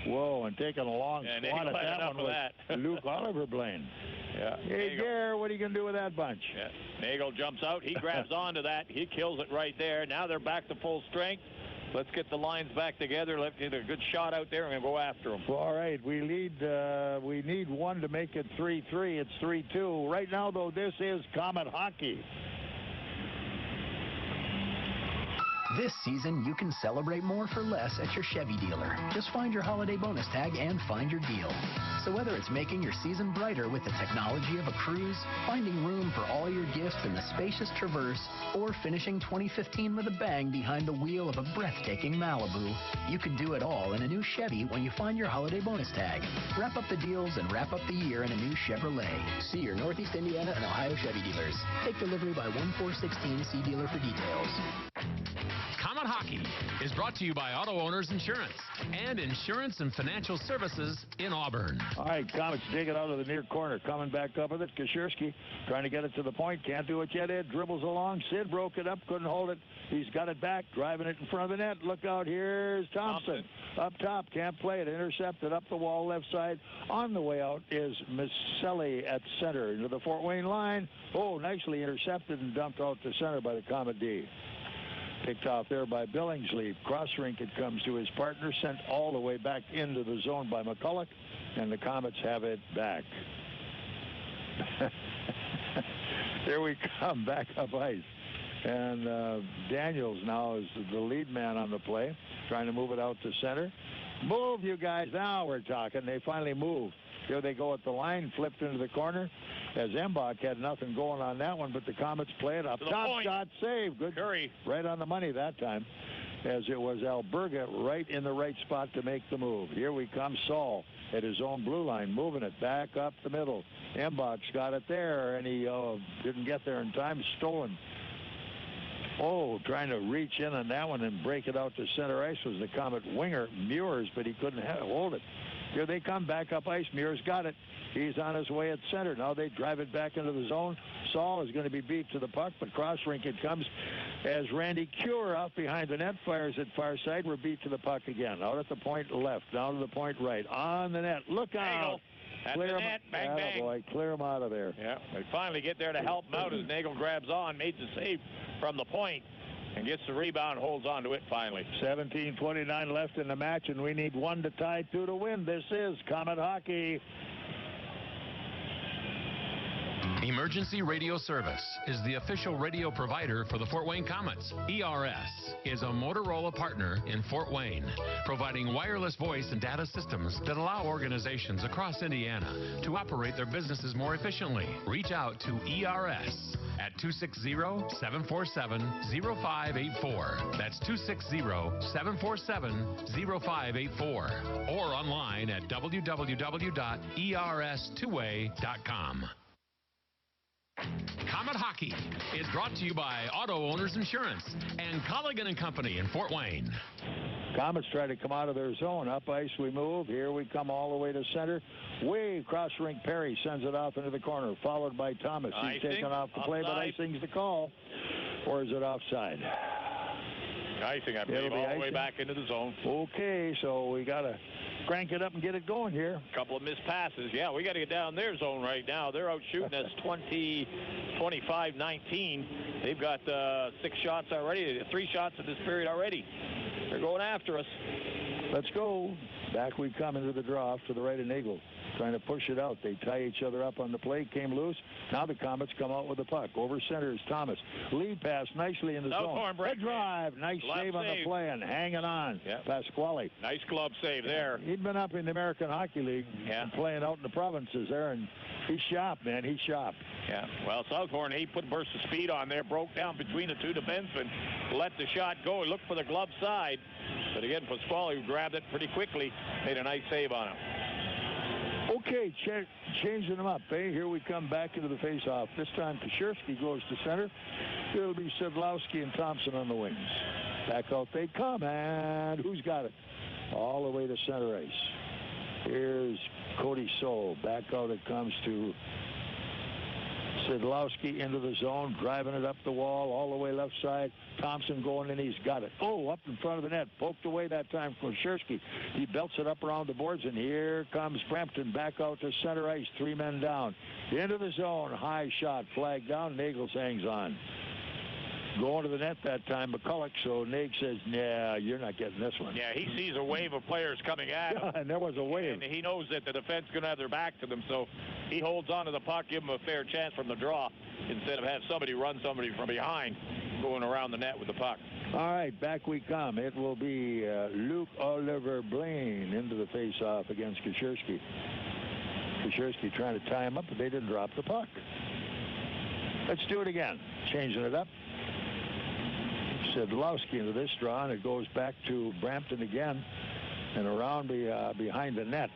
Whoa, and taking a long swat at that one was Luke Oliver Blaine. Yeah. Hey, Gare, what are you going to do with that bunch? Yeah. Nagle jumps out. He grabs onto that. He kills it right there. Now they're back to full strength. Let's get the lines back together. Let's get a good shot out there and go after them. Well, all right, we need one to make it 3-3. It's 3-2. Right now, though, this is Comet Hockey. This season, you can celebrate more for less at your Chevy dealer. Just find your holiday bonus tag and find your deal. So whether it's making your season brighter with the technology of a Cruise, finding room for all your gifts in the spacious Traverse, or finishing 2015 with a bang behind the wheel of a breathtaking Malibu, you can do it all in a new Chevy when you find your holiday bonus tag. Wrap up the deals and wrap up the year in a new Chevrolet. See your Northeast Indiana and Ohio Chevy dealers. Take delivery by 1/4/16. See dealer for details. Komet Hockey is brought to you by Auto Owners Insurance and Insurance and Financial Services in Auburn. All right, Komets dig it out of the near corner. Coming back up with it. Kashirsky trying to get it to the point. Can't do it yet. Ed dribbles along. Sid broke it up. Couldn't hold it. He's got it back. Driving it in front of the net. Look out. Here's Thompson. Up top. Can't play it. Intercepted up the wall left side. On the way out is Maselli at center into the Fort Wayne line. Oh, nicely intercepted and dumped out to center by the Komet D. Picked off there by Billingsley. Cross rink it comes to his partner. Sent all the way back into the zone by McCulloch. And the Komets have it back. Here we come back up ice. And Daniels now is the lead man on the play. Trying to move it out to center. Move, you guys. Now we're talking. They finally move. Here they go at the line. Flipped into the corner. As Embach had nothing going on that one, but the Komets play it up top. Shot save. Good. Curry. Right on the money that time. As it was Alberga right in the right spot to make the move. Here we come. Saul at his own blue line, moving it back up the middle. Embach's got it there, and he didn't get there in time. Stolen. Oh, trying to reach in on that one and break it out to center ice was the Komet winger, Meurs, but he couldn't hold it. Here they come back up ice. Meurs got it. He's on his way at center. Now they drive it back into the zone. Saul is going to be beat to the puck, but cross rink it comes as Randy Cure out behind the net fires at far side. We're beat to the puck again. Out at the point left, down to the point right. On the net. Look out. At the net. Bang, bang. Boy, clear him out of there. Yeah, they finally get there to help him out as Nagle grabs on, made the save from the point, and gets the rebound, holds on to it finally. 17:29 left in the match, and we need one to tie two to win. This is Komet Hockey. Emergency Radio Service is the official radio provider for the Fort Wayne Komets. ERS is a Motorola partner in Fort Wayne, providing wireless voice and data systems that allow organizations across Indiana to operate their businesses more efficiently. Reach out to ERS at 260-747-0584. That's 260-747-0584. Or online at www.ers2way.com. Komet Hockey is brought to you by Auto Owners Insurance and Colligan & Company in Fort Wayne. Komets try to come out of their zone. Up ice we move. Here we come all the way to center. Way across rink, Perry sends it off into the corner, followed by Thomas. He's taken off the play, but icing's the call. Or is it offside? Icing, I believe, all the way back into the zone. Okay, so we got to crank it up and get it going here. A couple of missed passes. Yeah, we got to get down their zone right now. They're out shooting us 25-19. They've got 6 shots already, 3 shots in this period already. They're going after us. Let's go. Back we come into the draw to the right of Nagle. Trying to push it out. They tie each other up on the plate. Came loose. Now the Komets come out with the puck. Over center is Thomas. Lead pass nicely in the zone. Head drive. Nice save on the play and hanging on. Yep. Pasquale. Nice glove save there. He'd been up in the American Hockey League and playing out in the provinces there, and he's sharp, man. He's sharp. Yeah. Well, Southhorn, he put burst of speed on there, broke down between the two defensemen, let the shot go. He looked for the glove side. But again, Pasquale, who grabbed it pretty quickly, made a nice save on him. Okay, changing them up. Eh? Here we come back into the face-off. This time Kashirsky goes to center. It'll be Szydlowski and Thompson on the wings. Back out they come, and who's got it? All the way to center ice. Here's Cody Soul. Back out it comes to Szydlowski into the zone, driving it up the wall, all the way left side. Thompson going in, he's got it. Oh, up in front of the net, poked away that time from Kashirsky. He belts it up around the boards, and here comes Brampton back out to center ice, 3 men down. Into the zone, high shot, flag down, Nagle hangs on. Going to the net that time, McCulloch, so Nag says, nah, you're not getting this one. Yeah, he sees a wave of players coming at him. And there was a wave. And he knows that the defense is going to have their back to them, so he holds on to the puck, give him a fair chance from the draw, instead of have somebody run somebody from behind going around the net with the puck. All right, back we come. It will be Luke Oliver Blaine into the face-off against Kashirsky. Kashirsky trying to tie him up, but they didn't drop the puck. Let's do it again. Changing it up. Szydlowski into this draw, and it goes back to Brampton again, and around behind the net.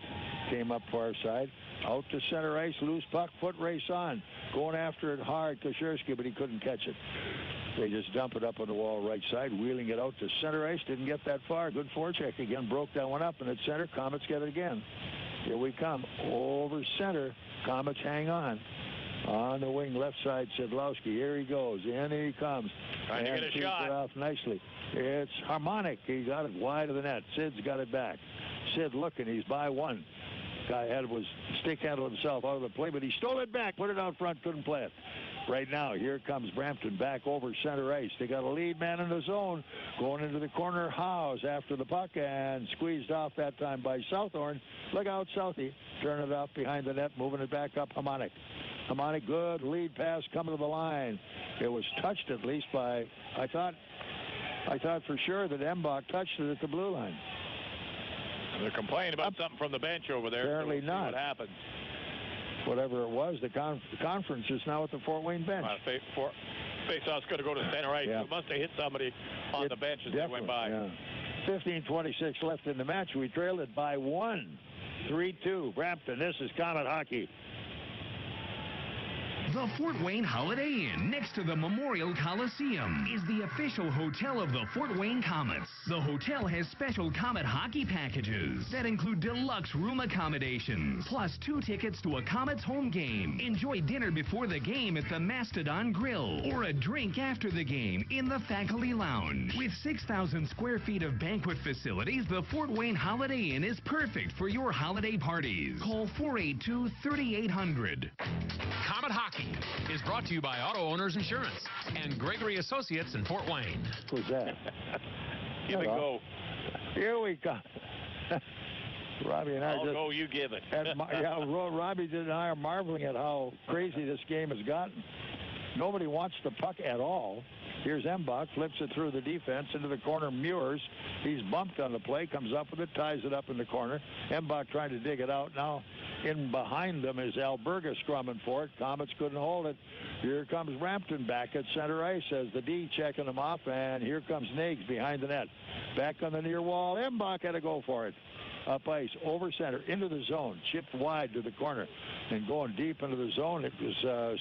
Came up far side, out to center ice, loose puck, foot race on, going after it hard, Kashirsky, but he couldn't catch it. They just dump it up on the wall right side, wheeling it out to center ice. Didn't get that far. Good forecheck again. Broke that one up, and at center, Komets get it again. Here we come. Over center. Komets hang on. On the wing, left side, Szydlowski. Here he goes. In he comes. Trying to get a shot. It off nicely. It's harmonic. He got it wide of the net. Sid's got it back. Sid looking. He's by one. Guy was stick-handled himself out of the play, but he stole it back. Put it out front. Couldn't play it. Right now, here comes Brampton back over center ice. They got a lead man in the zone. Going into the corner, Howes after the puck and squeezed off that time by Southorn. Look out, Southie. Turn it off behind the net, moving it back up, Harmonic. Harmonic, good lead pass coming to the line. It was touched at least by, I thought for sure that Mbach touched it at the blue line. They're complaining about something from the bench over there. Apparently so we'll not. See what happens? Whatever it was, the conference is now at the Fort Wayne bench. Face-off's going to go to center ice. Yeah. It must have hit somebody on the bench as they went by. Yeah. 15:26 left in the match. We trailed it by 1. 3-2. Brampton. This is Komet Hockey. The Fort Wayne Holiday Inn, next to the Memorial Coliseum, is the official hotel of the Fort Wayne Komets. The hotel has special Komet hockey packages that include deluxe room accommodations, plus 2 tickets to a Komets home game. Enjoy dinner before the game at the Mastodon Grill, or a drink after the game in the Faculty Lounge. With 6,000 square feet of banquet facilities, the Fort Wayne Holiday Inn is perfect for your holiday parties. Call 482-3800. Komet Hockey is brought to you by Auto Owners Insurance and Gregory Associates in Fort Wayne. Who's that? Give it go. Here we go. Robbie and I I'll go, you give it. Robbie and I are marveling at how crazy this game has gotten. Nobody wants the puck at all. Here's Mbach, flips it through the defense into the corner. Meurs, he's bumped on the play, comes up with it, ties it up in the corner. Mbach trying to dig it out. Now in behind them is Alberga scrumming for it. Komets couldn't hold it. Here comes Brampton back at center ice as the D checking them off, and here comes Nags behind the net. Back on the near wall. Mbach had to go for it. Up ice, over center, into the zone, chipped wide to the corner, and going deep into the zone. It was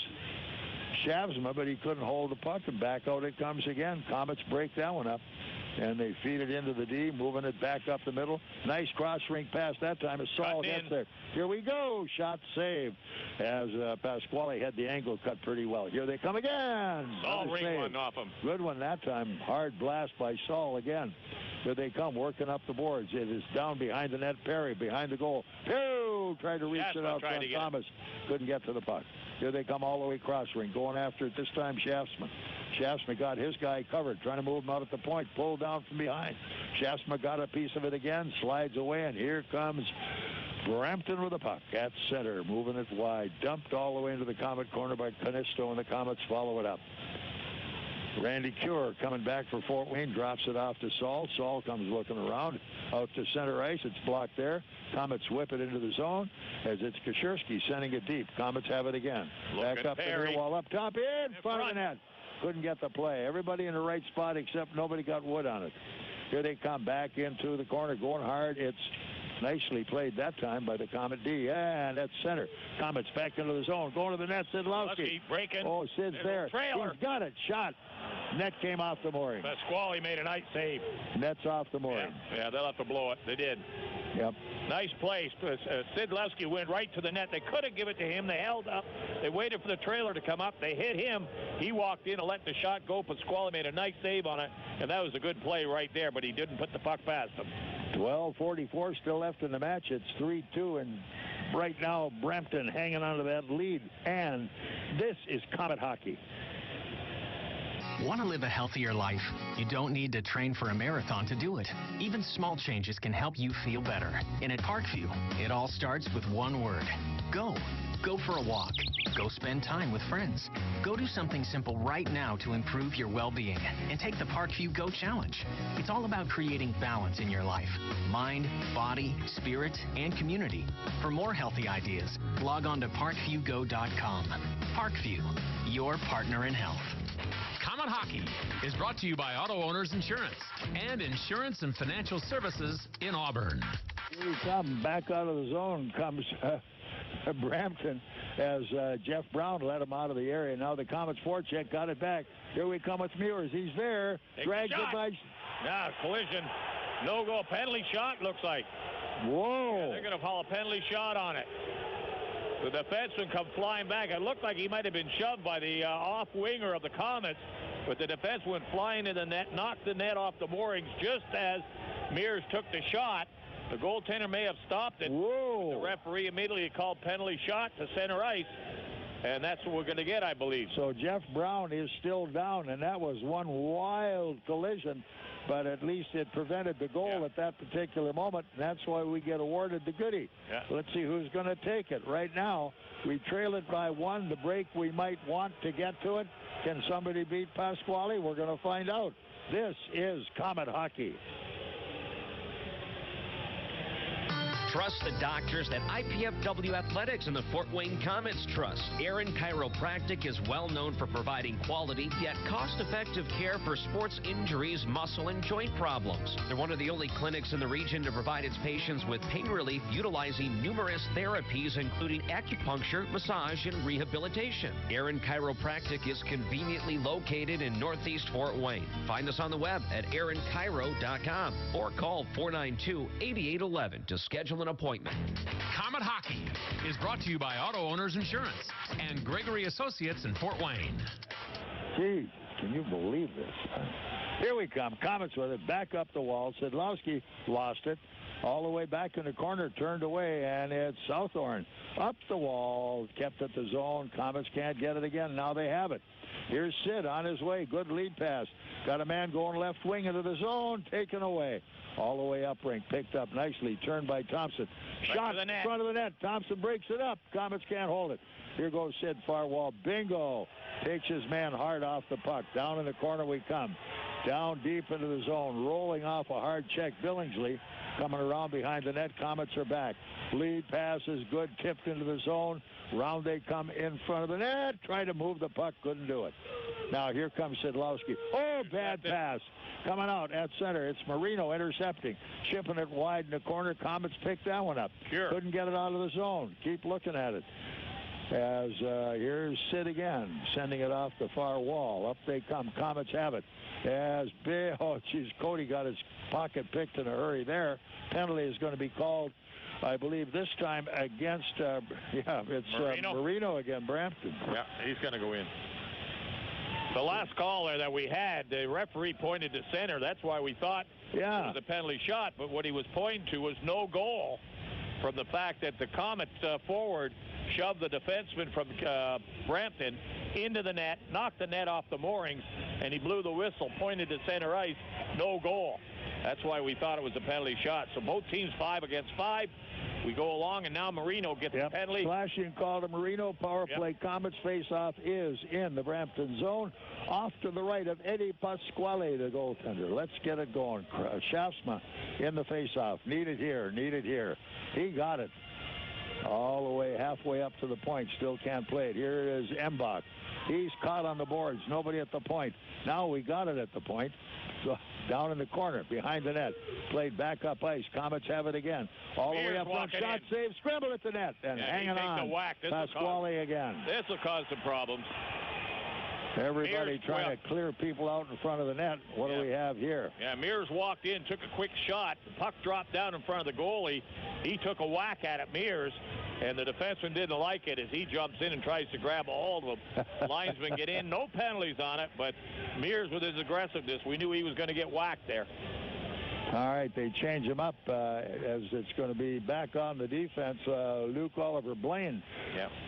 Shavsma, but he couldn't hold the puck, and back out it comes again. Komets break that one up, and they feed it into the D, moving it back up the middle. Nice cross-rink pass that time as Saul gets there. Here we go. Shot save as Pasquale had the angle cut pretty well. Here they come again. Saul ring one off him. Good one that time. Hard blast by Saul again. Here they come, working up the boards. It is down behind the net. Perry behind the goal. Pew! Tried to reach it out front. Thomas couldn't get to the puck. Here they come all the way cross ring, going after it this time. Shaftsman got his guy covered, trying to move him out at the point, pulled down from behind. Shaftsman got a piece of it again, slides away, and here comes Brampton with the puck at center, moving it wide, dumped all the way into the Komet corner by Canisto, and the Komets follow it up. Randy Cure coming back for Fort Wayne, drops it off to Saul. Saul comes looking around, out to center ice. It's blocked there. Komets whip it into the zone as it's Kashirsky sending it deep. Komets have it again. Back up the near wall, up top, in front of the net. Couldn't get the play. Everybody in the right spot except nobody got wood on it. Here they come back into the corner, going hard. It's nicely played that time by the Komet D. And that's center. Komets back into the zone, going to the net. Szydlowski breaking. Oh, Sid's there. Trailer. He's got it. Shot. Net came off the mooring. Pasquale made a nice save. Net's off the mooring. Yeah, they'll have to blow it. They did. Yep. Nice place. Szydlowski went right to the net. They could have given it to him. They held up. They waited for the trailer to come up. They hit him. He walked in and let the shot go. Pasquale made a nice save on it, and that was a good play right there, but he didn't put the puck past him. 12:44 still left in the match. It's 3-2, and right now Brampton hanging on to that lead. And this is Komet Hockey. Want to live a healthier life? You don't need to train for a marathon to do it. Even small changes can help you feel better. And at Parkview, it all starts with one word. Go. Go for a walk. Go spend time with friends. Go do something simple right now to improve your well-being. And take the Parkview Go Challenge. It's all about creating balance in your life. Mind, body, spirit, and community. For more healthy ideas, log on to parkviewgo.com. Parkview, your partner in health. Komet Hockey is brought to you by Auto Owners Insurance and Insurance and Financial Services in Auburn. Here we come. Back out of the zone comes Brampton as Jeff Brown led him out of the area. Now the Komets forecheck got it back. Here we come with Meurs. He's there. Drags it by. Now, collision. No goal. Penalty shot, looks like. Whoa. Yeah, they're going to call a penalty shot on it. The defenseman come flying back. It looked like he might have been shoved by the off winger of the Komets, but the defense went flying into the net, knocked the net off the moorings just as Meurs took the shot. The goaltender may have stopped it. Whoa. The referee immediately called penalty shot to center ice, and that's what we're going to get, I believe. So Jeff Brown is still down, and that was one wild collision, but at least it prevented the goal at that particular moment, and that's why we get awarded the goodie. Yeah. Let's see who's going to take it. Right now, we trail it by one. The break, we might want to get to it. Can somebody beat Pasquale? We're going to find out. This is Komet Hockey. Trust the doctors at IPFW Athletics and the Fort Wayne Komets Trust. Aaron Chiropractic is well known for providing quality yet cost-effective care for sports injuries, muscle, and joint problems. They're one of the only clinics in the region to provide its patients with pain relief utilizing numerous therapies, including acupuncture, massage, and rehabilitation. Aaron Chiropractic is conveniently located in Northeast Fort Wayne. Find us on the web at aaronchiro.com or call 492-8811 to schedule an appointment. Komet Hockey is brought to you by Auto Owners Insurance and Gregory Associates in Fort Wayne. Gee, can you believe this? Here we come. Komets with it. Back up the wall. Szydlowski lost it. All the way back in the corner, turned away, and it's Southorn. Up the wall, kept at the zone. Komets can't get it again. Now they have it. Here's Sid on his way. Good lead pass. Got a man going left wing into the zone. Taken away. All the way up rink. Picked up nicely. Turned by Thompson. Shot in front of the net. Thompson breaks it up. Komets can't hold it. Here goes Sid, far wall. Bingo. Takes his man hard off the puck. Down in the corner we come. Down deep into the zone. Rolling off a hard check. Billingsley coming around behind the net. Komets are back. Lead pass is good. Tipped into the zone. Round they come in front of the net. Tried to move the puck. Couldn't do it. Now here comes Szydlowski. Oh, bad pass. Coming out at center. It's Marino intercepting. Chipping it wide in the corner. Komets picked that one up. Sure. Couldn't get it out of the zone. Keep looking at it. As here's Sid again. Sending it off the far wall. Up they come. Komets have it. As big. Oh, geez. Cody got his pocket picked in a hurry there. Penalty is going to be called, I believe, this time against, it's Marino again, Brampton. Yeah, he's going to go in. The last caller that we had, the referee pointed to center. That's why we thought it was a penalty shot. But what he was pointing to was no goal from the fact that the Komets forward shoved the defenseman from Brampton into the net, knocked the net off the moorings, and he blew the whistle, pointed to center ice, no goal. That's why we thought it was a penalty shot. So both teams 5 against 5. We go along, and now Marino gets the penalty. Flashing call to Marino. Power play. Komets face-off is in the Brampton zone. Off to the right of Eddie Pasquale, the goaltender. Let's get it going. Shafsma in the face-off. Need it here. Need it here. He got it. All the way halfway up to the point. Still can't play it. Here is Mbach. He's caught on the boards. Nobody at the point. Now we got it at the point. So down in the corner, behind the net. Played back up ice. Komets have it again. All the way up front. Shot save. Scramble at the net. And hanging on. Pasquale again. This will cause some problems. Everybody trying to clear people out in front of the net. What do we have here? Yeah, Meurs walked in, took a quick shot. The puck dropped down in front of the goalie. He took a whack at it, Meurs, and the defenseman didn't like it as he jumps in and tries to grab a hold of him. Linesman get in. No penalties on it, but Meurs with his aggressiveness, we knew he was going to get whacked there. All right, they change him up as it's going to be back on the defense. Luke Oliver Blaine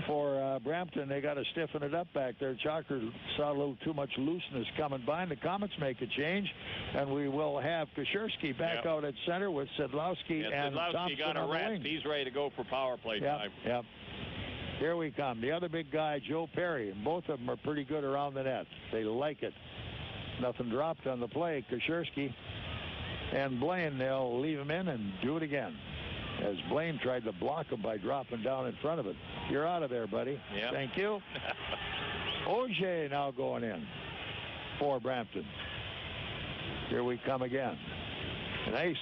for Brampton. They got to stiffen it up back there. Chalker saw a little too much looseness coming by, and the Komets make a change, and we will have Kashirsky back out at center with Szydlowski and Thompson got a on the rest. wing. He's ready to go for power play time. Yep. Here we come. The other big guy, Joe Perry, and both of them are pretty good around the net. They like it. Nothing dropped on the play. Kashirsky and Blaine, they'll leave him in and do it again. As Blaine tried to block him by dropping down in front of it. You're out of there, buddy. Yep. Thank you. Auger now going in for Brampton. Here we come again. Nice.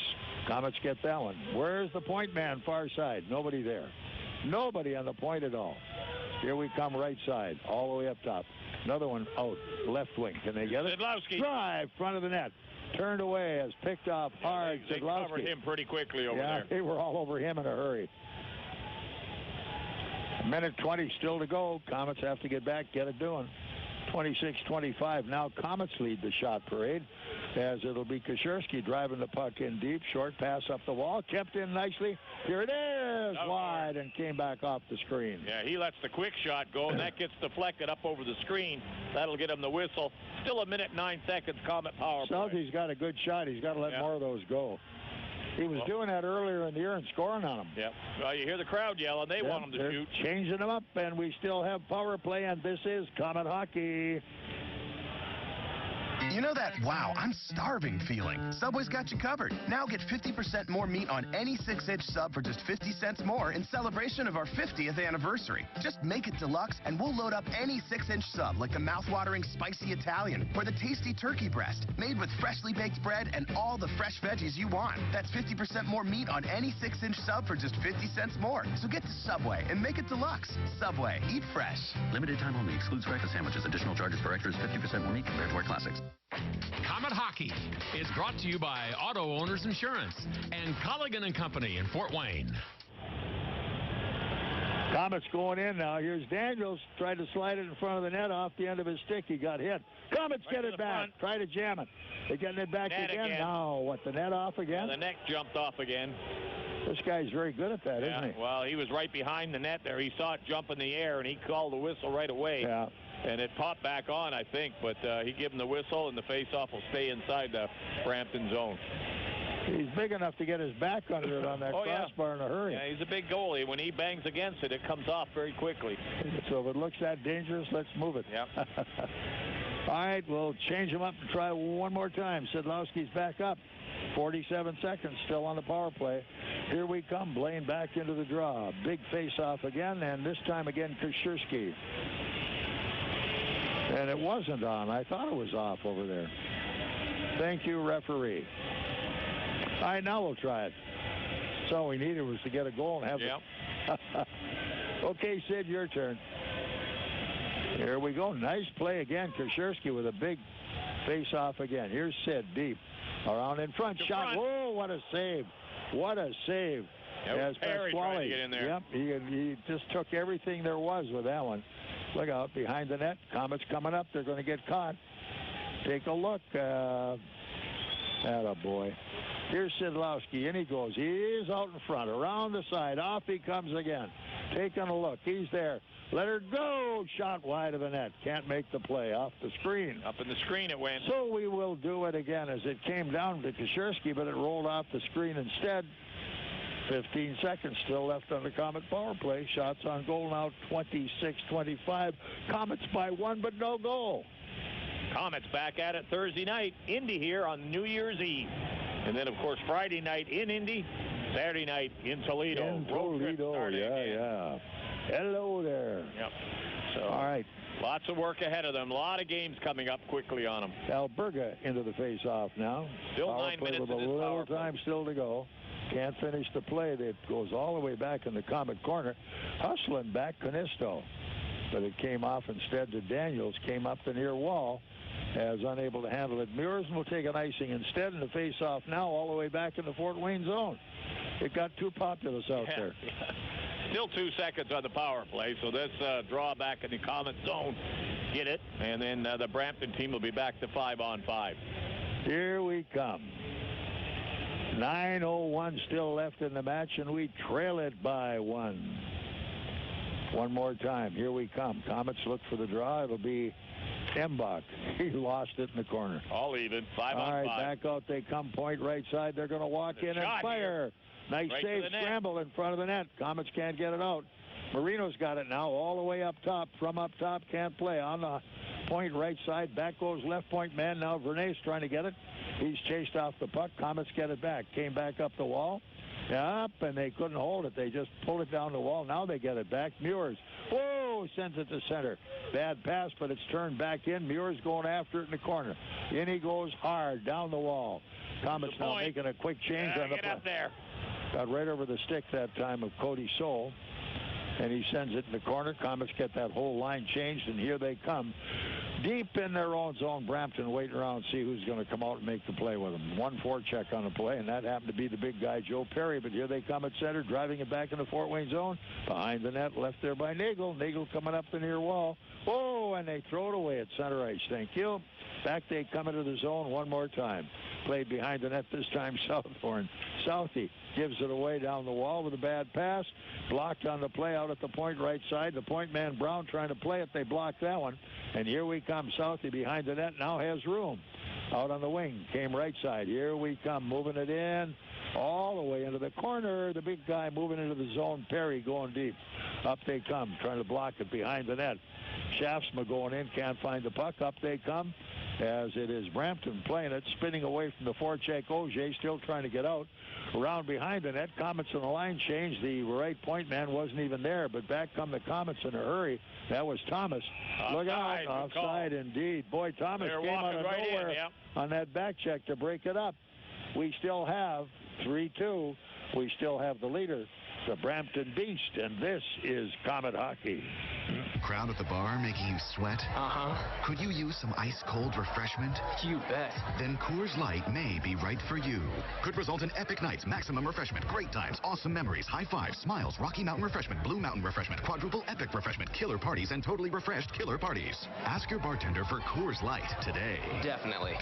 Komets get that one. Where's the point man far side? Nobody there. Nobody on the point at all. Here we come right side, all the way up top. Another one out, left wing. Can they get it? Szydlowski. Drive, front of the net. Turned away as picked off hard. They covered him pretty quickly over there. They were all over him in a hurry. A minute 20 still to go. Komets have to get back, get it doing. 26-25. Now Komets lead the shot parade, as it'll be Kashirsky driving the puck in deep. Short pass up the wall, kept in nicely. Here it is, wide, and came back off the screen. Yeah, he lets the quick shot go, and that gets deflected up over the screen. That'll get him the whistle. Still a minute 9 seconds, Komet power play. Southie's got a good shot. He's got to let more of those go. He was doing that earlier in the year and scoring on them. Yep. Well, you hear the crowd yelling. They want him to shoot. Changing them up, and we still have power play, and this is Komet hockey. You know that, wow, I'm starving feeling? Subway's got you covered. Now get 50% more meat on any 6-inch sub for just 50 cents more in celebration of our 50th anniversary. Just make it deluxe, and we'll load up any 6-inch sub, like the mouth-watering spicy Italian or the tasty turkey breast, made with freshly baked bread and all the fresh veggies you want. That's 50% more meat on any 6-inch sub for just 50 cents more. So get to Subway and make it deluxe. Subway, eat fresh. Limited time only. Excludes breakfast sandwiches. Additional charges for extras. 50% more meat compared to our classics. Komet Hockey is brought to you by Auto Owners Insurance and Colligan & Company in Fort Wayne. Komets going in now. Here's Daniels. Tried to slide it in front of the net off the end of his stick. He got hit. Komets get it back. Try to jam it. They're getting it back again. Now, what, the net off again? Yeah, the net jumped off again. This guy's very good at that, isn't he? Well, he was right behind the net there. He saw it jump in the air, and he called the whistle right away. Yeah. And it popped back on, I think, but he gave him the whistle, and the face-off will stay inside the Brampton zone. He's big enough to get his back under it on that crossbar in a hurry. Yeah, he's a big goalie. When he bangs against it, it comes off very quickly. So if it looks that dangerous, let's move it. Yep. All right, we'll change him up and try one more time. Szydlowski's back up. 47 seconds still on the power play. Here we come. Blaine back into the draw. Big face-off again, and this time again Kashirsky. And it wasn't on. I thought it was off over there. Thank you, referee. All right, now we'll try it. That's all we needed was to get a goal and have it. Okay, Sid, your turn. Here we go. Nice play again. Kashirsky with a big face-off again. Here's Sid deep. Around in front. Shot. Whoa, what a save. What a save. As Perry trying to get in there. Yep, he just took everything there was with that one. Look out behind the net. Komets coming up. They're going to get caught. Take a look. Attaboy. Here's Szydlowski. In he goes. He's out in front. Around the side. Off he comes again. Taking a look. He's there. Let her go. Shot wide of the net. Can't make the play. Off the screen. Up in the screen it went. So we will do it again as it came down to Kashirsky, but it rolled off the screen instead. 15 seconds still left on the Komet power play. Shots on goal now 26-25. Komets by one, but no goal. Komets back at it Thursday night. Indy here on New Year's Eve. And then, of course, Friday night in Indy. Saturday night in Toledo. In Toledo, yeah. Hello there. Yep. So, all right. Lots of work ahead of them. A lot of games coming up quickly on them. Alberga into the face-off now. Still power 9 play minutes with a little time still to go. Can't finish the play. That goes all the way back in the Komet corner. Hustling back Canisto. But it came off instead to Daniels. Came up the near wall. As unable to handle it. Meurs will take an icing instead in the face-off now all the way back in the Fort Wayne zone. It got too populous out there. Still 2 seconds on the power play, so this draw back in the Komet zone. Get it, and then the Brampton team will be back to 5-on-5. Here we come. 9:01 still left in the match, and we trail it by one. One more time. Here we come. Komets look for the draw. It'll be Embach. He lost it in the corner. All even. 5-on-5. All right, back out they come. Point right side. They're going to walk in and fire. Nice right save. Scramble in front of the net. Komets can't get it out. Marino's got it now all the way up top. From up top, can't play. On the point right side. Back goes left point man. Now Vernay's trying to get it. He's chased off the puck. Komets get it back. Came back up the wall. Up, and they couldn't hold it. They just pulled it down the wall. Now they get it back. Meurs. Whoa, sends it to center. Bad pass, but it's turned back in. Meurs going after it in the corner. In he goes hard down the wall. Komets now making a quick change on the get up there. Got right over the stick that time of Cody Soul. and he sends it in the corner. Komets get that whole line changed, and here they come. Deep in their own zone, Brampton waiting around to see who's going to come out and make the play with them. 1-4 check on the play, and that happened to be the big guy, Joe Perry. But here they come at center, driving it back in the Fort Wayne zone. Behind the net, left there by Nagle. Nagle coming up the near wall. Oh, and they throw it away at center ice. Thank you. Back they come into the zone one more time. Played behind the net this time, Southhorn. Southie gives it away down the wall with a bad pass. Blocked on the play out at the point right side. The point man, Brown, trying to play it. They blocked that one. And here we come. Southie behind the net now has room. Out on the wing. Came right side. Here we come. Moving it in. All the way into the corner. The big guy moving into the zone. Perry going deep. Up they come. Trying to block it behind the net. Shaftsma going in. Can't find the puck. Up they come. As it is Brampton playing it, spinning away from the forecheck. Auger still trying to get out. Around behind the net, Komets in the line change. The right point man wasn't even there, but back come the Komets in a hurry. That was Thomas. Look out, offside indeed. Boy, Thomas came out of nowhere on that back check to break it up. We still have 3-2. We still have the leader, the Brampton Beast, and this is Komet hockey. Crowd at the bar making you sweat? Uh-huh. Could you use some ice-cold refreshment? You bet. Then Coors Light may be right for you. Could result in epic nights, maximum refreshment, great times, awesome memories, high fives, smiles, Rocky Mountain refreshment, Blue Mountain refreshment, quadruple epic refreshment, killer parties, and totally refreshed killer parties. Ask your bartender for Coors Light today. Definitely.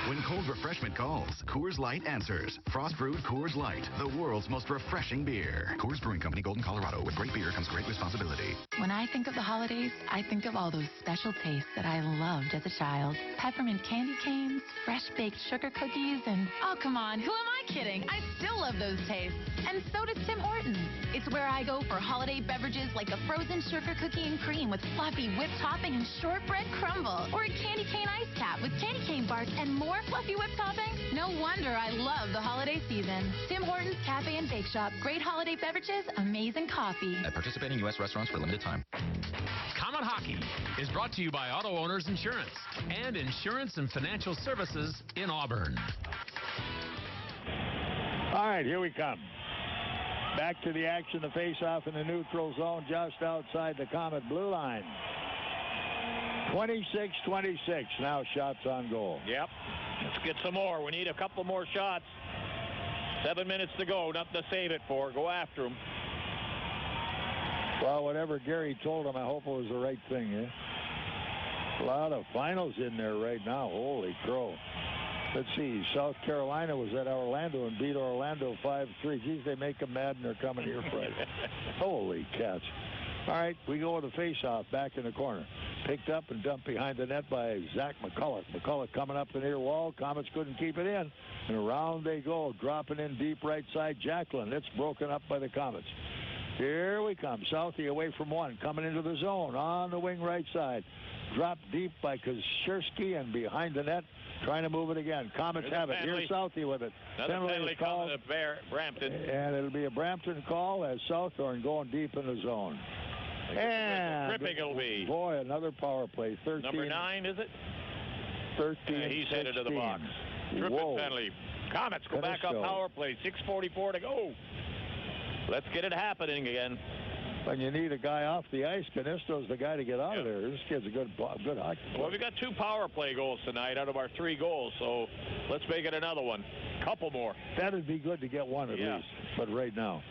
When cold refreshment calls, Coors Light answers. Frost brewed Coors Light, the world's most refreshing beer. Coors Brewing Company, Golden, Colorado. With great beer comes great responsibility. When I think of the holidays, I think of all those special tastes that I loved as a child. Peppermint candy canes, fresh baked sugar cookies, and oh, come on, who am I kidding? I still love those tastes. And so does Tim Hortons. It's where I go for holiday beverages like a frozen sugar cookie and cream with fluffy whipped topping and shortbread crumble, or a candy cane ice cap with candy cane bars and more fluffy whipped topping. No wonder I love the holiday season. Tim Hortons Cafe and Bake Shop. Great holiday beverages, amazing coffee. At participating U.S. restaurants for a limited time. Komet Hockey is brought to you by Auto Owners Insurance and Insurance and Financial Services in Auburn. All right, here we come. Back to the action, the face-off in the neutral zone just outside the Komet blue line. 26-26, now shots on goal. Yep, let's get some more. We need a couple more shots. 7 minutes to go, nothing to save it for. Go after them. Well, whatever Gary told him, I hope it was the right thing. Eh? A lot of finals in there right now. Holy crow. Let's see, South Carolina was at Orlando and beat Orlando 5-3. Geez, they make them mad and they're coming here Friday. Holy cats. All right, we go with the face-off back in the corner. Picked up and dumped behind the net by Zach McCulloch. McCulloch coming up the near wall. Komets couldn't keep it in. And around they go, dropping in deep right side. Jacqueline, it's broken up by the Komets. Here we come. Southie away from one. Coming into the zone on the wing right side. Dropped deep by Kashirsky and behind the net. Trying to move it again. Komets have it. Here's Southie with it. Another penalty call to Brampton. And it'll be a Brampton call as Southhorn going deep in the zone. And tripping it'll be. Boy, another power play. 13. Number 9, is it? 13. He's headed to the box. Tripping penalty. Komets go back up power play. 6:44 to go. Let's get it happening again. When you need a guy off the ice, Canisto's the guy to get out of there. This kid's a good hockey player. Well, we got 2 power play goals tonight out of our 3 goals, so let's make it another one. Couple more. That'd be good to get one at least, but right now.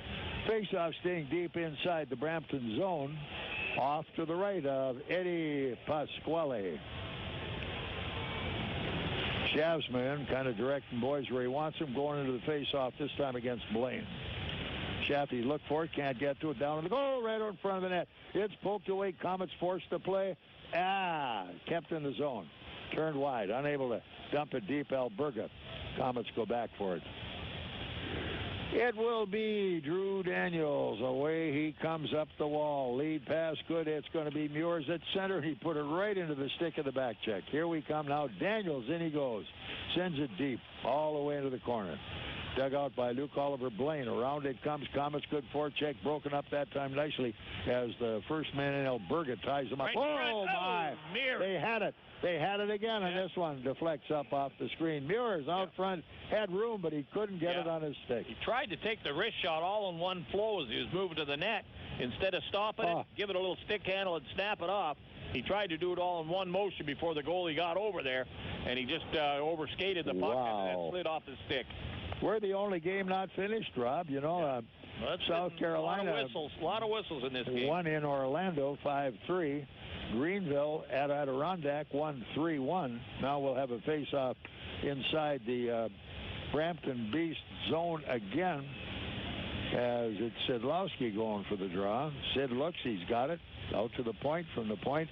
Face-off staying deep inside the Brampton zone. Off to the right of Eddie Pasquale. Shavsman kind of directing boys where he wants them, going into the face-off this time against Blaine. Shafty look for it, can't get to it, down in the goal, right in front of the net. It's poked away, Komets forced to play. Kept in the zone. Turned wide, unable to dump it deep, Alberga. Komets go back for it. It will be Drew Daniels. Away he comes up the wall. Lead pass good. It's going to be Meurs at center. He put it right into the stick of the back check. Here we come now. Daniels, in he goes. Sends it deep all the way into the corner. Dug out by Luke Oliver Blaine. Around it comes Komets. Good forecheck. Broken up that time nicely as the first man in Alberga ties him up. Oh, my. They had it. They had it again, and this one deflects up off the screen. Meurs out front had room, but he couldn't get it on his stick. He tried to take the wrist shot all in one flow as he was moving to the net. Instead of stopping it, give it a little stick handle and snap it off, he tried to do it all in one motion before the goalie got over there, and he just overskated the puck and slid off his stick. We're the only game not finished, Rob. You know, South Carolina. A lot of whistles in this game. Won in Orlando 5-3. Greenville at Adirondack won 3-1. Now we'll have a face-off inside the Brampton Beast zone again, as it's Szydlowski going for the draw. Sid looks, he's got it. Out to the point, from the point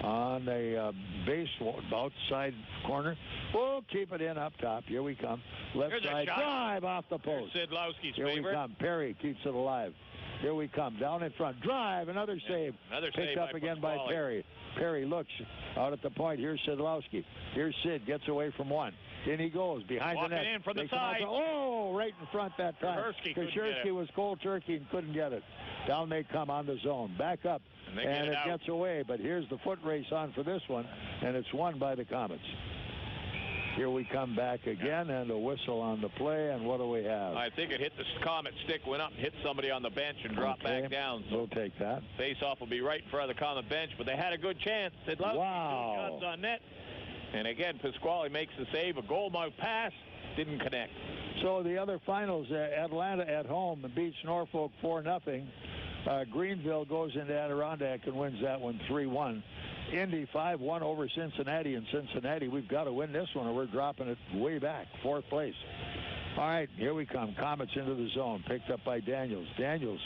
on the base outside corner. We'll keep it in up top. Here we come. Left side drive off the post. Szydlowski's Here favorite. we come. Perry keeps it alive. Here we come. Down in front. Drive. Another save. Another Picked save up again by Perry. Perry looks out at the point. Here's Szydlowski. Here's Sid. Gets away from one. In he goes behind the net. Walking in from the They come out side. Oh, right in front that time. Kashirsky was cold turkey and couldn't get it. Down they come on the zone. Back up. And it gets away. But here's the foot race on for this one. And it's won by the Komets. Here we come back again, and a whistle on the play, and what do we have? I think it hit the Comet stick, went up and hit somebody on the bench and dropped back down. So we'll take that. Face-off will be right in front of the Comet bench, but they had a good chance. Wow. 2 shots on net. And again, Pasquale makes the save. A goal-mouth pass, didn't connect. So the other finals, Atlanta at home beats Norfolk 4-0. Greenville goes into Adirondack and wins that one 3-1. Indy 5-1 over Cincinnati. In Cincinnati, we've got to win this one or we're dropping it way back, 4th place. All right, here we come. Komets into the zone, picked up by Daniels. Daniels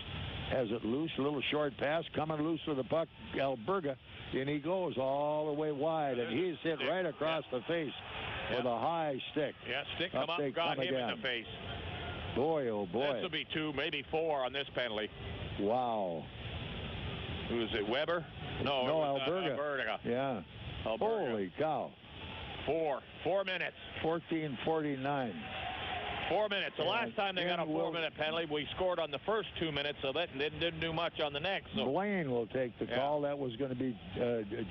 has it loose, a little short pass, coming loose with the puck. Alberga, and he goes all the way wide, and he's hit right across the face with a high stick. Yeah, stick come up, got him in the face. Boy, oh boy. This will be 2, maybe 4 on this penalty. Wow. Who is it, Weber? No, Alberga. Alberga. Yeah. Alberga. Holy cow. 4 minutes. 14:49. 4 minutes. The last time they got a 4-minute penalty, we scored on the first 2 minutes, so that didn't do much on the next. So. Blaine will take the call. That was going to be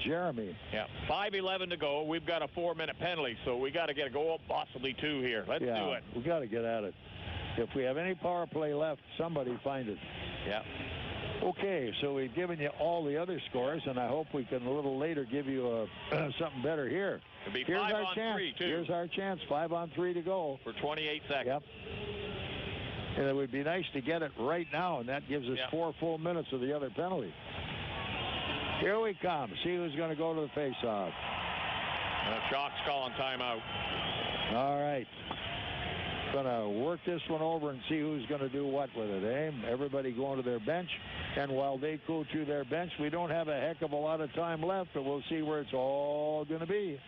Jeremy. Yeah. 5:11 to go. We've got a 4-minute penalty, so we got to get a goal, possibly 2 here. Let's do it. We got to get at it. If we have any power play left, somebody find it. Yeah. Okay, so we've given you all the other scores, and I hope we can a little later give you something better here. It'll be Here's 5 our on chance. 3, too. Here's our chance. 5 on 3 to go. For 28 seconds. Yep. And it would be nice to get it right now, and that gives us 4 full minutes of the other penalty. Here we come. See who's going to go to the face-off. Chalk's calling timeout. All right. Going to work this one over and see who's going to do what with it, eh? Everybody going to their bench. And while they go to their bench, we don't have a heck of a lot of time left, but we'll see where it's all going to be.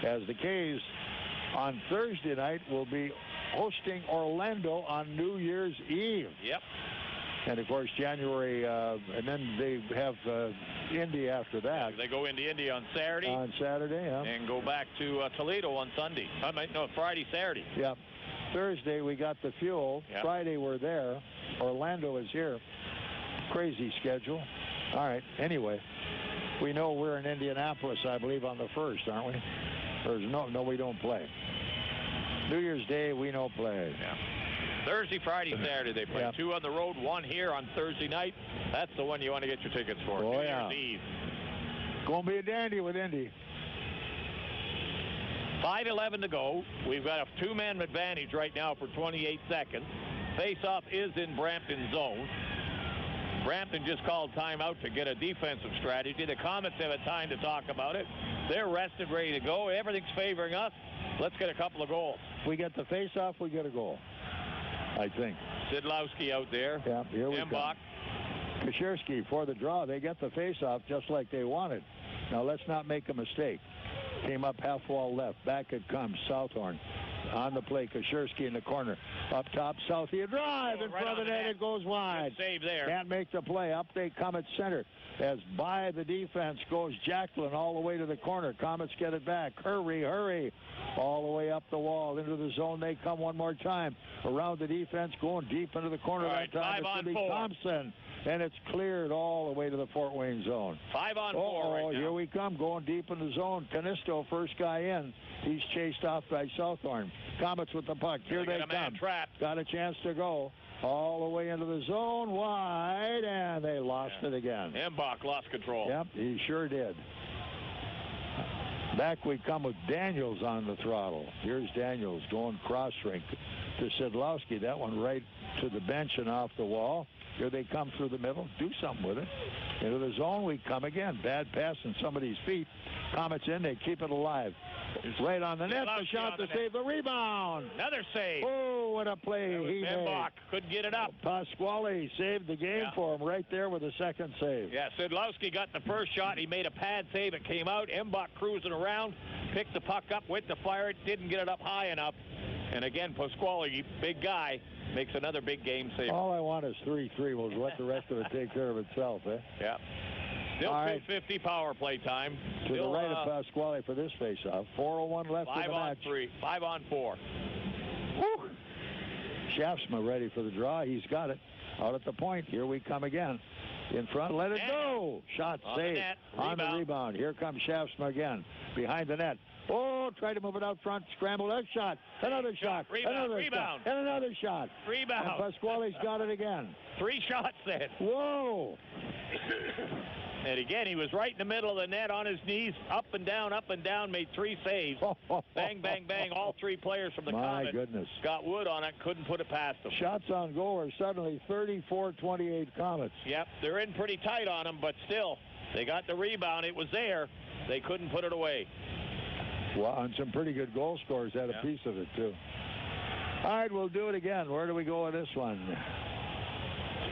As the K's on Thursday night will be hosting Orlando on New Year's Eve. Yep. And, of course, January, and then they have Indy after that. They go into Indy on Saturday. On Saturday, yeah. And go back to Toledo on Sunday. Friday, Saturday. Yep. Thursday, we got the Fuel. Yep. Friday, we're there. Orlando is here. Crazy schedule. All right. Anyway, we know we're in Indianapolis, I believe, on the 1st, aren't we? Or no, we don't play. New Year's Day, we don't play. Yeah. Thursday, Friday, Saturday they play. 2 on the road, 1 here on Thursday night. That's the one you want to get your tickets for. Oh, New Year's Eve. Gonna be a dandy with Indy. 5:11 to go. We've got a 2-man advantage right now for 28 seconds. Face-off is in Brampton zone. Brampton just called timeout to get a defensive strategy. The Komets have a time to talk about it. They're rested, ready to go. Everything's favoring us. Let's get a couple of goals. We get the face-off, we get a goal, I think. Szydlowski out there. Yeah, here we go. Kashirsky for the draw. They get the face-off just like they wanted. Now, let's not make a mistake. Came up half wall left. Back it comes. Southhorn on the play. Kashirsky in the corner. Up top, Southie. A drive in front of the net. It goes wide. Good save there. Can't make the play. Up they come at center. As by the defense goes Jacqueline all the way to the corner. Komets get it back. Hurry, hurry. All the way up the wall into into the zone they come one more time. Around the defense, going deep into the corner. All right, that time. 5 on It's 4. Thompson, and it's cleared all the way to the Fort Wayne zone. 5 on 4 right now. Here we come, going deep in the zone. Canisto, first guy in. He's chased off by Southorn. Komets with the puck. Here they come. Got a chance to go. All the way into the zone, wide, and they lost it again. Embach lost control. Yep, he sure did. Back we come with Daniels on the throttle. Here's Daniels going cross rink to Szydlowski. That one right to the bench and off the wall. Here they come through the middle. Do something with it. Into the zone we come again. Bad pass in somebody's feet. Komets in. They keep it alive. It's right on the net. The shot to save the rebound. Another save. Oh, what a play he made. Embach couldn't get it up. Pasquale saved the game for him right there with the second save. Yeah, Szydlowski got the first shot. He made a pad save. It came out. Embach cruising around, picked the puck up, went to fire it, didn't get it up high enough. And again, Pasquale, big guy, makes another big game save. All I want is 3-3. We'll let the rest of it take care of itself, eh? Yeah. Still 2:50 power play time. To the right of Pasquale for this faceoff. 4:01 left in the match. 5 on 4. Woo! Shaftsma ready for the draw. He's got it. Out at the point. Here we come again. In front. Let it go. Shot saved. On the rebound. Here comes Shaftsma again. Behind the net. Oh, try to move it out front. Scramble that shot. Another shot. Another shot. And another shot. Rebound. And Pasquale's got it again. 3 shots then. Whoa. And again, he was right in the middle of the net on his knees, up and down, made 3 saves. Bang, bang, bang. All 3 players from the Komets. My goodness. Got wood on it, couldn't put it past them. Shots on goal are suddenly 34-28 Komets. Yep, they're in pretty tight on them, but still, they got the rebound. It was there. They couldn't put it away. Well, and some pretty good goal scorers had a piece of it, too. All right, we'll do it again. Where do we go with this one?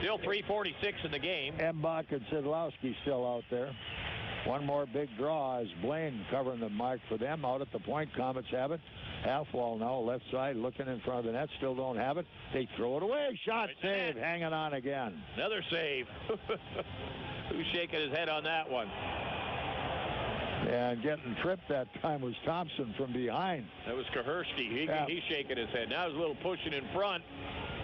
Still 3:46 in the game. Embach and Szydlowski still out there. One more big draw as Blaine covering the mark for them. Out at the point, Komets have it. Half wall now, left side, looking in front of the net. Still don't have it. They throw it away. Shot save, hanging on again. Another save. Who's shaking his head on that one? And getting tripped that time was Thompson from behind. That was Kashirsky. He's shaking his head. Now there's a little pushing in front.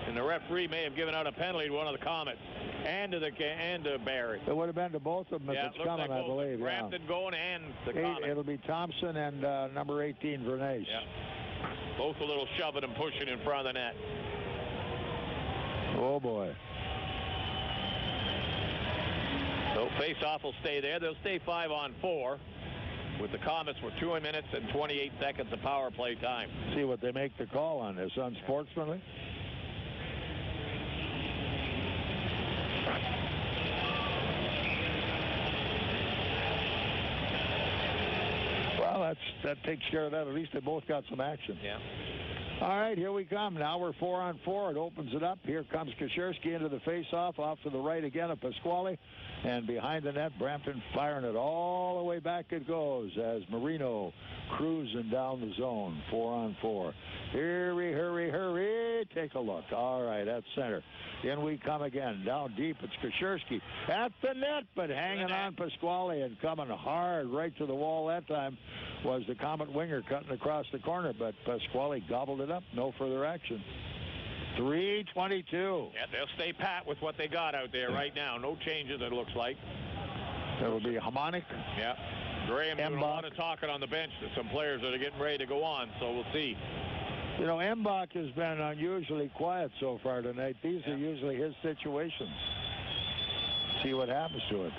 And the referee may have given out a penalty to one of the Komets and to Barry. It would have been to both of them if it's coming, I believe. Brampton going and the Komets. It'll be Thompson and number 18, Vernace. Yeah. Both a little shoving and pushing in front of the net. Oh, boy. So face-off will stay there. They'll stay 5 on 4. With the Komets for 2 minutes and 28 seconds of power play time. See what they make the call on this. Unsportsmanly? Well, that takes care of that. At least they both got some action. Yeah. All right, here we come. Now we're 4 on 4. It opens it up. Here comes Kashirsky into the face-off. Off to the right again of Pasquale. And behind the net, Brampton firing it all the way back it goes as Marino cruising down the zone. 4 on 4. Hurry, hurry, hurry. Take a look. All right, at center. In we come again. Down deep, it's Kashirsky at the net, but hanging on Pasquale and coming hard right to the wall that time was the Komet winger cutting across the corner, but Pasquale gobbled it up. No further action. 3:22. Yeah, they'll stay pat with what they got out there right now. No changes, it looks like. There will be a harmonic. Yeah. Graham doing a lot of talking on the bench to some players that are getting ready to go on, so we'll see. You know, Embach has been unusually quiet so far tonight. These are usually his situations. See what happens to it.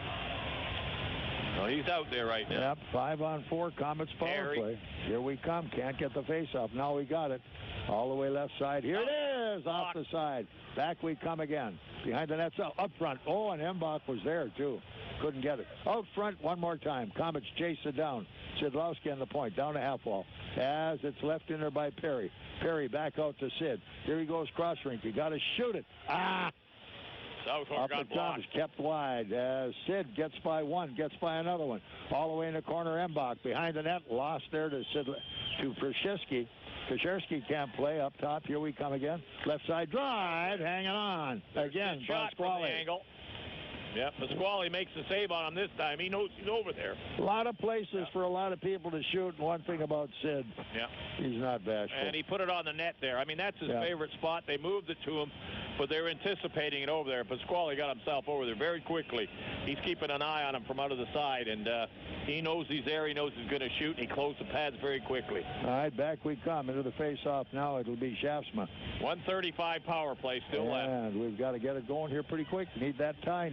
Well, he's out there right now. Yep, 5 on 4, Komets power play. Here we come. Can't get the face-off. Now we got it. All the way left side. Here it is, off the side. Back we come again. Behind the net, up front. Oh, and Embach was there, too. Couldn't get it. Out front one more time. Komets chase it down. Szydlowski on the point, down to half wall. As it's left in there by Perry. Perry back out to Sid. Here he goes cross rink. You got to shoot it. Southworth got blocked. Kept wide as Sid gets by one, gets by another one. All the way in the corner, Embach. Behind the net, lost there to Kashirsky. Kashirsky can't play up top. Here we come again. Left side drive, hanging on. Again, shot from the angle. Yeah, Pasquale makes the save on him this time. He knows he's over there. A lot of places for a lot of people to shoot. And one thing about Sid, he's not bashful. And he put it on the net there. I mean, that's his favorite spot. They moved it to him, but they're anticipating it over there. Pasquale got himself over there very quickly. He's keeping an eye on him from out of the side, and he knows he's there. He knows he's going to shoot, and he closed the pads very quickly. All right, back we come into the face-off now. It'll be Schaafsma. 1:35 power play still left. And we've got to get it going here pretty quick. Need that tie.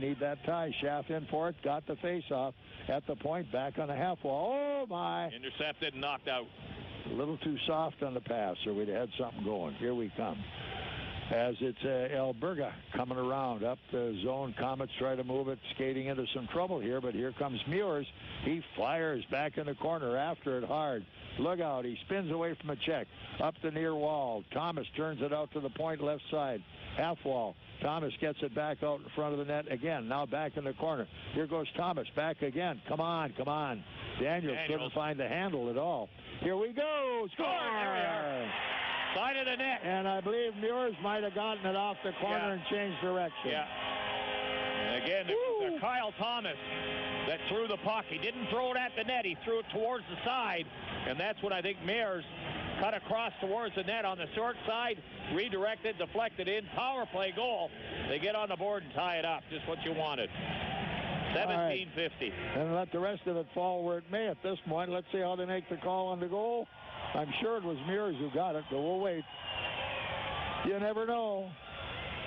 Schaaf in for it. Got the face-off at the point. Back on the half wall. Oh, my. Intercepted and knocked out. A little too soft on the pass, or we'd have had something going. Here we come. As it's Alberga coming around up the zone. Komets try to move it, skating into some trouble here, but here comes Meurs. He fires back in the corner after it hard. Look out, he spins away from a check. Up the near wall. Thomas turns it out to the point left side. Half wall. Thomas gets it back out in front of the net again. Now back in the corner. Here goes Thomas back again. Come on. Daniels couldn't find the handle at all. Here we go. Score! There we are. Side of the net. And I believe Meurs might have gotten it off the corner and changed direction. Yeah. And again, Kyle Thomas that threw the puck. He didn't throw it at the net. He threw it towards the side. And that's when I think Meurs cut across towards the net on the short side, redirected, deflected in. Power play goal. They get on the board and tie it up. Just what you wanted. 17:50. And let the rest of it fall where it may at this point. Let's see how they make the call on the goal. I'm sure it was Meurs who got it, but we'll wait. You never know.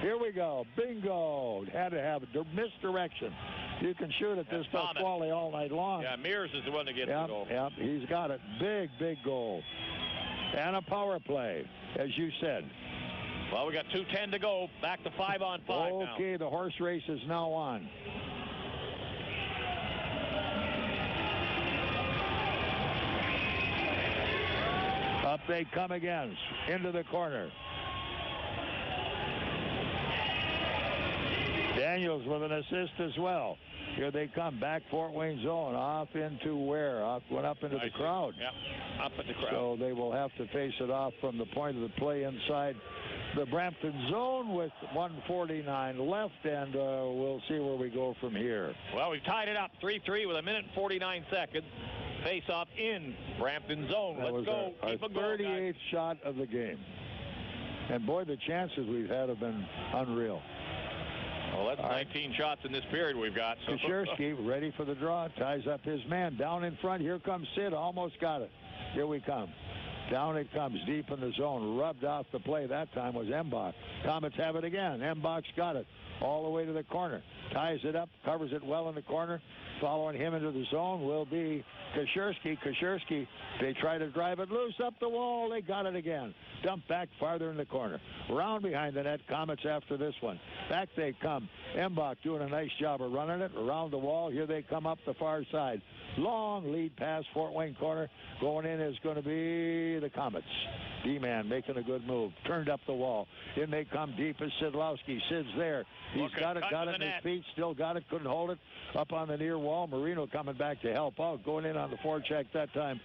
Here we go. Bingo. Had to have a misdirection. You can shoot at this Pasquale all night long. Yeah, Meurs is the one that gets the goal. Yep, he's got it. Big goal. And a power play, as you said. Well, we got 2:10 to go. Back to 5-on-5 now. Okay, the horse race is now on. Up they come again, into the corner. Daniels with an assist as well. Here they come, back Fort Wayne zone, off into where? Went up into the crowd. Yep, up at the crowd. So they will have to face it off from the point of the play inside the Brampton zone with 1:49 left, and we'll see where we go from here. Well, we've tied it up 3-3 with 1:49 seconds. Face-off in Brampton zone. Let's go. Our 38th shot of the game. And, boy, the chances we've had have been unreal. Well, that's 19 shots in this period we've got. So. Kashirsky ready for the draw. Ties up his man. Down in front. Here comes Sid. Almost got it. Here we come. Down it comes deep in the zone. Rubbed off the play. That time was Mbach. Komets have it again. Mbach's got it. All the way to the corner. Ties it up. Covers it well in the corner. Following him into the zone will be Kashirsky. They try to drive it loose up the wall. They got it again. Dump back farther in the corner. Round behind the net. Komets after this one. Back they come. Mbach doing a nice job of running it around the wall. Here they come up the far side. Long lead pass, Fort Wayne corner. Going in is going to be the Komets. D-man making a good move. Turned up the wall. In they come deep as Szydlowski. Sid's there. He's got it in his feet. Still got it. Couldn't hold it. Up on the near wall. Marino coming back to help out. Going in on the forecheck that time.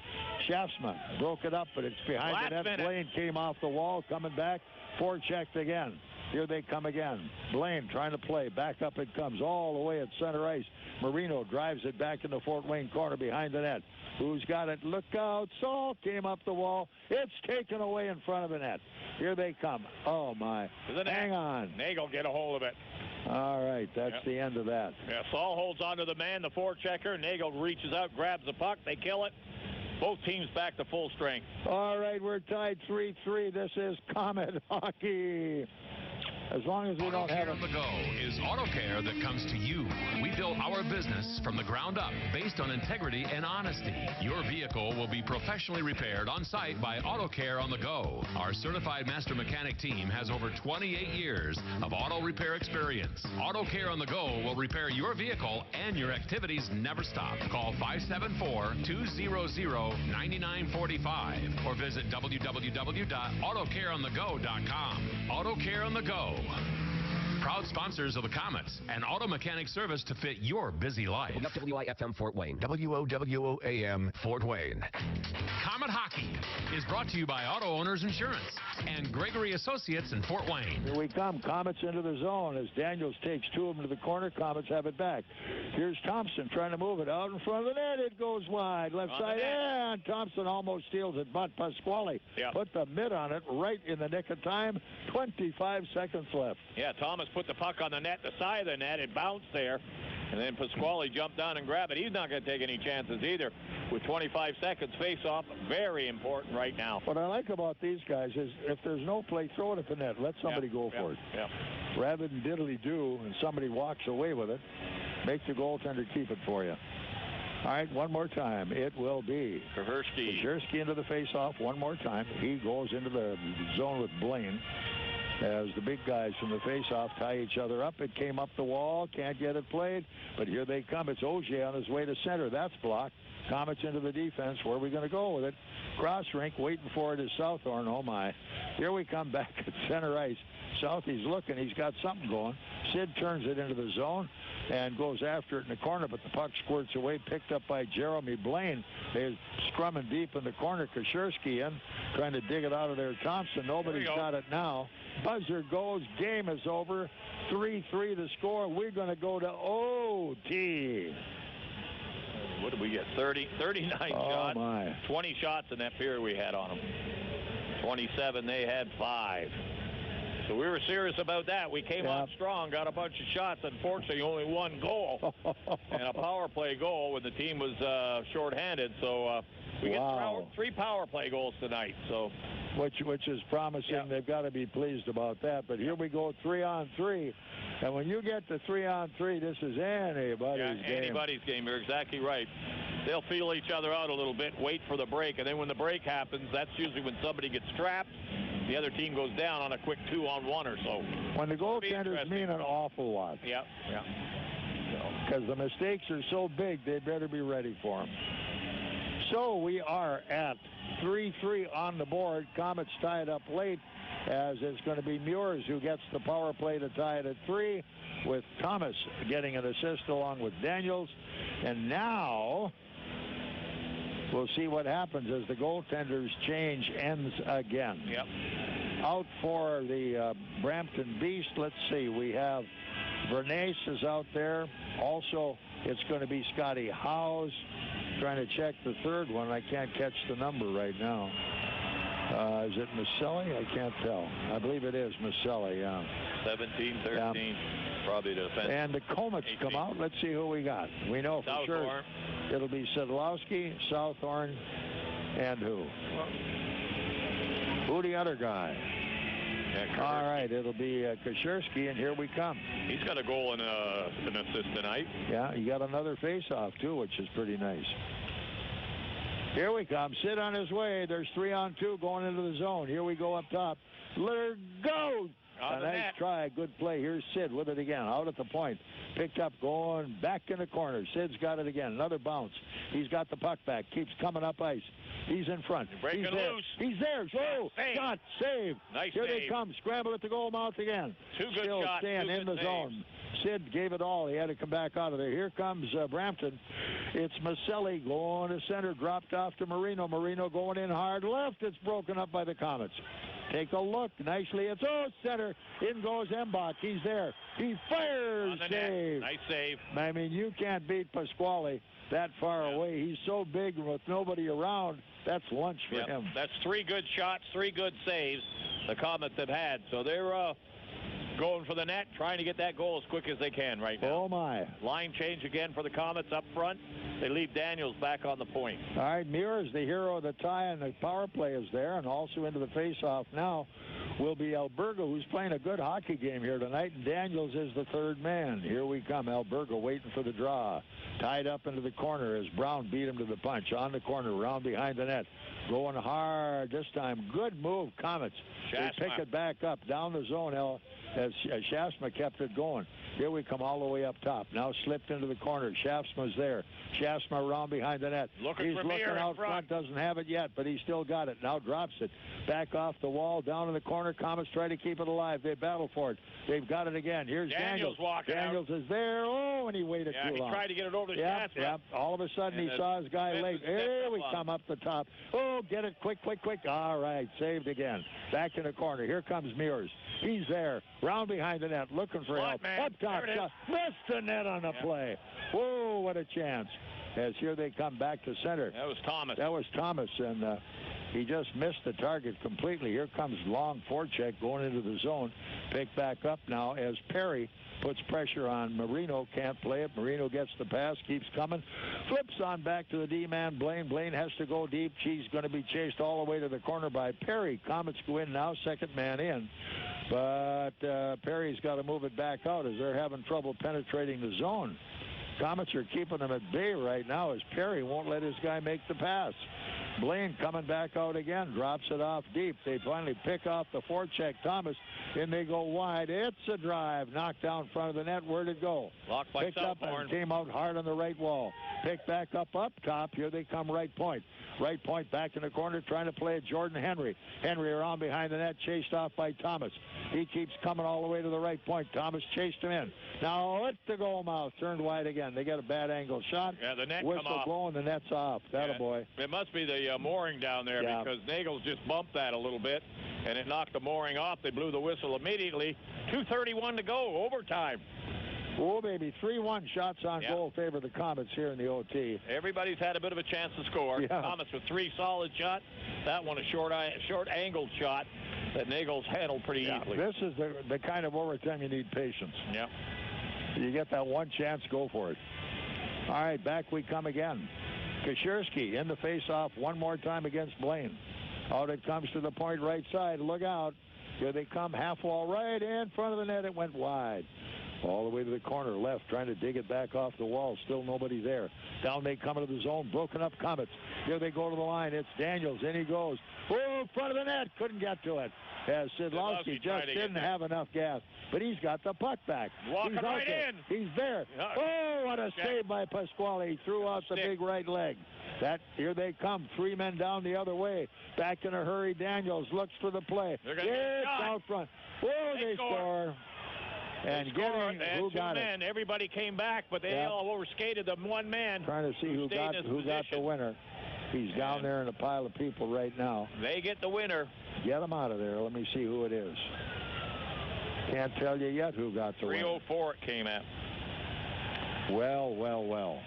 Schaafsma broke it up, but it's behind the net. Blaine came off the wall. Coming back. Forechecked again. Here they come again. Blaine trying to play. Back up it comes all the way at center ice. Marino drives it back in the Fort Wayne corner behind the net. Who's got it? Look out. Saul came up the wall. It's taken away in front of the net. Here they come. Oh, my. Hang on. Nagle get a hold of it. All right. That's the end of that. Yeah, Saul holds on to the man, the forechecker. Nagle reaches out, grabs the puck. They kill it. Both teams back to full strength. All right. We're tied 3-3. This is Komet hockey. As long as we don't have it. On the Go is auto care that comes to you. We built our business from the ground up based on integrity and honesty. Your vehicle will be professionally repaired on site by Auto Care on the Go. Our certified master mechanic team has over 28 years of auto repair experience. Auto Care on the Go will repair your vehicle and your activities never stop. Call 574-200-9945 or visit www.autocareonthego.com. Auto Care on the Go. Proud sponsors of the Komets and auto mechanic service to fit your busy life. WIFM Fort Wayne. WOWOAM Fort Wayne. Komet Hockey is brought to you by Auto Owners Insurance and Gregory Associates in Fort Wayne. Here we come. Komets into the zone as Daniels takes two of them to the corner. Komets have it back. Here's Thompson trying to move it out in front of the net. It goes wide. Left side, and Thompson almost steals it, but Pasquale put the mid on it right in the nick of time. 25 seconds left. Yeah, Thomas put the puck on the net, the side of the net. It bounced there. And then Pasquale jumped down and grabbed it. He's not going to take any chances either. With 25 seconds, face-off, very important right now. What I like about these guys is if there's no play, throw it at the net. Let somebody go for it. Rather than diddly-do and somebody walks away with it, make the goaltender keep it for you. All right, one more time. It will be Kashirsky into the face-off one more time. He goes into the zone with Blaine. As the big guys from the face-off tie each other up. It came up the wall. Can't get it played. But here they come. It's Auger on his way to center. That's blocked. Komets into the defense. Where are we going to go with it? Cross rink. Waiting for it is Southorn. Oh, my. Here we come back at center ice. Southie's looking. He's got something going. Sid turns it into the zone and goes after it in the corner, but the puck squirts away, picked up by Jeremy Blaine. They're scrumming deep in the corner. Kashirsky in, trying to dig it out of there. Thompson, nobody's got it now. Buzzer goes. Game is over. 3-3 the score. We're going to go to OT. What did we get? 39 shots. My. 20 shots in that period we had on them. 27, they had 5. So we were serious about that. We came out strong, got a bunch of shots. Unfortunately, only one goal and a power play goal when the team was shorthanded. So we get 3 power play goals tonight. So which is promising. They've got to be pleased about that. But here we go, 3-on-3. And when you get to 3-on-3, this is anybody's game. Anybody's game. You're exactly right. They'll feel each other out a little bit, wait for the break, and then when the break happens, that's usually when somebody gets trapped. The other team goes down on a quick 2-on-1 or so. When the goaltenders mean an awful lot. Because the mistakes are so big, they better be ready for them. So we are at 3-3 on the board. Komets tie it up late, as it's going to be Meurs who gets the power play to tie it at 3, with Thomas getting an assist along with Daniels. And now we'll see what happens as the goaltenders change ends again. Out for the Brampton Beast. Let's see. We have Bernays is out there. Also, it's going to be Scotty Howes. Trying to check the third one. I can't catch the number right now. Is it Maselli? I can't tell. I believe it is Maselli, 17, 13. Probably the defense. And the Komets come out. Let's see who we got. We know for sure it'll be Szydlowski, Southorn, and who? Who the other guy? All right, it'll be Kashirsky, and here we come. He's got a goal and an assist tonight. Yeah, he got another face-off, too, which is pretty nice. Here we come. Sid on his way. There's 3-on-2 going into the zone. Here we go up top. Let her go. A nice try. Good play. Here's Sid with it again. Out at the point. Picked up, going back in the corner. Sid's got it again. Another bounce. He's got the puck back. Keeps coming up ice. He's in front. Breaking loose. He's there. Oh, shot. Save. Nice Here save. they come. Scramble at the goal mouth again. Two good Still shots. staying in the zone. Sid gave it all. He had to come back out of there. Here comes Brampton. It's Maselli going to center. Dropped off to Marino. Marino going in hard left. It's broken up by the Komets. Take a look. Nicely. It's center. In goes Embach. He's there. He fires. Save. Nice save. I mean, you can't beat Pasquale that far away. He's so big with nobody around. That's lunch for him. That's 3 good shots, 3 good saves the Komets have had. So they're going for the net, trying to get that goal as quick as they can right now. Oh, my. Line change again for the Komets up front. They leave Daniels back on the point. All right, Meurs, the hero of the tie, and the power play is there, and also into the face-off now will be Alberga, who's playing a good hockey game here tonight, and Daniels is the third man. Here we come. Alberga waiting for the draw. Tied up into the corner as Brown beat him to the punch. On the corner, round behind the net. Going hard this time. Good move, Komets. They pick it back up down the zone as Shaftsma kept it going. Here we come all the way up top. Now slipped into the corner. Shaftsma's there. Jasmer around behind the net. He's looking out front, doesn't have it yet, but he's still got it. Now drops it. Back off the wall, down in the corner. Komets try to keep it alive. They battle for it. They've got it again. Here's Daniels. Daniels is there. Oh, and he waited too long. He tried to get it over to Jasper. Yep. All of a sudden, he saw his guy late. Here we come up the top. Oh, get it quick. All right, saved again. Back in the corner. Here comes Meurs. He's there. Round behind the net, looking for help. Up top shot. Missed the net on the play. Whoa, what a chance. As here they come back to center. That was Thomas. And he just missed the target completely. Here comes long forecheck going into the zone. Picked back up now as Perry puts pressure on Marino. Can't play it. Marino gets the pass, keeps coming. Flips on back to the D-man, Blaine. Blaine has to go deep. She's going to be chased all the way to the corner by Perry. Komets go in now, second man in. But Perry's got to move it back out as they're having trouble penetrating the zone. Komets are keeping them at bay right now as Perry won't let his guy make the pass. Blaine coming back out again, drops it off deep. They finally pick off the forecheck. Thomas, and they go wide. It's a drive, knocked down front of the net. Where'd it go? Blocked by Picked up and came out hard on the right wall. Picked back up top. Here they come, right point. Right point back in the corner, trying to play it. Jordan Henry. Henry around behind the net, chased off by Thomas. He keeps coming all the way to the right point. Thomas chased him in. Now it's the goal mouth, turned wide again. They got a bad angle shot. Yeah, the net whistle come off. blowing, the net's off. That a boy. It must be the mooring down there because Nagle just bumped that a little bit, and it knocked the mooring off. They blew the whistle immediately. 2:31 to go, overtime. Oh, baby, 3-1 shots on goal favor the Komets here in the OT. Everybody's had a bit of a chance to score. Komets with 3 solid shots. That one a short angled shot that Nagle's handled pretty easily. This is the kind of overtime you need patience. Yeah. You get that one chance, go for it. All right, back we come again. Kashirsky in the face-off one more time against Blaine. Out it comes to the point right side. Look out. Here they come, half wall right in front of the net. It went wide. All the way to the corner left, trying to dig it back off the wall. Still nobody there. Down they come into the zone. Broken up Komets. Here they go to the line. It's Daniels. In he goes. Oh, in front of the net. Couldn't get to it. As Szydlowski just didn't have enough gas. But he's got the puck back. Walking right in. He's there. Oh, what a save by Pasquale. He threw out the big right leg. Here they come. 3 men down the other way. Back in a hurry. Daniels looks for the play. It's out front. Oh, they score. And getting who got it. Everybody came back, but they all overskated the one man. Trying to see who got the winner. He's down there in a pile of people right now. They get the winner. Get him out of there. Let me see who it is. Can't tell you yet who got the winner. 3:04 it came at. Well.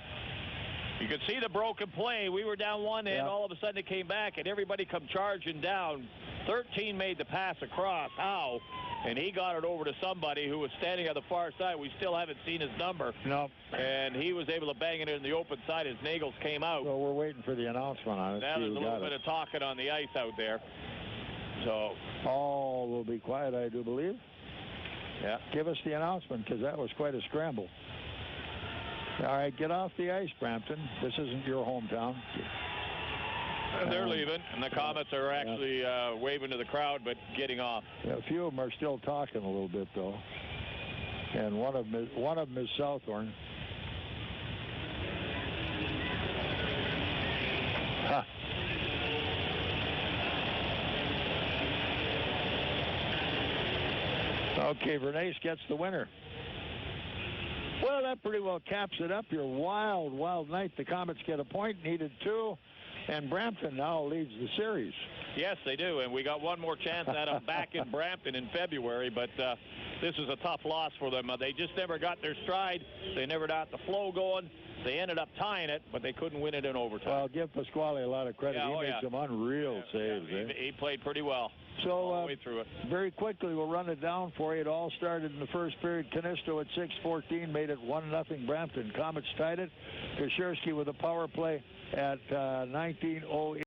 You could see the broken play. We were down one end. All of a sudden it came back, and everybody come charging down. 13 made the pass across. Howe. And he got it over to somebody who was standing on the far side. We still haven't seen his number. No. And he was able to bang it in the open side as Nagles came out. Well, we're waiting for the announcement on it. That was a little bit of talking on the ice out there. So. All will be quiet, I do believe. Yeah. Give us the announcement, because that was quite a scramble. All right, get off the ice, Brampton. This isn't your hometown. They're leaving, and the Komets are actually waving to the crowd, but getting off. Yeah, a few of them are still talking a little bit, though. And one of them is Southorn. Huh. Okay, Vernace gets the winner. Well, that pretty well caps it up. Your wild, wild night. The Komets get a point, needed 2. And Brampton now leads the series. Yes, they do. And we got one more chance at them back in Brampton in February. But this is a tough loss for them. They just never got their stride. They never got the flow going. They ended up tying it, but they couldn't win it in overtime. Well, give Pasquale a lot of credit. He made some unreal saves. He played pretty well. So all the way through it. Very quickly, we'll run it down for you. It all started in the first period. Canisto at 6:14 made it 1-0 Brampton. Komets tied it. Kashirsky with a power play at 19:08.